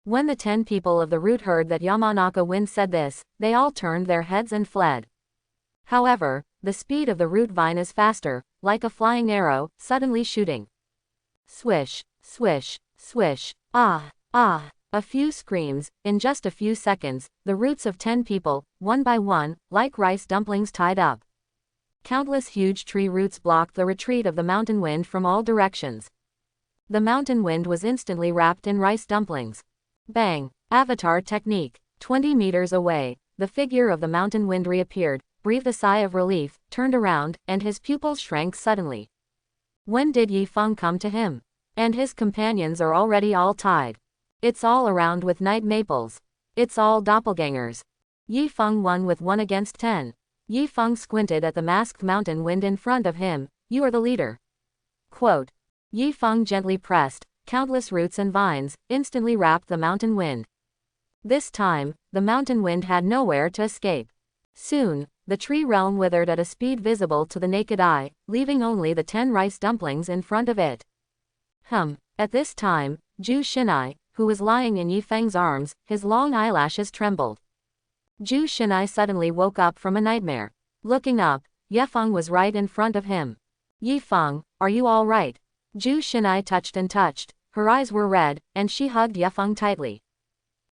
When the 10 people of the root heard that Yamanaka Wind said this, they all turned their heads and fled. However, the speed of the root vine is faster, like a flying arrow, suddenly shooting. Swish, swish, swish, ah, ah. A few screams, in just a few seconds, the roots of 10 people, one by one, like rice dumplings tied up. Countless huge tree roots blocked the retreat of the mountain wind from all directions. The mountain wind was instantly wrapped in rice dumplings. Bang! Avatar technique. 20 meters away, the figure of the mountain wind reappeared, breathed a sigh of relief, turned around, and his pupils shrank suddenly. When did Yi Feng come to him? And his companions are already all tied. It's all around with night maples. It's all doppelgangers. Yi Feng won with 1 against 10. Yi Feng squinted at the masked mountain wind in front of him. You are the leader. Quote. Yi Feng gently pressed. Countless roots and vines instantly wrapped the mountain wind. This time, the mountain wind had nowhere to escape. Soon, the tree realm withered at a speed visible to the naked eye, leaving only the 10 rice dumplings in front of it. At this time, Zhu Xinai, who was lying in Yi Feng's arms, his long eyelashes trembled. Zhu Xinai suddenly woke up from a nightmare. Looking up, Yi Feng was right in front of him. Yi Feng, are you all right? Zhu Xinai touched and touched. Her eyes were red, and she hugged Yi Feng tightly.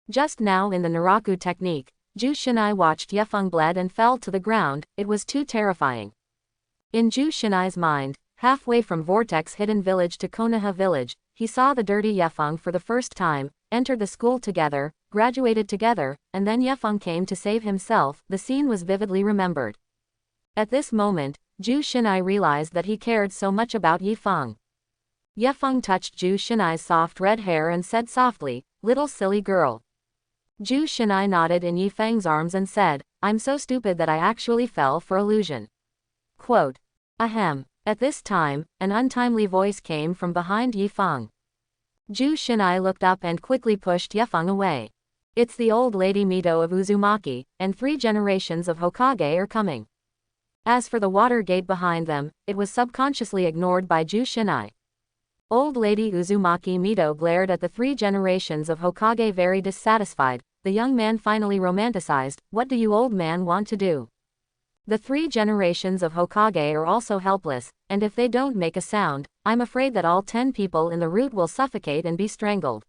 Just now in the Naraku technique, Zhu Xinai watched Yi Feng bled and fell to the ground. It was too terrifying. In Zhu Xinai's mind, halfway from Vortex Hidden Village to Konoha Village, he saw the dirty Yi Feng for the first time, entered the school together, graduated together, and then Yi Feng came to save himself. The scene was vividly remembered. At this moment, Zhu Xinai realized that he cared so much about Yi Feng. Yi Feng touched Zhu Xinai's soft red hair and said softly, "Little silly girl." Zhu Xinai nodded in Yi Feng's arms and said, "I'm so stupid that I actually fell for illusion." Quote. Ahem. At this time, an untimely voice came from behind Yi Feng. Zhu Xinai looked up and quickly pushed Yi Feng away. It's the old lady Mito of Uzumaki, and 3 generations of Hokage are coming. As for the water gate behind them, it was subconsciously ignored by Zhu Xinai. Old lady Uzumaki Mito glared at the 3 generations of Hokage very dissatisfied. The young man finally romanticized, "What do you old man want to do?" The 3 generations of Hokage are also helpless, and if they don't make a sound, I'm afraid that all 10 people in the root will suffocate and be strangled.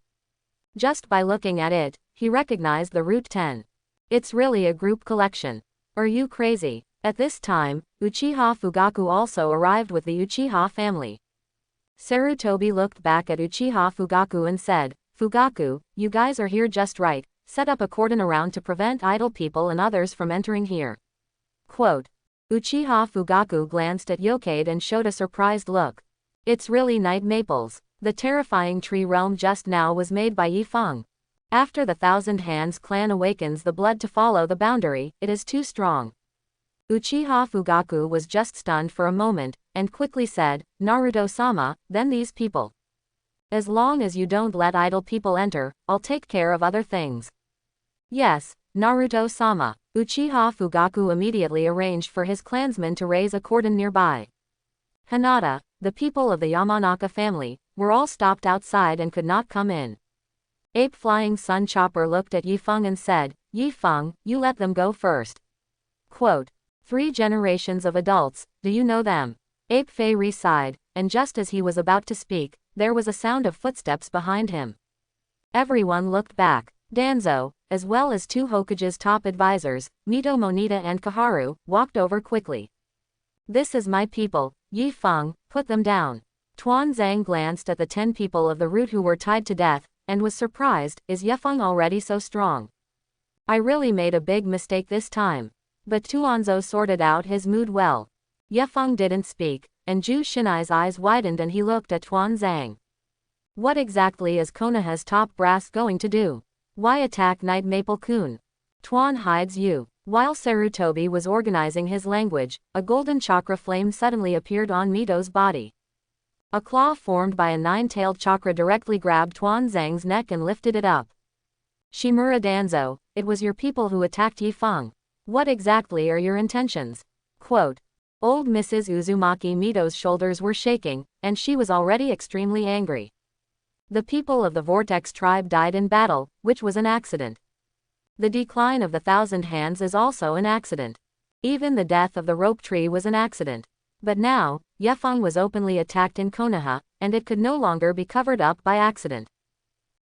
Just by looking at it, he recognized the root 10. It's really a group collection. Are you crazy? At this time, Uchiha Fugaku also arrived with the Uchiha family. Sarutobi looked back at Uchiha Fugaku and said, "Fugaku, you guys are here just right. Set up a cordon around to prevent idle people and others from entering here." Quote. Uchiha Fugaku glanced at Yokade and showed a surprised look. It's really night maples. The terrifying tree realm just now was made by Yi Feng. After the Thousand Hands clan awakens the blood to follow the boundary, it is too strong. Uchiha Fugaku was just stunned for a moment, and quickly said, "Naruto-sama, then these people. As long as you don't let idle people enter, I'll take care of other things." Yes, Naruto-sama. Uchiha Fugaku immediately arranged for his clansmen to raise a cordon nearby. Hinata, the people of the Yamanaka family, were all stopped outside and could not come in. Ape Flying Sun Chopper looked at Yi Feng and said, "Yi Feng, you let them go first." Quote. 3 generations of adults, do you know them? Ape Fei sighed, and just as he was about to speak, there was a sound of footsteps behind him. Everyone looked back. Danzo, as well as 2 Hokage's top advisors, Mito Monita and Kaharu, walked over quickly. "This is my people, Yi Feng, put them down." Tuan Zhang glanced at the 10 people of the root who were tied to death, and was surprised, is Yi Feng already so strong? I really made a big mistake this time. But Tuanzo sorted out his mood well. Yi Feng didn't speak, and Zhu Xinai's eyes widened and he looked at Tuan Zhang. What exactly is Konoha's top brass going to do? Why attack Night Maple-kun? Tuan hides you. While Sarutobi was organizing his language, a golden chakra flame suddenly appeared on Mito's body. A claw formed by a 9-tailed chakra directly grabbed Tuan Zhang's neck and lifted it up. Shimura Danzo, it was your people who attacked Yi Feng. What exactly are your intentions? Quote. Old Mrs. Uzumaki Mito's shoulders were shaking, and she was already extremely angry. The people of the Vortex tribe died in battle, which was an accident. The decline of the Thousand Hands is also an accident. Even the death of the rope tree was an accident. But now, Yefeng was openly attacked in Konoha, and it could no longer be covered up by accident.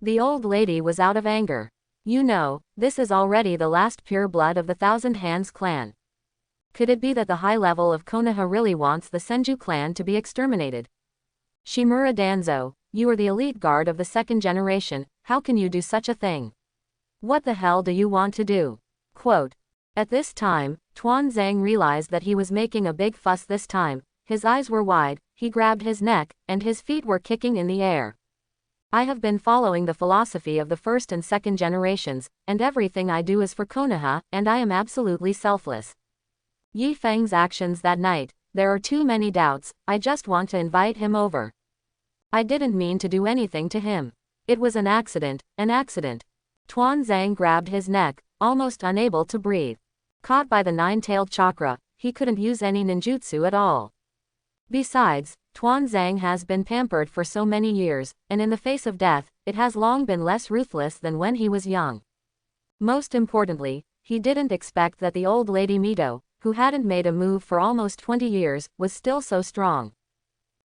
The old lady was out of anger. You know, this is already the last pure blood of the Thousand Hands clan. Could it be that the high level of Konoha really wants the Senju clan to be exterminated? Shimura Danzo, you are the elite guard of the second generation, how can you do such a thing? What the hell do you want to do? Quote. At this time, Tuan Zhang realized that he was making a big fuss this time. His eyes were wide, he grabbed his neck, and his feet were kicking in the air. I have been following the philosophy of the first and second generations, and everything I do is for Konoha, and I am absolutely selfless. Yi Feng's actions that night, there are too many doubts, I just want to invite him over. I didn't mean to do anything to him. It was an accident, an accident. Tuan Zhang grabbed his neck, almost unable to breathe. Caught by the nine-tailed chakra, he couldn't use any ninjutsu at all. Besides, Tuan Zhang has been pampered for so many years, and in the face of death, it has long been less ruthless than when he was young. Most importantly, he didn't expect that the old lady Mito, who hadn't made a move for almost 20 years, was still so strong.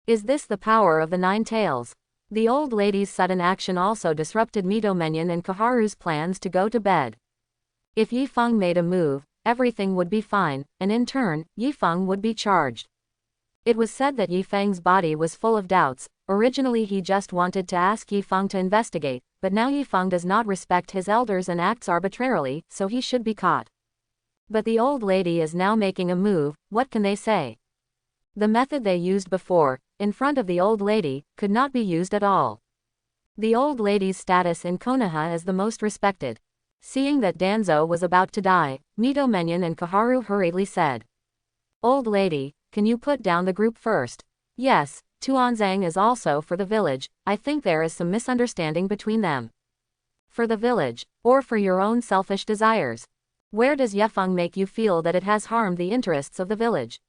Is this the power of the Nine Tails? The old lady's sudden action also disrupted Mito Menyon and Koharu's plans to go to bed. If Yi Feng made a move, everything would be fine, and in turn, Yi Feng would be charged. It was said that Yi Feng's body was full of doubts. Originally he just wanted to ask Yi Feng to investigate, but now Yi Feng does not respect his elders and acts arbitrarily, so he should be caught. But the old lady is now making a move, what can they say? The method they used before, in front of the old lady, could not be used at all. The old lady's status in Konoha is the most respected. Seeing that Danzo was about to die, Mito Menyon and Koharu hurriedly said. Old lady, can you put down the group first? Yes, Tuanzang is also for the village, I think there is some misunderstanding between them. For the village, or for your own selfish desires? Where does Yefeng make you feel that it has harmed the interests of the village?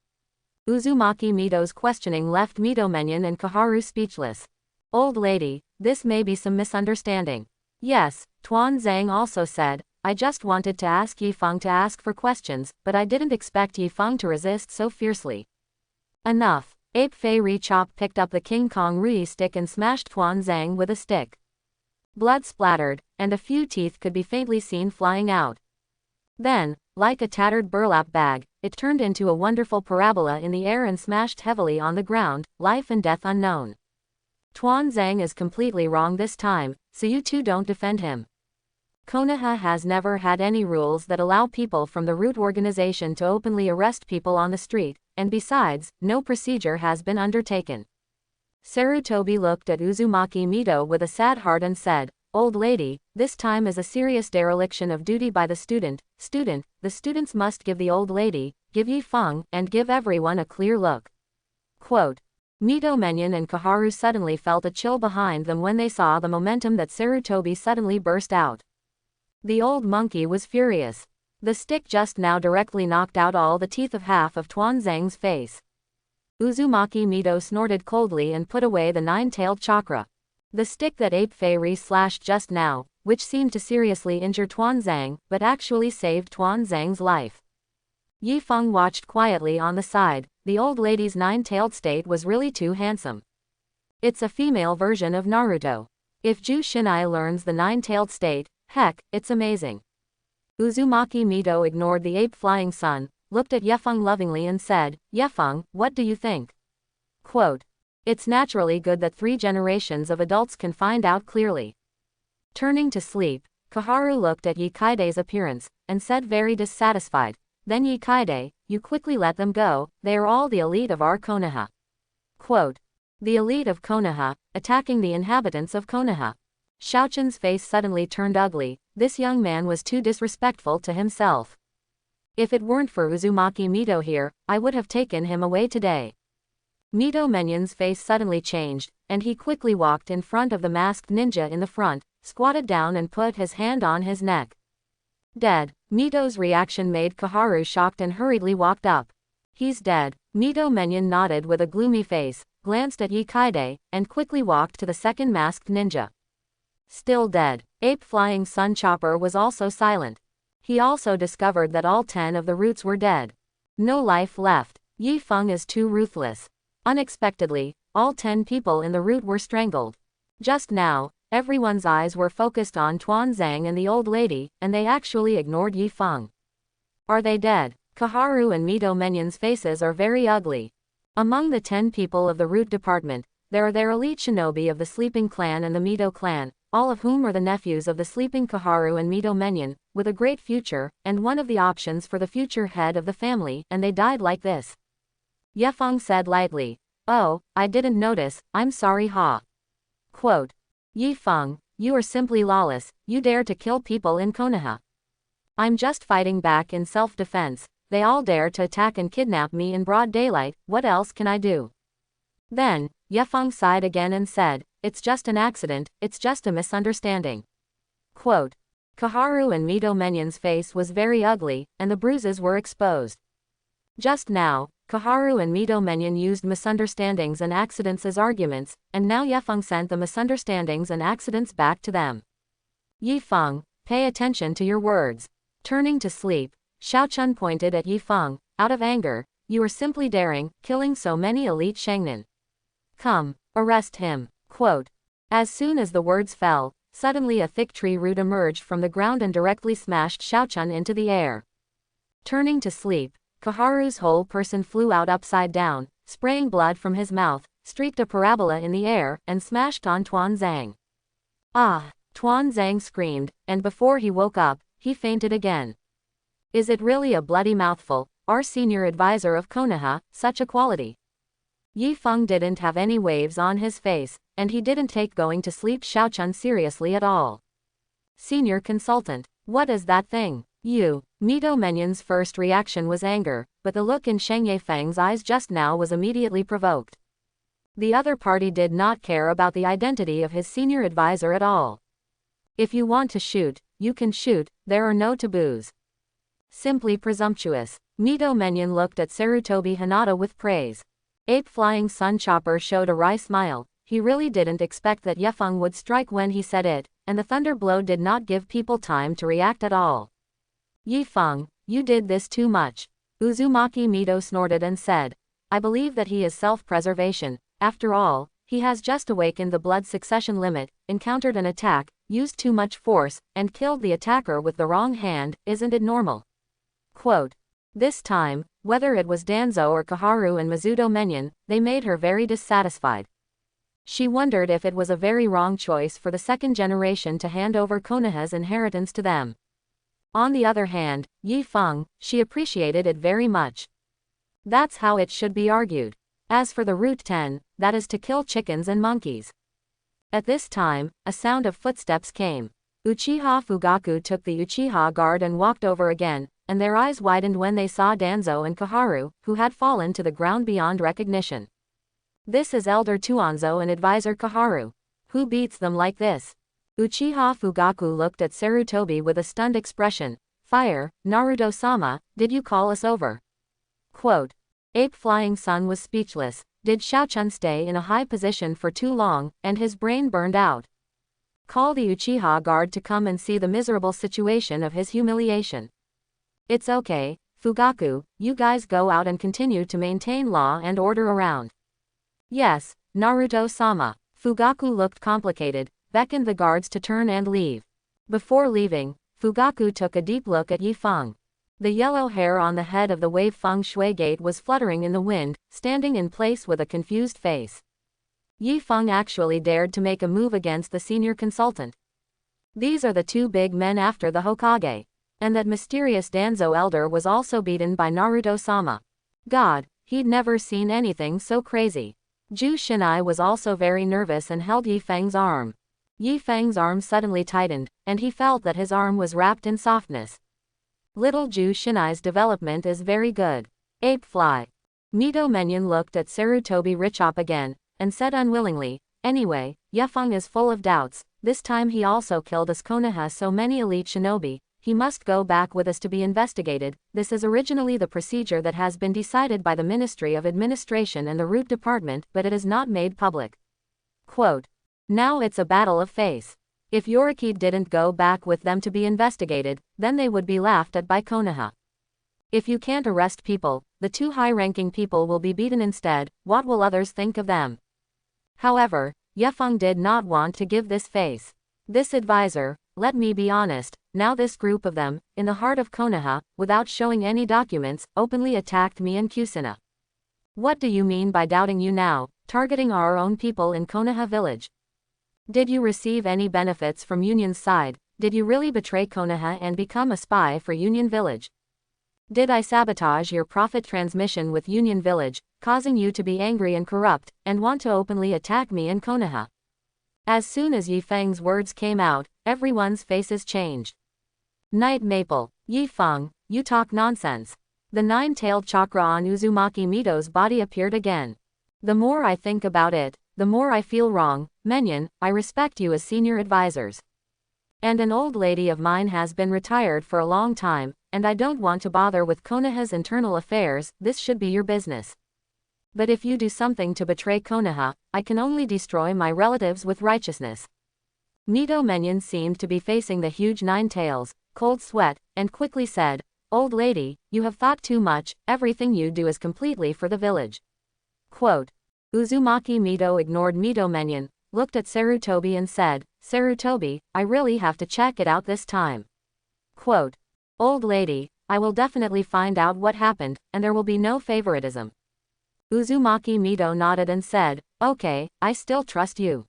Uzumaki Mito's questioning left Mito Menyon and Koharu speechless. Old lady, this may be some misunderstanding. Yes, Tuan Zhang also said, I just wanted to ask Yi Feng to ask for questions, but I didn't expect Yi Feng to resist so fiercely. Enough. Ape Fei Ri Chop picked up the King Kong Rui stick and smashed Tuan Zhang with a stick. Blood splattered, and a few teeth could be faintly seen flying out. Then, like a tattered burlap bag, it turned into a wonderful parabola in the air and smashed heavily on the ground, life and death unknown. Tuan Zhang is completely wrong this time, so you two don't defend him. Konoha has never had any rules that allow people from the root organization to openly arrest people on the street, and besides, no procedure has been undertaken. Sarutobi looked at Uzumaki Mito with a sad heart and said, Old lady, this time is a serious dereliction of duty by the student. The students must give the old lady, give Yi Feng, and give everyone a clear look. Quote. Mito Menyon and Koharu suddenly felt a chill behind them when they saw the momentum that Sarutobi suddenly burst out. The old monkey was furious. The stick just now directly knocked out all the teeth of half of Tuan Zhang's face. Uzumaki Mito snorted coldly and put away the nine-tailed chakra. The stick that Ape Fei Ri slashed just now, which seemed to seriously injure Tuan Zhang, but actually saved Tuan Zhang's life. Yi Feng watched quietly on the side. The old lady's nine-tailed state was really too handsome. It's a female version of Naruto. If Ju Shinai learns the nine-tailed state, heck, it's amazing. Uzumaki Mito ignored the ape flying sun, looked at Yefeng lovingly and said, Yefeng, what do you think? Quote. It's naturally good that 3 generations of adults can find out clearly. Turning to sleep, Koharu looked at Yikaide's appearance, and said very dissatisfied, Then Yikaide, you quickly let them go, they are all the elite of our Konoha. Quote. The elite of Konoha, attacking the inhabitants of Konoha. Xiaoqin's face suddenly turned ugly, this young man was too disrespectful to himself. If it weren't for Uzumaki Mito here, I would have taken him away today. Mito Menyon's face suddenly changed, and he quickly walked in front of the masked ninja in the front, squatted down and put his hand on his neck. Dead. Mito's reaction made Koharu shocked and hurriedly walked up. He's dead. Mito Menion nodded with a gloomy face, glanced at Ye Kaide, and quickly walked to the second masked ninja. Still dead. Ape Flying Sun Chopper was also silent. He also discovered that all 10 of the roots were dead. No life left. Yi Feng is too ruthless. Unexpectedly, all 10 people in the root were strangled. Just now, everyone's eyes were focused on Tuan Zhang and the old lady, and they actually ignored Yi Feng. Are they dead? Kaharu and Mito Menion's faces are very ugly. Among the 10 people of the root department, there are their elite shinobi of the Sleeping Clan and the Mito Clan, all of whom are the nephews of the sleeping Kaharu and Mito Menion, with a great future, and one of the options for the future head of the family, and they died like this. Ye Feng said lightly. Oh, I didn't notice, I'm sorry ha. Quote. Yi Feng, you are simply lawless, you dare to kill people in Konoha. I'm just fighting back in self-defense, they all dare to attack and kidnap me in broad daylight, what else can I do? Then, Ye Feng sighed again and said, it's just an accident, it's just a misunderstanding. Quote. Kaharu and Mito Menion's face was very ugly, and the bruises were exposed. Just now, Kaharu and Mito Menion used misunderstandings and accidents as arguments, and now Ye Feng sent the misunderstandings and accidents back to them. Yi Feng, pay attention to your words. Turning to sleep, Xiaochun pointed at Yi Feng, out of anger, you are simply daring, killing so many elite Shangnan. Come, arrest him. Quote. As soon as the words fell, suddenly a thick tree root emerged from the ground and directly smashed Xiaochun into the air. Turning to sleep, Kaharu's whole person flew out upside down, spraying blood from his mouth, streaked a parabola in the air, and smashed on Tuan Zhang. Ah! Tuan Zhang screamed, and before he woke up, he fainted again. Is it really a bloody mouthful, our senior advisor of Konoha, such a quality? Yi Feng didn't have any waves on his face, and he didn't take going to sleep Xiaochun seriously at all. Senior consultant, what is that thing? You. Mito Menion's first reaction was anger, but the look in Sheng Yifeng's eyes just now was immediately provoked. The other party did not care about the identity of his senior advisor at all. If you want to shoot, you can shoot, there are no taboos. Simply presumptuous. Mito Menion looked at Sarutobi Hinata with praise. Ape Flying Sun Chopper showed a wry smile. He really didn't expect that Ye Feng would strike when he said it, and the thunder blow did not give people time to react at all. Yi Feng, you did this too much. Uzumaki Mito snorted and said. I believe that he is self-preservation. After all, he has just awakened the blood succession limit, encountered an attack, used too much force, and killed the attacker with the wrong hand, isn't it normal? Quote. This time, whether it was Danzo or Kaharu and Mizuto Menion, they made her very dissatisfied. She wondered if it was a very wrong choice for the second generation to hand over Konoha's inheritance to them. On the other hand, Yi Feng, she appreciated it very much. That's how it should be argued. As for the Route 10, that is to kill chickens and monkeys. At this time, a sound of footsteps came. Uchiha Fugaku took the Uchiha guard and walked over again, and their eyes widened when they saw Danzo and Kaharu, who had fallen to the ground beyond recognition. This is Elder Tuanzo and Advisor Kaharu. Who beats them like this? Uchiha Fugaku looked at Sarutobi with a stunned expression. Fire, Naruto-sama, did you call us over? Quote. Ape Flying Sun was speechless. Did Xiaochun stay in a high position for too long, and his brain burned out? Call the Uchiha guard to come and see the miserable situation of his humiliation. It's okay, Fugaku, you guys go out and continue to maintain law and order around. Yes, Naruto-sama. Fugaku looked complicated, beckoned the guards to turn and leave. Before leaving, Fugaku took a deep look at Yi Feng. The yellow hair on the head of the wave feng shui gate was fluttering in the wind, standing in place with a confused face. Yi Feng actually dared to make a move against the senior consultant. These are the two big men after the Hokage. And that mysterious Danzo elder was also beaten by Naruto-sama. God, he'd never seen anything so crazy. Ju Shinai was also very nervous and held Yi Feng's arm. Yi Feng's arm suddenly tightened, and he felt that his arm was wrapped in softness. Little Ju Shinai's development is very good. Ape Fly. Mito Menion looked at Sarutobi Richop again, and said unwillingly, anyway, Ye Feng is full of doubts, this time he also killed as Konoha so many elite shinobi, he must go back with us to be investigated. This is originally the procedure that has been decided by the Ministry of Administration and the Root Department, but it is not made public. Quote. Now it's a battle of face. If Yoriki didn't go back with them to be investigated, then they would be laughed at by Konoha. If you can't arrest people, the two high-ranking people will be beaten instead. What will others think of them? However, Yefeng did not want to give this face. This advisor, let me be honest, now this group of them, in the heart of Konoha, without showing any documents, openly attacked me and Kushina. What do you mean by doubting you now, targeting our own people in Konoha village? Did you receive any benefits from Union's side? Did you really betray Konoha and become a spy for Union village? Did I sabotage your profit transmission with Union village, causing you to be angry and corrupt, and want to openly attack me in Konoha? As soon as Yi Feng's words came out, everyone's faces changed. Night Maple, Yi Feng, you talk nonsense. The nine-tailed chakra on Uzumaki Mito's body appeared again. The more I think about it, the more I feel wrong. Menyon, I respect you as senior advisors. And an old lady of mine has been retired for a long time, and I don't want to bother with Konoha's internal affairs. This should be your business. But if you do something to betray Konoha, I can only destroy my relatives with righteousness. Mito Menyon seemed to be facing the huge nine tails, cold sweat, and quickly said, Old lady, you have thought too much, everything you do is completely for the village. Quote. Uzumaki Mito ignored Mito Menyon, looked at Sarutobi and said, Sarutobi, I really have to check it out this time. Quote. Old lady, I will definitely find out what happened, and there will be no favoritism. Uzumaki Mito nodded and said, Okay, I still trust you.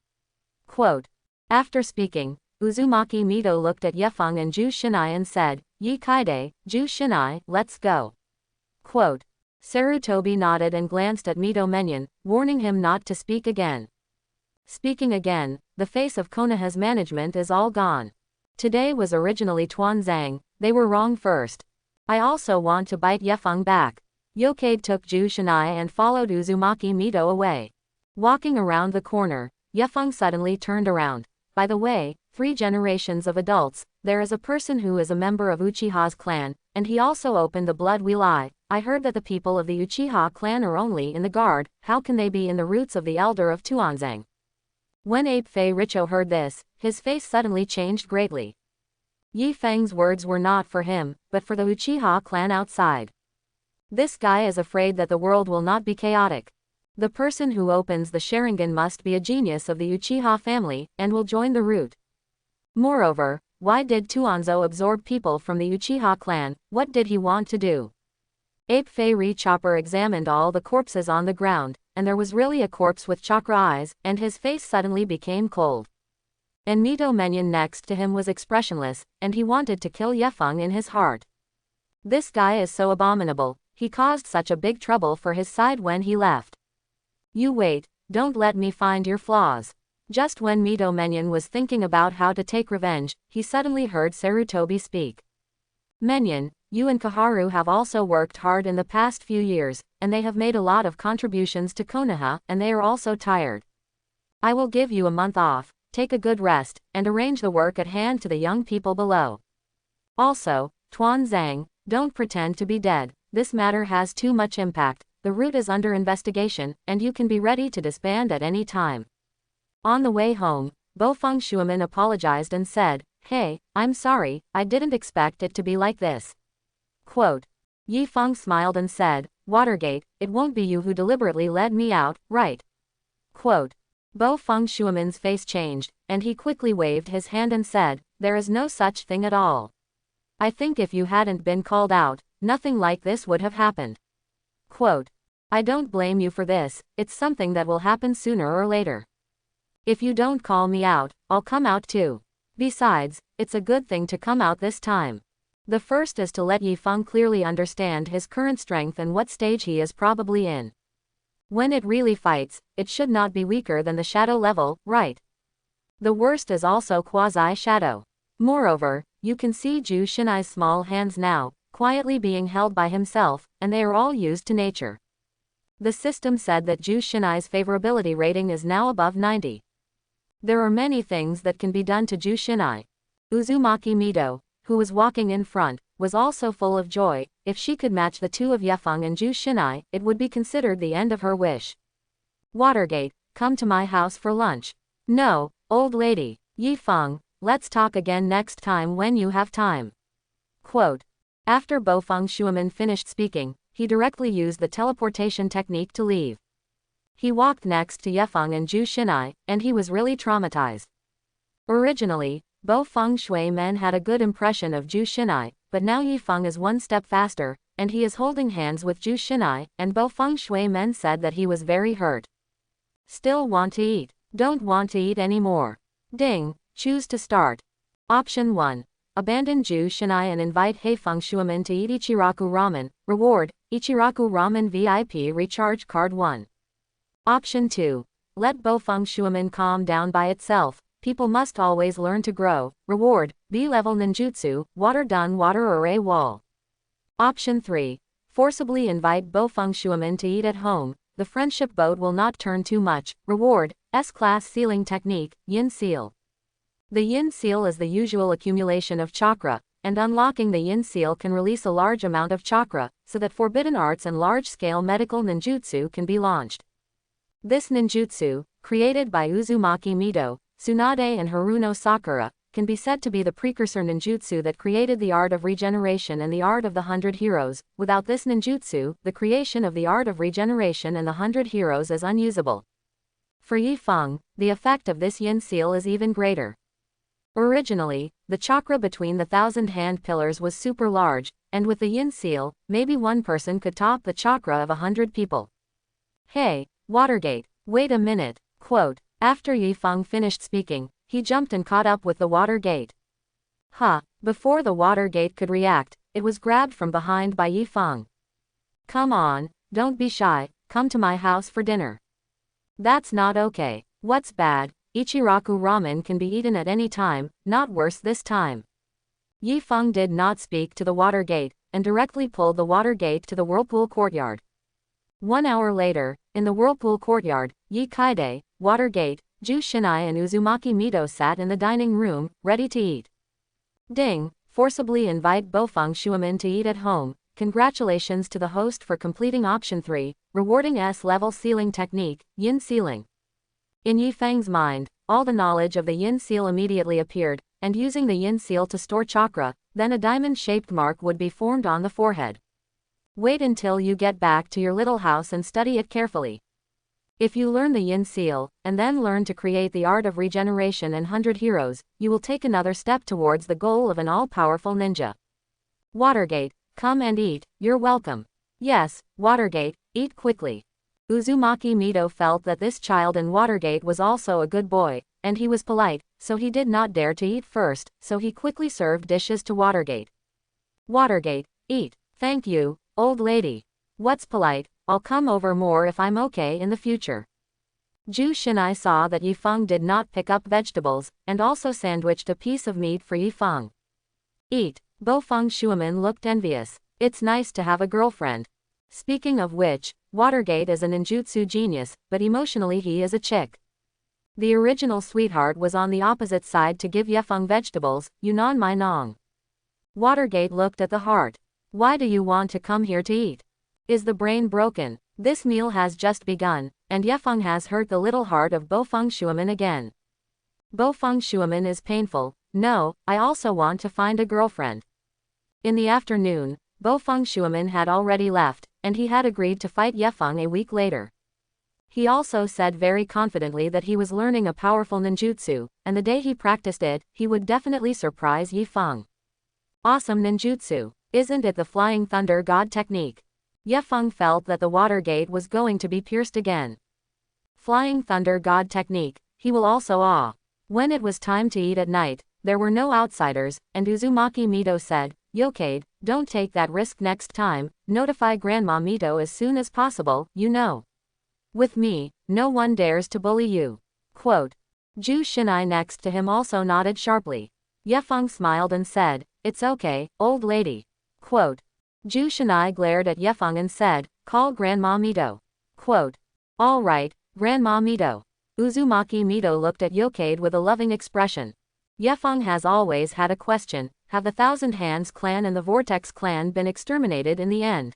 Quote. After speaking, Uzumaki Mito looked at Yefeng and Ju Shinai and said, Yi Kaide, Ju Shinai, let's go. Quote. Sarutobi nodded and glanced at Mito Menyon, warning him not to speak again. Speaking again, the face of Konoha's management is all gone. Today was originally Tuanzang, they were wrong first. I also want to bite Yefeng back. Yokade took Ju Shinai and followed Uzumaki Mito away. Walking around the corner, Yefeng suddenly turned around. By the way, 3 generations of adults, there is a person who is a member of Uchiha's clan, and he also opened the blood wheel eye. I heard that the people of the Uchiha clan are only in the guard, how can they be in the roots of the elder of Tuanzang? When Ape Fei Richo heard this, his face suddenly changed greatly. Yi Feng's words were not for him, but for the Uchiha clan outside. This guy is afraid that the world will not be chaotic. The person who opens the Sharingan must be a genius of the Uchiha family, and will join the root. Moreover, why did Tuanzo absorb people from the Uchiha clan? What did he want to do? Ape Fei Chopper examined all the corpses on the ground, and there was really a corpse with chakra eyes, and his face suddenly became cold. And Mito Menyon next to him was expressionless, and he wanted to kill Yefeng in his heart. This guy is so abominable, he caused such a big trouble for his side when he left. You wait, don't let me find your flaws. Just when Mito Menyon was thinking about how to take revenge, he suddenly heard Sarutobi speak. Menyon, you and Kaharu have also worked hard in the past few years, and they have made a lot of contributions to Konoha, and they are also tired. I will give you a month off, take a good rest, and arrange the work at hand to the young people below. Also, Tuanzang, don't pretend to be dead, this matter has too much impact, the root is under investigation, and you can be ready to disband at any time. On the way home, Bofeng Shuaman apologized and said, Hey, I'm sorry, I didn't expect it to be like this. Quote. Yi Feng smiled and said, Watergate, it won't be you who deliberately led me out, right? Quote. Bofeng Shuaman's face changed, and he quickly waved his hand and said, There is no such thing at all. I think if you hadn't been called out, nothing like this would have happened. Quote. I don't blame you for this, it's something that will happen sooner or later. If you don't call me out, I'll come out too. Besides, it's a good thing to come out this time. The first is to let Yi Feng clearly understand his current strength and what stage he is probably in. When it really fights, it should not be weaker than the shadow level, right? The worst is also quasi-shadow. Moreover, you can see Ju Shinai's small hands now, quietly being held by himself, and they are all used to nature. The system said that Ju Shinai's favorability rating is now above 90. There are many things that can be done to Ju Shinai. Uzumaki Mito, who was walking in front, was also full of joy. If she could match the two of Yefeng and Zhu Xinai, it would be considered the end of her wish. Watergate, come to my house for lunch. No, old lady. Yifeng, let's talk again next time when you have time. Quote. After Bofeng Shuimin finished speaking, he directly used the teleportation technique to leave. He walked next to Yefeng and Zhu Xinai, and he was really traumatized. Originally, Bofeng Shuimin had a good impression of Zhu Xinai, but now Yifeng is one step faster, and he is holding hands with Zhu Xinai, and Bofeng Shuimin said that he was very hurt. Still want to eat. Don't want to eat anymore. Ding, choose to start. Option 1. Abandon Zhu Xinai and invite Heifeng Shuimin to eat Ichiraku Ramen. Reward, Ichiraku Ramen VIP Recharge Card 1. Option 2. Let Bofeng Shuimin calm down by itself. People must always learn to grow. Reward, B-level ninjutsu, water done water array wall. Option 3. Forcibly invite Bofeng Shuimin to eat at home. The friendship boat will not turn too much. Reward, S-class sealing technique, Yin Seal. The Yin Seal is the usual accumulation of chakra, and unlocking the Yin Seal can release a large amount of chakra, so that forbidden arts and large-scale medical ninjutsu can be launched. This ninjutsu, created by Uzumaki Mito, Tsunade and Haruno Sakura, can be said to be the precursor ninjutsu that created the art of regeneration and the art of the 100 heroes. Without this ninjutsu, the creation of the art of regeneration and the 100 heroes is unusable. For Yifeng, the effect of this Yin Seal is even greater. Originally, the chakra between the 1,000 hand pillars was super large, and with the Yin Seal, maybe one person could top the chakra of 100 people. Hey, Watergate, wait a minute. Quote. After Yifeng finished speaking, he jumped and caught up with the Watergate. Before the Watergate could react, it was grabbed from behind by Yifeng. Come on, don't be shy, come to my house for dinner. That's not okay. What's bad? Ichiraku ramen can be eaten at any time, not worse this time. Yifeng did not speak to the Watergate, and directly pulled the Watergate to the Whirlpool Courtyard. 1 hour later, in the Whirlpool Courtyard, Yi Kaide, Watergate, Zhu Xinai and Uzumaki Mito sat in the dining room, ready to eat. Ding, forcibly invite Bofeng Shuimin to eat at home. Congratulations to the host for completing option 3, rewarding S-level sealing technique, Yin Sealing. In Yifeng's mind, all the knowledge of the Yin Seal immediately appeared, and using the Yin Seal to store chakra, then a diamond-shaped mark would be formed on the forehead. Wait until you get back to your little house and study it carefully. If you learn the Yin Seal, and then learn to create the art of regeneration and 100 heroes, you will take another step towards the goal of an all-powerful ninja. Watergate, come and eat, you're welcome. Yes, Watergate, eat quickly. Uzumaki Mito felt that this child in Watergate was also a good boy, and he was polite, so he did not dare to eat first, so he quickly served dishes to Watergate. Watergate, eat. Thank you, old lady. What's polite? I'll come over more if I'm okay in the future. Zhu Xinai saw that Yifeng did not pick up vegetables, and also sandwiched a piece of meat for Yifeng. Eat. Bofeng Shuimin looked envious. It's nice to have a girlfriend. Speaking of which, Watergate is a ninjutsu genius, but emotionally he is a chick. The original sweetheart was on the opposite side to give Yifeng vegetables, Yunnan Mai Nong. Watergate looked at the heart. Why do you want to come here to eat? Is the brain broken? This meal has just begun, and Yifeng has hurt the little heart of Bofeng Shuimin again. Bofeng Shuimin is painful. No, I also want to find a girlfriend. In the afternoon, Bofeng Shuimin had already left, and he had agreed to fight Yifeng a week later. He also said very confidently that he was learning a powerful ninjutsu, and the day he practiced it, he would definitely surprise Yifeng. Awesome ninjutsu. Isn't it the Flying Thunder God technique? Yifeng felt that the Watergate was going to be pierced again. Flying Thunder God technique, he will also awe. When it was time to eat at night, there were no outsiders, and Uzumaki Mito said, Yokade, don't take that risk next time, notify Grandma Mito as soon as possible, you know. With me, no one dares to bully you. Quote. Zhu Xinai next to him also nodded sharply. Yifeng smiled and said, it's okay, old lady. Quote. Zhu Xinai glared at Yifeng and said, call Grandma Mito. Quote. All right, Grandma Mito. Uzumaki Mito looked at Yokade with a loving expression. Yifeng has always had a question, have the Thousand Hands clan and the Vortex clan been exterminated in the end?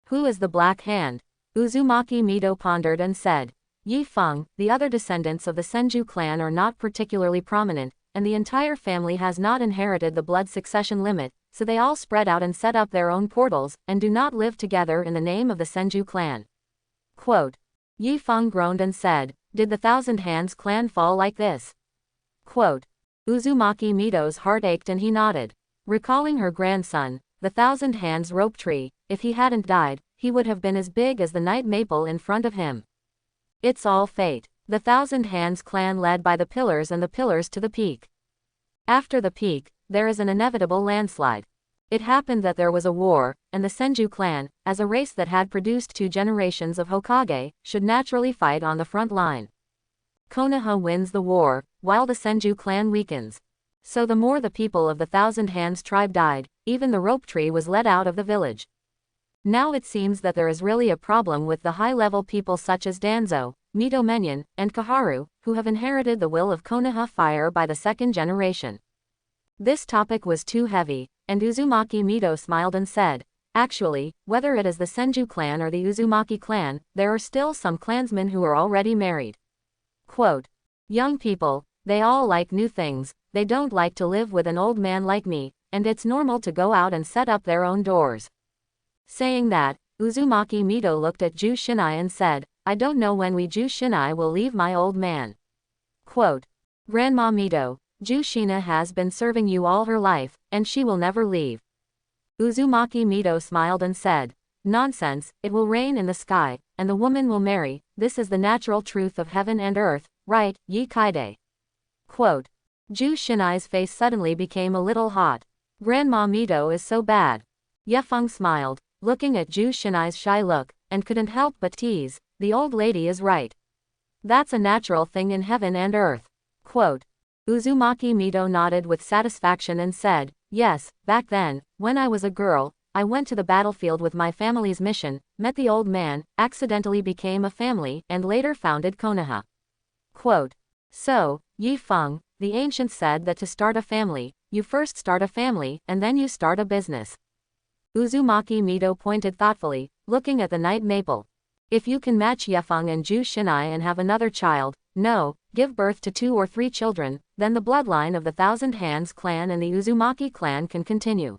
Who is the Black Hand? Uzumaki Mito pondered and said. Yi Feng, the other descendants of the Senju clan are not particularly prominent, and the entire family has not inherited the blood succession limit, so they all spread out and set up their own portals, and do not live together in the name of the Senju clan. Quote. Yi Feng groaned and said, did the Thousand Hands clan fall like this? Quote. Uzumaki Mito's heart ached and he nodded. Recalling her grandson, the Thousand Hands rope tree, if he hadn't died, he would have been as big as the night maple in front of him. It's all fate. The Thousand Hands clan led by the pillars and the pillars to the peak. After the peak, there is an inevitable landslide. It happened that there was a war, and the Senju clan, as a race that had produced 2 generations of Hokage, should naturally fight on the front line. Konoha wins the war, while the Senju clan weakens. So the more the people of the Thousand Hands tribe died, even the rope tree was let out of the village. Now it seems that there is really a problem with the high-level people such as Danzo, Mito Menyon, and Kaharu, who have inherited the will of Konoha fire by the 2nd generation. This topic was too heavy, and Uzumaki Mito smiled and said, actually, whether it is the Senju clan or the Uzumaki clan, there are still some clansmen who are already married. Quote. Young people, they all like new things, they don't like to live with an old man like me, and it's normal to go out and set up their own doors. Saying that, Uzumaki Mito looked at Ju Shinai and said, I don't know when we Ju Shinai will leave my old man. Quote. Grandma Mito, Ju Shina has been serving you all her life, and she will never leave. Uzumaki Mito smiled and said, nonsense, it will rain in the sky, and the woman will marry, this is the natural truth of heaven and earth, right, Yi Kaide. Quote. Ju Shinai's face suddenly became a little hot. Grandma Mito is so bad. Ye Feng smiled, looking at Ju Shinai's shy look, and couldn't help but tease, the old lady is right. That's a natural thing in heaven and earth. Quote. Uzumaki Mito nodded with satisfaction and said, yes, back then, when I was a girl, I went to the battlefield with my family's mission, met the old man, accidentally became a family, and later founded Konoha. Quote. So, Yi Feng, the ancients said that to start a family, you first start a family, and then you start a business. Uzumaki Mito pointed thoughtfully, looking at the night maple. If you can match Ye Feng and Ju Shinai and have another child, no, give birth to 2 or 3 children, then the bloodline of the Thousand Hands clan and the Uzumaki clan can continue.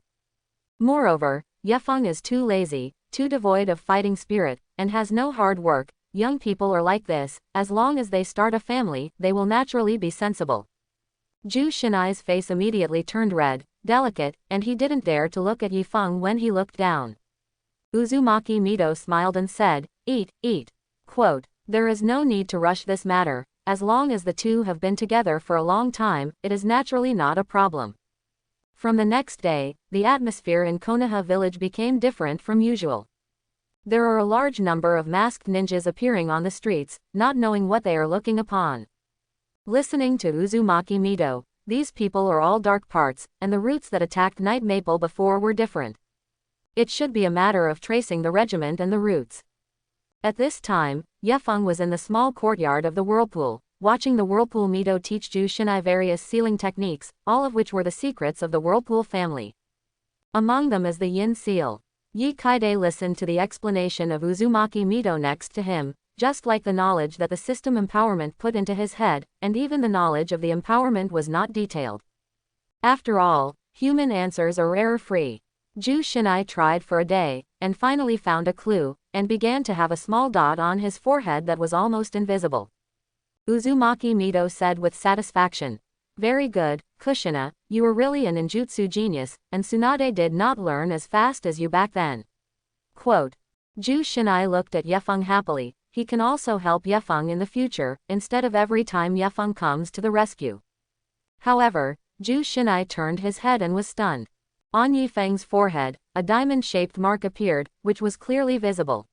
Moreover, Ye Feng is too lazy, too devoid of fighting spirit, and has no hard work. Young people are like this, as long as they start a family, they will naturally be sensible. Ju Shinai's face immediately turned red, delicate, and he didn't dare to look at Ye Feng when he looked down. Uzumaki Mito smiled and said, eat, eat. Quote. There is no need to rush this matter, as long as the two have been together for a long time, it is naturally not a problem. From the next day, the atmosphere in Konoha village became different from usual. There are a large number of masked ninjas appearing on the streets, not knowing what they are looking upon. Listening to Uzumaki Mito, these people are all dark parts, and the roots that attacked Night Maple before were different. It should be a matter of tracing the regiment and the roots. At this time, Ye Feng was in the small courtyard of the whirlpool, watching the whirlpool Mito teach Ju Shinai various sealing techniques, all of which were the secrets of the whirlpool family. Among them is the yin seal. Yi Kaide listened to the explanation of Uzumaki Mito next to him, just like the knowledge that the system empowerment put into his head, and even the knowledge of the empowerment was not detailed. After all, human answers are error-free. Ju Shinai tried for a day, and finally found a clue, and began to have a small dot on his forehead that was almost invisible. Uzumaki Mito said with satisfaction, very good, Kushina, you were really a ninjutsu genius, and Tsunade did not learn as fast as you back then. Quote. Ju Shinai looked at Ye Feng happily, he can also help Ye Feng in the future, instead of every time Ye Feng comes to the rescue. However, Ju Shinai turned his head and was stunned. On Yi Feng's forehead, a diamond-shaped mark appeared, which was clearly visible.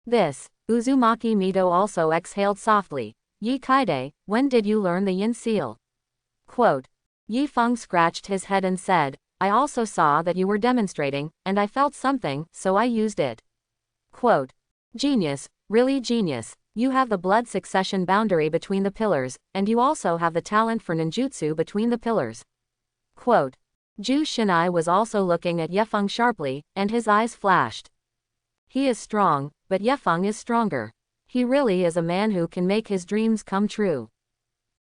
This, Uzumaki Mito also exhaled softly. Yi Kaide, when did you learn the yin seal? Quote. Yi Feng scratched his head and said, I also saw that you were demonstrating, and I felt something, so I used it. Quote. Genius, really genius. You have the blood succession boundary between the pillars, and you also have the talent for ninjutsu between the pillars. Quote. Ju Shinai was also looking at Yefeng sharply, and his eyes flashed. He is strong, but Yefeng is stronger. He really is a man who can make his dreams come true.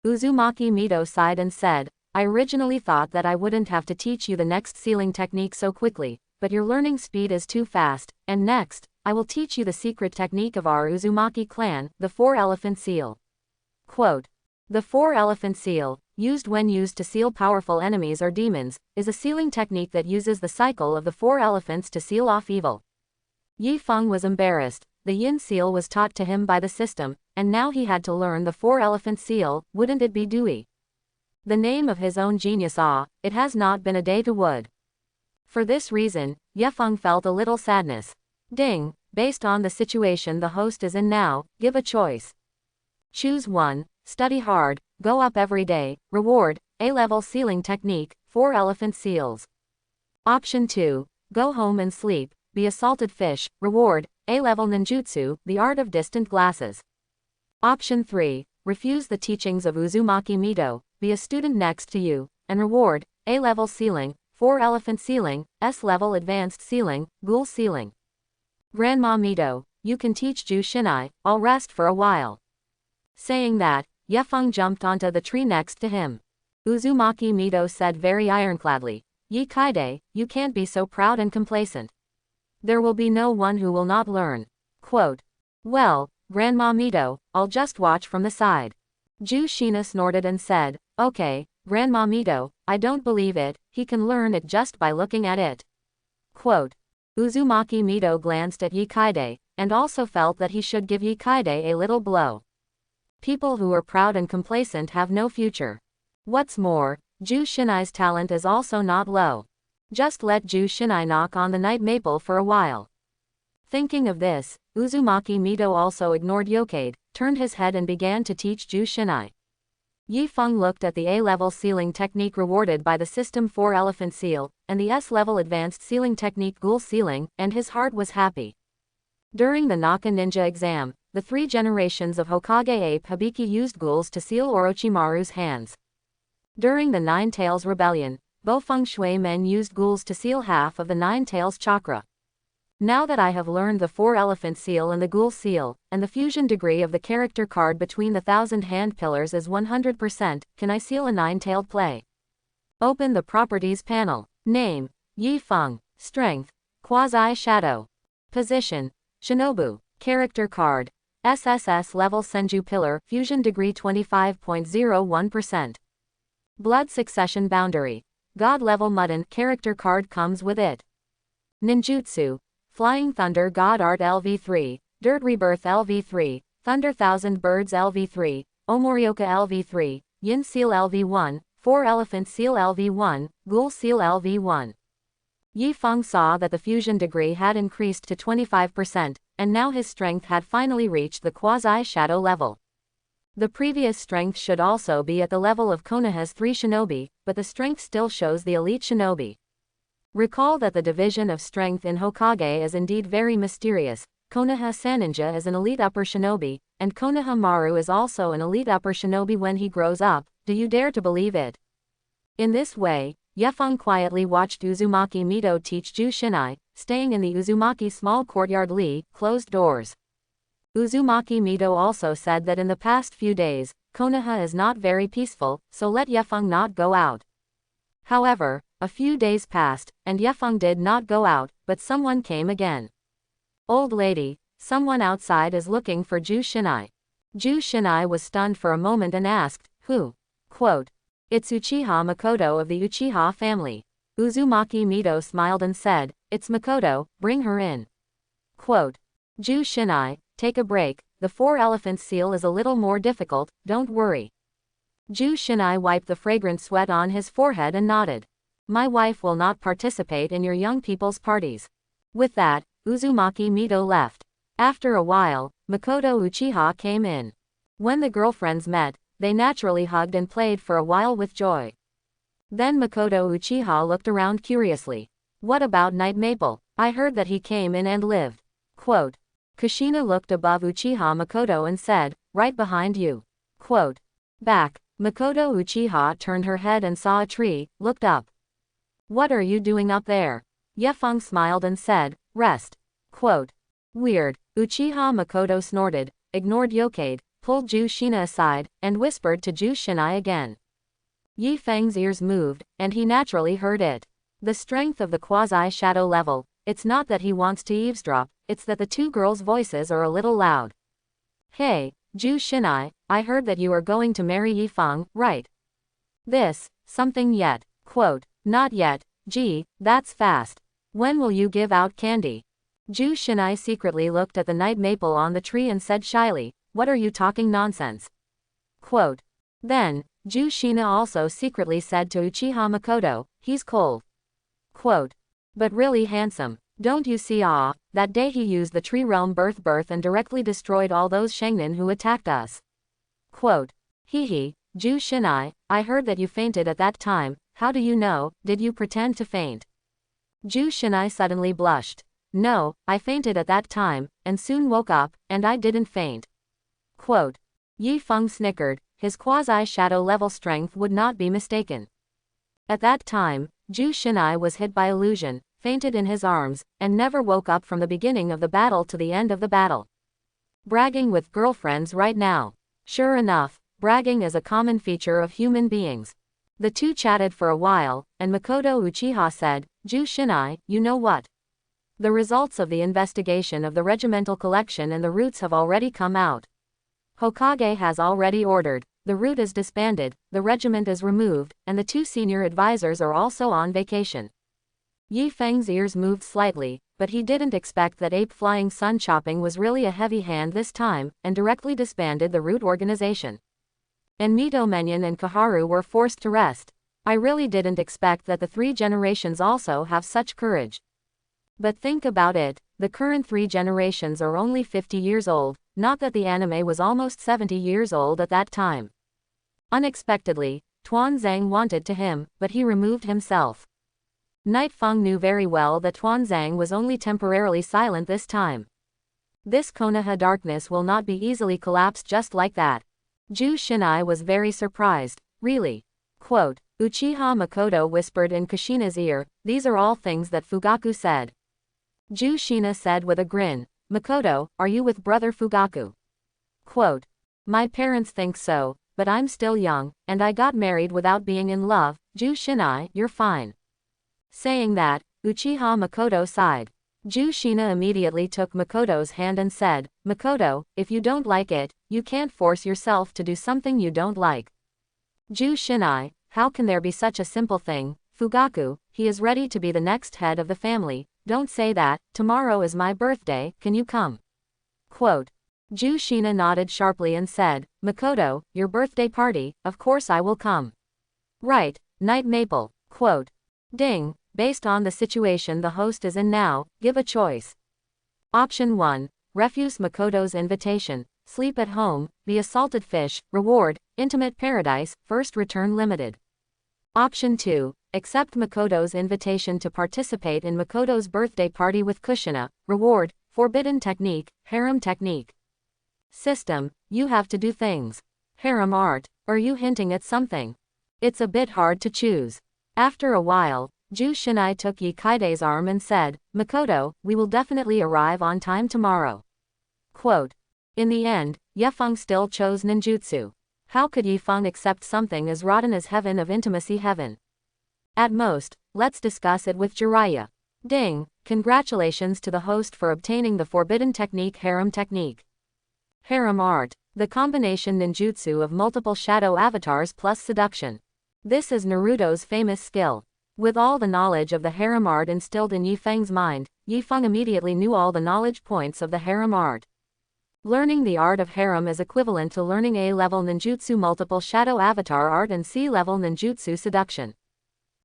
Uzumaki Mito sighed and said, I originally thought that I wouldn't have to teach you the next sealing technique so quickly, but your learning speed is too fast, and next, I will teach you the secret technique of our Uzumaki clan, the four-elephant seal. Quote, the four-elephant seal, used when used to seal powerful enemies or demons, is a sealing technique that uses the cycle of the four elephants to seal off evil. Yi Feng was embarrassed. The yin seal was taught to him by the system, and now he had to learn the four-elephant seal. Wouldn't it be Dewey? The name of his own genius. It has not been a day to wood. For this reason, Yefeng felt a little sadness. Ding, based on the situation the host is in now, give a choice. Choose one, study hard, go up every day, reward, A-level sealing technique, 4 elephant seals. Option 2, go home and sleep, be a salted fish, reward, A-level ninjutsu, the art of distant glasses. Option 3, refuse the teachings of Uzumaki Mito, be a student next to you, and reward, A-level sealing, 4 elephant sealing, S-level advanced sealing, ghoul sealing. Grandma Mito, you can teach Ju Shinai, I'll rest for a while. Saying that, Yefeng jumped onto the tree next to him. Uzumaki Mito said very ironcladly, Yi Kaide, you can't be so proud and complacent. There will be no one who will not learn. Quote, well, Grandma Mito, I'll just watch from the side. Ju Shina snorted and said, okay, Grandma Mito, I don't believe it, he can learn it just by looking at it. Quote, Uzumaki Mito glanced at Yi Kaide, and also felt that he should give Yi Kaide a little blow. People who are proud and complacent have no future. What's more, Ju Shinai's talent is also not low. Just let Ju Shinai knock on the night maple for a while. Thinking of this, Uzumaki Mito also ignored Yokade, turned his head and began to teach Ju Shinai. Yi Feng looked at the A-level sealing technique rewarded by the System 4 Elephant Seal, and the S-level advanced sealing technique Ghoul Sealing, and his heart was happy. During the Naka Ninja exam, the 3 generations of Hokage ape Hibiki used ghouls to seal Orochimaru's hands. During the Nine Tails Rebellion, Bofeng Shui men used ghouls to seal half of the Nine Tails chakra. Now that I have learned the 4 elephant seal and the ghoul seal, and the fusion degree of the character card between the 1000 hand pillars is 100%, can I seal a 9-tailed play? Open the properties panel. Name, Yi Feng. Strength, Quasi-Shadow. Position, Shinobu. Character card, SSS level Senju pillar, fusion degree 25.01%. Blood succession boundary, God level Mudden, character card comes with it. Ninjutsu, Flying Thunder God Art LV3, Dirt Rebirth LV3, Thunder Thousand Birds LV3, Omorioka LV3, Yin Seal LV1, 4 Elephant Seal LV1, Ghoul Seal LV1. Yi Feng saw that the fusion degree had increased to 25%, and now his strength had finally reached the quasi-shadow level. The previous strength should also be at the level of Konoha's 3 shinobi, but the strength still shows the elite shinobi. Recall that the division of strength in Hokage is indeed very mysterious. Konoha Saninja is an elite upper shinobi, and Konoha Maru is also an elite upper shinobi when he grows up. Do you dare to believe it? In this way, Yefeng quietly watched Uzumaki Mito teach Ju Shinai, staying in the Uzumaki small courtyard closed doors. Uzumaki Mito also said that in the past few days, Konoha is not very peaceful, so let Yefeng not go out. However, a few days passed, and Yefeng did not go out, but someone came again. Old lady, someone outside is looking for Ju Shinai. Ju Shinai was stunned for a moment and asked, who? Quote, it's Uchiha Makoto of the Uchiha family. Uzumaki Mito smiled and said, it's Makoto, bring her in. Quote, Ju Shinai, take a break, the 4 elephant seal is a little more difficult, don't worry. Ju Shinai wiped the fragrant sweat on his forehead and nodded. My wife will not participate in your young people's parties. With that, Uzumaki Mito left. After a while, Makoto Uchiha came in. When the girlfriends met, they naturally hugged and played for a while with joy. Then Makoto Uchiha looked around curiously. What about Night Maple? I heard that he came in and lived. Quote, Kushina looked above Uchiha Makoto and said, right behind you. Quote, back. Makoto Uchiha turned her head and saw a tree, looked up. What are you doing up there? Ye Feng smiled and said, rest. Quote. Weird. Uchiha Makoto snorted, ignored Yokade, pulled Kushina aside, and whispered to Kushina again. Ye Feng's ears moved, and he naturally heard it. The strength of the quasi-shadow level. It's not that he wants to eavesdrop, it's that the two girls' voices are a little loud. Hey, Kushina, I heard that you are going to marry Ye Feng, right? This, something yet. Quote. Not yet, gee, that's fast. When will you give out candy? Kushina secretly looked at the night maple on the tree and said shyly, what are you talking nonsense? Quote. Then, Kushina also secretly said to Uchiha Makoto, he's cold. Quote. But really handsome. Don't you see that day he used the tree realm birth and directly destroyed all those Shangnin who attacked us. Quote. Hee, Kushina, I heard that you fainted at that time, how do you know, did you pretend to faint? Kushina suddenly blushed. No, I fainted at that time, and soon woke up, and I didn't faint. Quote. Ye Feng snickered, his quasi-shadow level strength would not be mistaken. At that time, Kushina was hit by illusion, fainted in his arms, and never woke up from the beginning of the battle to the end of the battle. Bragging with girlfriends right now. Sure enough, bragging is a common feature of human beings. The two chatted for a while, and Makoto Uchiha said, Kushina, you know what? The results of the investigation of the regimental collection and the routes have already come out. Hokage has already ordered, the route is disbanded, the regiment is removed, and the two senior advisors are also on vacation. Ye Feng's ears moved slightly, but he didn't expect that Ape Flying Sun Chopping was really a heavy hand this time, and directly disbanded the route organization. And Mito Menyon and Kaharu were forced to rest. I really didn't expect that the three generations also have such courage. But think about it, the current three generations are only 50 years old, not that the anime was almost 70 years old at that time. Unexpectedly, Tuanzang wanted to him, but he removed himself. Night Feng knew very well that Tuanzang was only temporarily silent this time. This Konoha darkness will not be easily collapsed just like that. Kushina was very surprised, really. Quote, Uchiha Makoto whispered in Kushina's ear, these are all things that Fugaku said. Kushina said with a grin, Makoto, are you with brother Fugaku? Quote, my parents think so, but I'm still young, and I got married without being in love, Kushina, you're fine. Saying that, Uchiha Makoto sighed. Kushina immediately took Makoto's hand and said, Makoto, if you don't like it, you can't force yourself to do something you don't like. Kushina, how can there be such a simple thing, Fugaku, he is ready to be the next head of the family, don't say that, tomorrow is my birthday, can you come? Quote. Kushina nodded sharply and said, Makoto, your birthday party, of course I will come. Right, Night Maple. Quote. Ding, based on the situation the host is in now, give a choice. Option 1, refuse Makoto's invitation, sleep at home, be a salted fish, reward, intimate paradise, first return limited. Option 2, accept Makoto's invitation to participate in Makoto's birthday party with Kushina, reward, forbidden technique, harem technique. System, you have to do things. Harem art, are you hinting at something? It's a bit hard to choose. After a while, Kushina took Ye Kaide's arm and said, Makoto, we will definitely arrive on time tomorrow. Quote. In the end, Ye Feng still chose ninjutsu. How could Ye Feng accept something as rotten as heaven of intimacy heaven? At most, let's discuss it with Jiraiya. Ding, congratulations to the host for obtaining the forbidden technique harem technique. Harem art, the combination ninjutsu of multiple shadow avatars plus seduction. This is Naruto's famous skill. With all the knowledge of the harem art instilled in Ye Feng's mind, Ye Feng immediately knew all the knowledge points of the harem art. Learning the art of harem is equivalent to learning A-level ninjutsu multiple shadow avatar art and C-level ninjutsu seduction.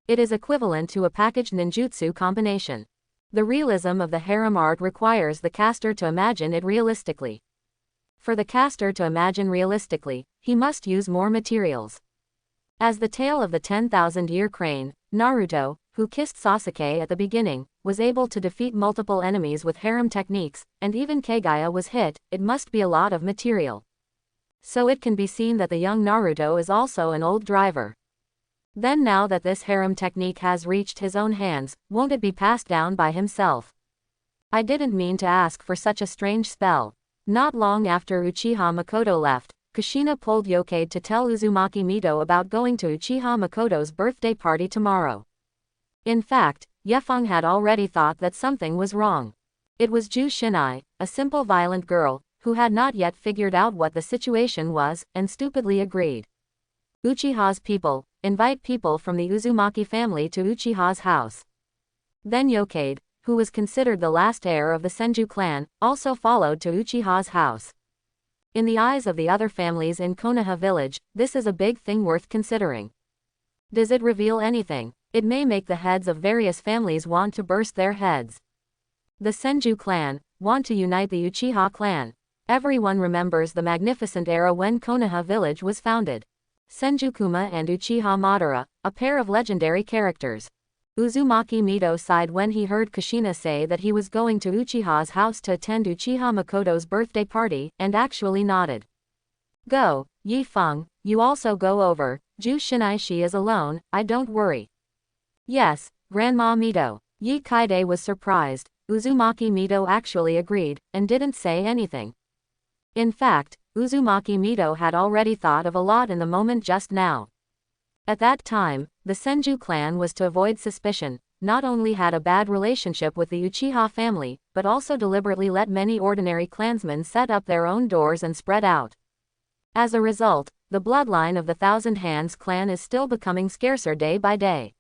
It is equivalent to a packaged ninjutsu combination. The realism of the harem art requires the caster to imagine it realistically. For the caster to imagine realistically, he must use more materials. As the tale of the 10,000-year crane, Naruto, who kissed Sasuke at the beginning, was able to defeat multiple enemies with harem techniques, and even Kagaya was hit, it must be a lot of material. So it can be seen that the young Naruto is also an old driver. Then now that this harem technique has reached his own hands, won't it be passed down by himself? I didn't mean to ask for such a strange spell. Not long after Uchiha Makoto left, Kushina pulled Hokage to tell Uzumaki Mito about going to Uchiha Makoto's birthday party tomorrow. In fact, Yefeng had already thought that something was wrong. It was Shinai, a simple violent girl, who had not yet figured out what the situation was, and stupidly agreed. Uchiha's people, invite people from the Uzumaki family to Uchiha's house. Then Hokage, who was considered the last heir of the Senju clan, also followed to Uchiha's house. In the eyes of the other families in Konoha village, this is a big thing worth considering. Does it reveal anything? It may make the heads of various families want to burst their heads. The Senju clan want to unite the Uchiha clan. Everyone remembers the magnificent era when Konoha village was founded. Senjukuma and Uchiha Madara, a pair of legendary characters. Uzumaki Mito sighed when he heard Kushina say that he was going to Uchiha's house to attend Uchiha Makoto's birthday party, and actually nodded. Go, Yifeng, you also go over. Shinai she is alone, I don't worry. Yes, Grandma Mito. Yi Kaide was surprised. Uzumaki Mito actually agreed, and didn't say anything. In fact, Uzumaki Mito had already thought of a lot in the moment just now. At that time, the Senju clan was to avoid suspicion, not only had a bad relationship with the Uchiha family, but also deliberately let many ordinary clansmen set up their own doors and spread out. As a result, the bloodline of the Thousand Hands clan is still becoming scarcer day by day.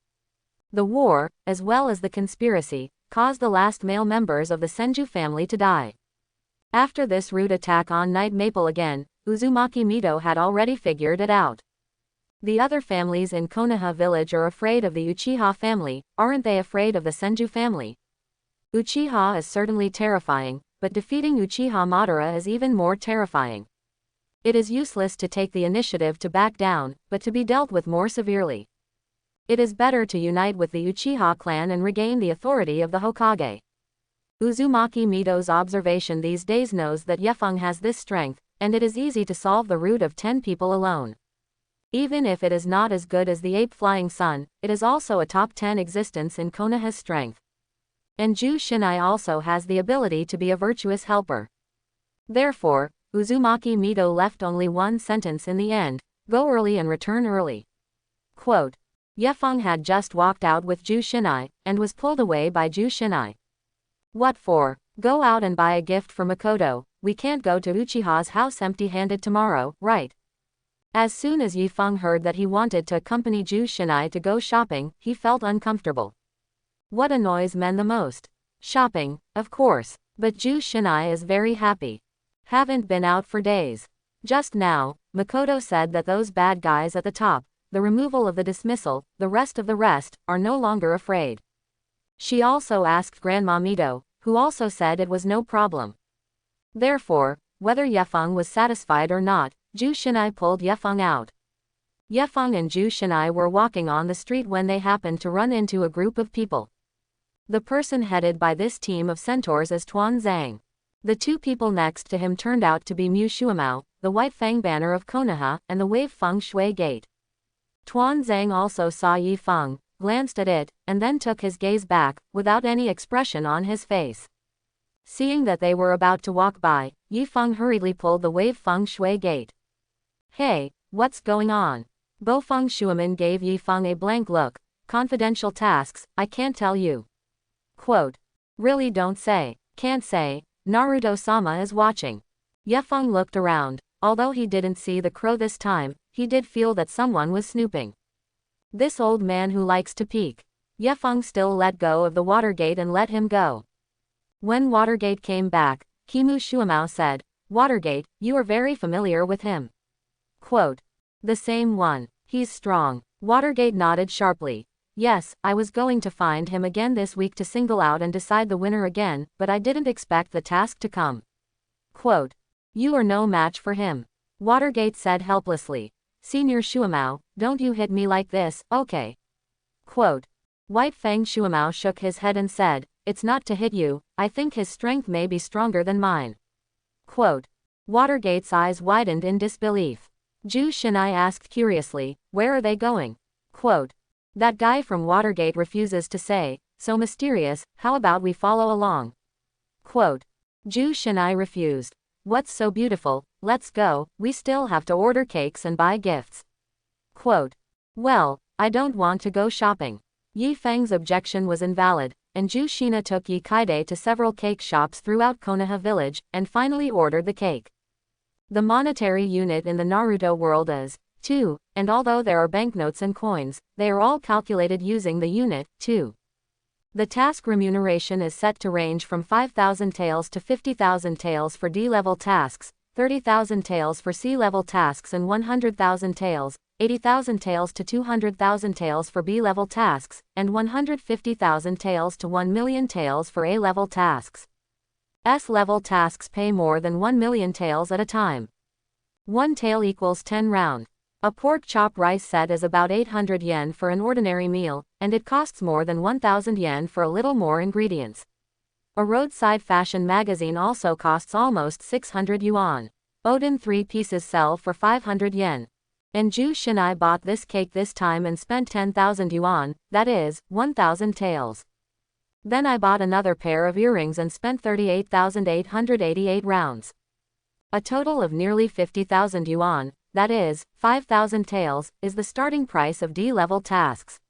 The war, as well as the conspiracy, caused the last male members of the Senju family to die. After this rude attack on Night Maple again, Uzumaki Mito had already figured it out. The other families in Konoha village are afraid of the Uchiha family, aren't they afraid of the Senju family? Uchiha is certainly terrifying, but defeating Uchiha Madara is even more terrifying. It is useless to take the initiative to back down, but to be dealt with more severely. It is better to unite with the Uchiha clan and regain the authority of the Hokage. Uzumaki Mito's observation these days knows that Yefeng has this strength, and it is easy to solve the root of 10 people alone. Even if it is not as good as the Ape Flying Sun, it is also a top 10 existence in Konoha's strength. And Shinai also has the ability to be a virtuous helper. Therefore, Uzumaki Mito left only one sentence in the end: go early and return early. Quote. Yefeng had just walked out with Shinai, and was pulled away by Shinai. What for? Go out and buy a gift for Makoto. We can't go to Uchiha's house empty-handed tomorrow, right? As soon as Yifeng heard that he wanted to accompany Shinai to go shopping, he felt uncomfortable. What annoys men the most? Shopping, of course. But Shinai is very happy. Haven't been out for days. Just now, Makoto said that those bad guys at the top, the removal of the dismissal, the rest, are no longer afraid. She also asked Grandma Mito, who also said it was no problem. Therefore, whether Yefeng was satisfied or not, Shinai pulled Yefeng out. Yefeng and Shinai were walking on the street when they happened to run into a group of people. The person headed by this team of centaurs is Tuan Zhang. The two people next to him turned out to be Mu Shuamao, the White Fang banner of Konoha, and the Wave Feng Shui gate. Tuan Zhang also saw Yifeng, glanced at it, and then took his gaze back, without any expression on his face. Seeing that they were about to walk by, Yifeng hurriedly pulled the Wave Feng Shui gate. Hey, what's going on? Bo Feng Shuaman gave Yifeng a blank look. Confidential tasks, I can't tell you. Quote. Really don't say. Can't say. Naruto-sama is watching. Yefeng looked around. Although he didn't see the crow this time, he did feel that someone was snooping. This old man who likes to peek. Yefeng still let go of the Watergate and let him go. When Watergate came back, Kimu Shuamao said, Watergate, you are very familiar with him. Quote. The same one. He's strong. Watergate nodded sharply. Yes, I was going to find him again this week to single out and decide the winner again, but I didn't expect the task to come. Quote. You are no match for him. Watergate said helplessly. Senior Shuamao, don't you hit me like this, okay? Quote. White Fang Shuamao shook his head and said, it's not to hit you, I think his strength may be stronger than mine. Quote. Watergate's eyes widened in disbelief. Shinai asked curiously, where are they going? Quote. That guy from Watergate refuses to say, so mysterious, how about we follow along? Quote. Ju Shinai refused. What's so beautiful, let's go, we still have to order cakes and buy gifts. Quote. Well, I don't want to go shopping. Yi Feng's objection was invalid, and Ju Shina took Yi Kaide to several cake shops throughout Konoha village, and finally ordered the cake. The monetary unit in the Naruto world is 2, and although there are banknotes and coins, they are all calculated using the unit 2. The task remuneration is set to range from 5,000 taels to 50,000 taels for D-level tasks, 30,000 taels for C-level tasks and 100,000 taels, 80,000 taels to 200,000 taels for B-level tasks, and 150,000 taels to 1 million taels for A-level tasks. S-level tasks pay more than 1 million taels at a time. 1 tael equals 10 round. A pork chop rice set is about 800 yen for an ordinary meal, and it costs more than 1,000 yen for a little more ingredients. A roadside fashion magazine also costs almost 600 yuan. Odin 3 pieces sell for 500 yen. And Ju Shinai bought this cake this time and spent 10,000 yuan, that is, 1,000 taels. Then I bought another pair of earrings and spent 38,888 rounds. A total of nearly 50,000 yuan, that is, 5,000 taels, is the starting price of D-level tasks.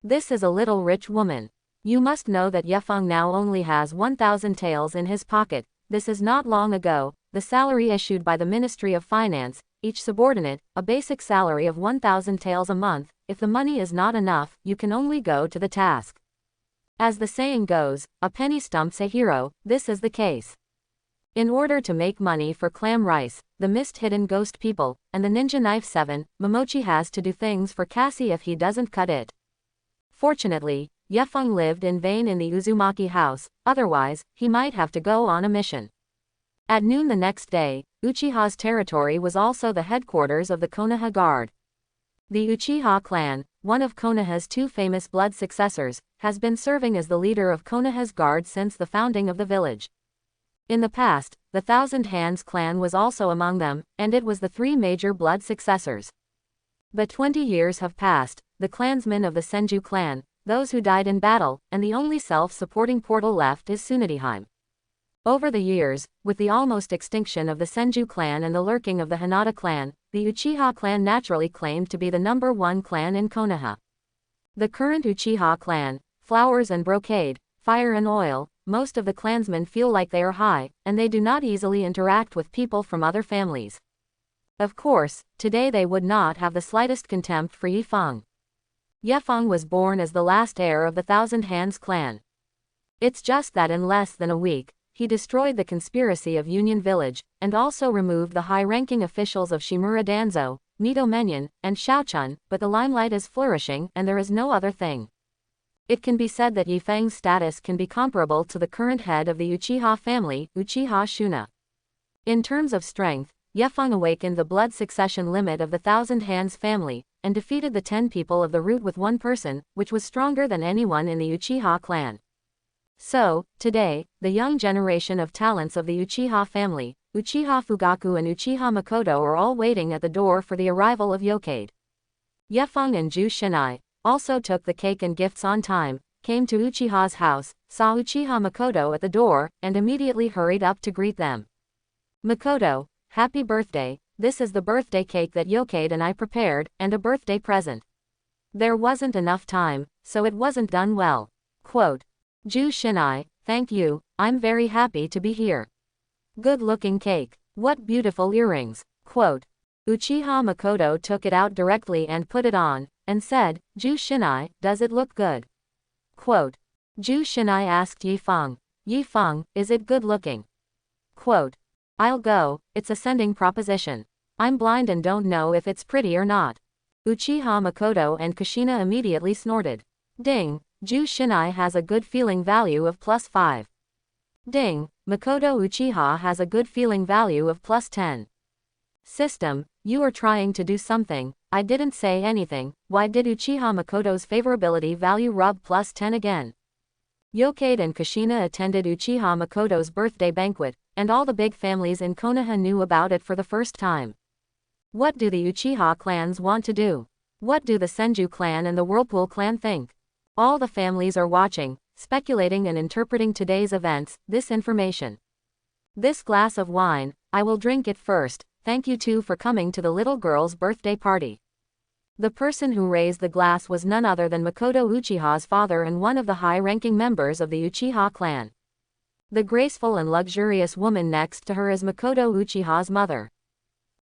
This is a little rich woman. You must know that Yefeng now only has 1,000 taels in his pocket. This is not long ago, the salary issued by the Ministry of Finance, each subordinate, a basic salary of 1,000 taels a month. If the money is not enough, you can only go to the task. As the saying goes, a penny stumps a hero, this is the case. In order to make money for clam rice, the mist-hidden ghost people, and the ninja knife 7, Momochi has to do things for Cassie if he doesn't cut it. Fortunately, Yefeng lived in vain in the Uzumaki house, otherwise, he might have to go on a mission. At noon the next day, Uchiha's territory was also the headquarters of the Konoha Guard. The Uchiha clan, one of Konoha's 2 famous blood successors, has been serving as the leader of Konoha's guard since the founding of the village. In the past, the Thousand Hands clan was also among them, and it was the 3 major blood successors. But 20 years have passed, the clansmen of the Senju clan, those who died in battle, and the only self-supporting portal left is Tsunadeheim. Over the years, with the almost extinction of the Senju clan and the lurking of the Hinata clan, the Uchiha clan naturally claimed to be the number 1 clan in Konoha. The current Uchiha clan, flowers and brocade, fire and oil, most of the clansmen feel like they are high, and they do not easily interact with people from other families. Of course, today they would not have the slightest contempt for Yifeng. Yefeng was born as the last heir of the Thousand Hands clan. It's just that in less than a week, he destroyed the conspiracy of Union Village, and also removed the high-ranking officials of Shimura Danzo, Mito Menyon, and Shaochun, but the limelight is flourishing and there is no other thing. It can be said that Yifeng's status can be comparable to the current head of the Uchiha family, Uchiha Shuna. In terms of strength, Yefeng awakened the blood succession limit of the Thousand Hands family, and defeated the 10 people of the root with 1 person, which was stronger than anyone in the Uchiha clan. So, today, the young generation of talents of the Uchiha family, Uchiha Fugaku and Uchiha Makoto are all waiting at the door for the arrival of Hokage. Yefeng and Ju Shinai also took the cake and gifts on time, came to Uchiha's house, saw Uchiha Makoto at the door, and immediately hurried up to greet them. Makoto, happy birthday, this is the birthday cake that Hokage and I prepared, and a birthday present. There wasn't enough time, so it wasn't done well. Quote. Ju Shinai, thank you, I'm very happy to be here. Good looking cake. What beautiful earrings. Quote. Uchiha Makoto took it out directly and put it on, and said, Ju Shinai, does it look good? Quote. Ju Shinai asked Yifeng. Yifeng, is it good looking? Quote. I'll go, it's a sending proposition. I'm blind and don't know if it's pretty or not. Uchiha Makoto and Kushina immediately snorted. Ding, Ju Shinai has a good feeling value of +5. Ding, Makoto Uchiha has a good feeling value of +10. System, you are trying to do something, I didn't say anything, why did Uchiha Makoto's favorability value rub +10 again? Hokage and Kushina attended Uchiha Makoto's birthday banquet, and all the big families in Konoha knew about it for the first time. What do the Uchiha clans want to do? What do the Senju clan and the Whirlpool clan think? All the families are watching, speculating and interpreting today's events, this information. This glass of wine, I will drink it first, thank you too for coming to the little girl's birthday party. The person who raised the glass was none other than Makoto Uchiha's father and one of the high-ranking members of the Uchiha clan. The graceful and luxurious woman next to her is Makoto Uchiha's mother.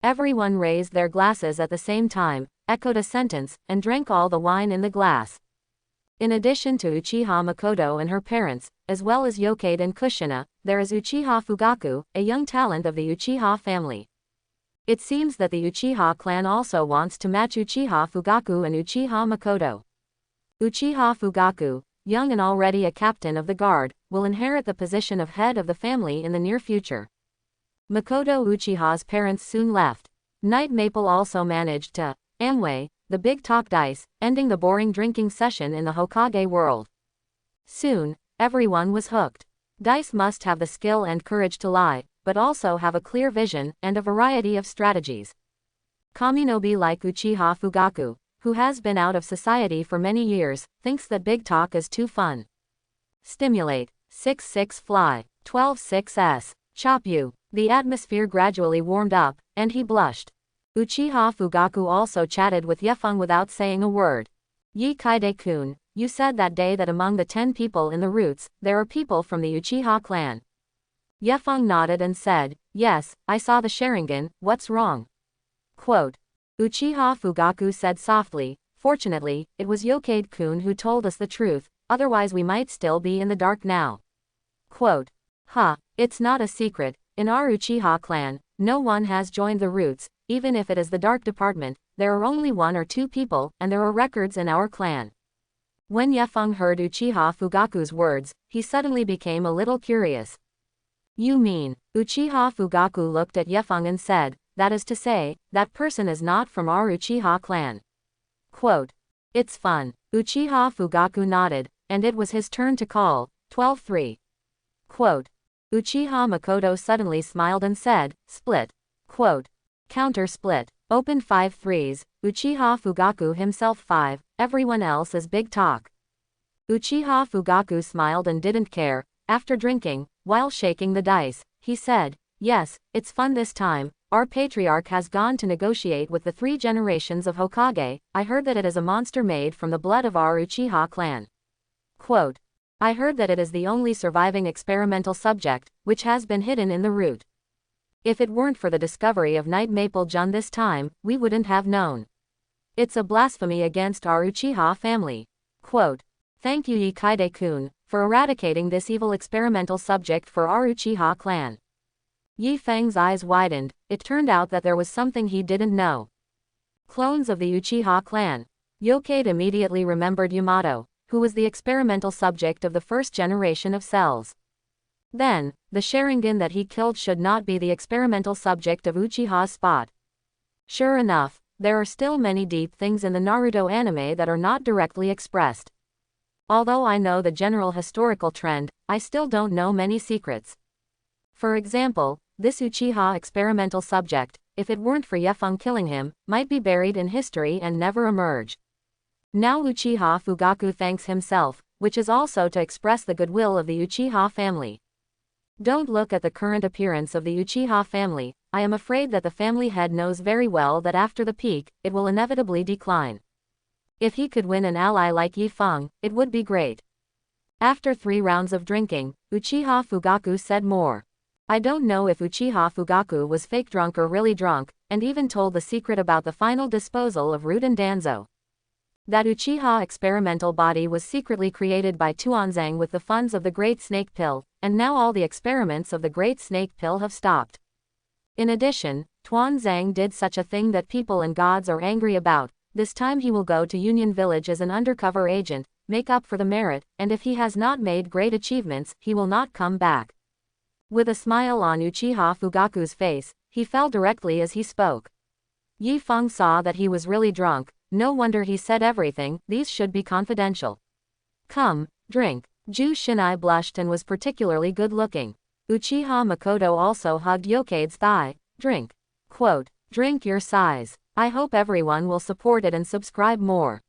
Everyone raised their glasses at the same time, echoed a sentence, and drank all the wine in the glass. In addition to Uchiha Makoto and her parents, as well as Yokade and Kushina, there is Uchiha Fugaku, a young talent of the Uchiha family. It seems that the Uchiha clan also wants to match Uchiha Fugaku and Uchiha Makoto. Uchiha Fugaku, young and already a captain of the guard, will inherit the position of head of the family in the near future. Makoto Uchiha's parents soon left. Night Maple also managed to Amway the big talk dice, ending the boring drinking session in the Hokage world. Soon, everyone was hooked. Dice must have the skill and courage to lie, but also have a clear vision and a variety of strategies. Kaminobi like Uchiha Fugaku, who has been out of society for many years, thinks that big talk is too fun. Stimulate, 6-6 fly, 12-6s, chop you. The atmosphere gradually warmed up, and he blushed. Uchiha Fugaku also chatted with Yefeng without saying a word. Yi Kaide-kun, you said that day that among the 10 people in the roots, there are people from the Uchiha clan. Yefeng nodded and said, yes, I saw the Sharingan, what's wrong? Quote. Uchiha Fugaku said softly, fortunately, it was Yokade-kun who told us the truth, otherwise we might still be in the dark now. Quote. It's not a secret, in our Uchiha clan, no one has joined the roots, even if it is the dark department, there are only 1 or 2 people, and there are records in our clan. When Yefeng heard Uchiha Fugaku's words, he suddenly became a little curious. You mean, Uchiha Fugaku looked at Yefeng and said, that is to say, that person is not from our Uchiha clan. Quote. It's fun. Uchiha Fugaku nodded, and it was his turn to call, 12-3. Quote. Uchiha Makoto suddenly smiled and said, split. Quote. Counter split. Open 5 threes, Uchiha Fugaku himself 5, everyone else is big talk. Uchiha Fugaku smiled and didn't care. After drinking, while shaking the dice, he said, yes, it's fun this time. Our patriarch has gone to negotiate with the 3 generations of Hokage. I heard that it is a monster made from the blood of our Uchiha clan. Quote. I heard that it is the only surviving experimental subject, which has been hidden in the root. If it weren't for the discovery of Night Maple Jun this time, we wouldn't have known. It's a blasphemy against our Uchiha family. Quote. Thank you Yi Kaide-kun, for eradicating this evil experimental subject for our Uchiha clan. Yi Feng's eyes widened, it turned out that there was something he didn't know. Clones of the Uchiha clan. Yokade immediately remembered Yamato, who was the experimental subject of the first generation of cells. Then, the Sharingan that he killed should not be the experimental subject of Uchiha's spot. Sure enough, there are still many deep things in the Naruto anime that are not directly expressed. Although I know the general historical trend, I still don't know many secrets. For example, this Uchiha experimental subject, if it weren't for Yefeng killing him, might be buried in history and never emerge. Now Uchiha Fugaku thanks himself, which is also to express the goodwill of the Uchiha family. Don't look at the current appearance of the Uchiha family, I am afraid that the family head knows very well that after the peak, it will inevitably decline. If he could win an ally like Yi Feng, it would be great. After 3 rounds of drinking, Uchiha Fugaku said more. I don't know if Uchiha Fugaku was fake drunk or really drunk, and even told the secret about the final disposal of Root and Danzo. That Uchiha experimental body was secretly created by Tuanzang with the funds of the Great Snake Pill, and now all the experiments of the Great Snake Pill have stopped. In addition, Tuanzang did such a thing that people and gods are angry about. This time he will go to Union Village as an undercover agent, make up for the merit, and if he has not made great achievements, he will not come back. With a smile on Uchiha Fugaku's face, he fell directly as he spoke. Yi Feng saw that he was really drunk. No wonder he said everything, these should be confidential. Come, drink. Kushina blushed and was particularly good-looking. Uchiha Makoto also hugged Yokade's thigh. Drink. Quote. Drink your size. I hope everyone will support it and subscribe more.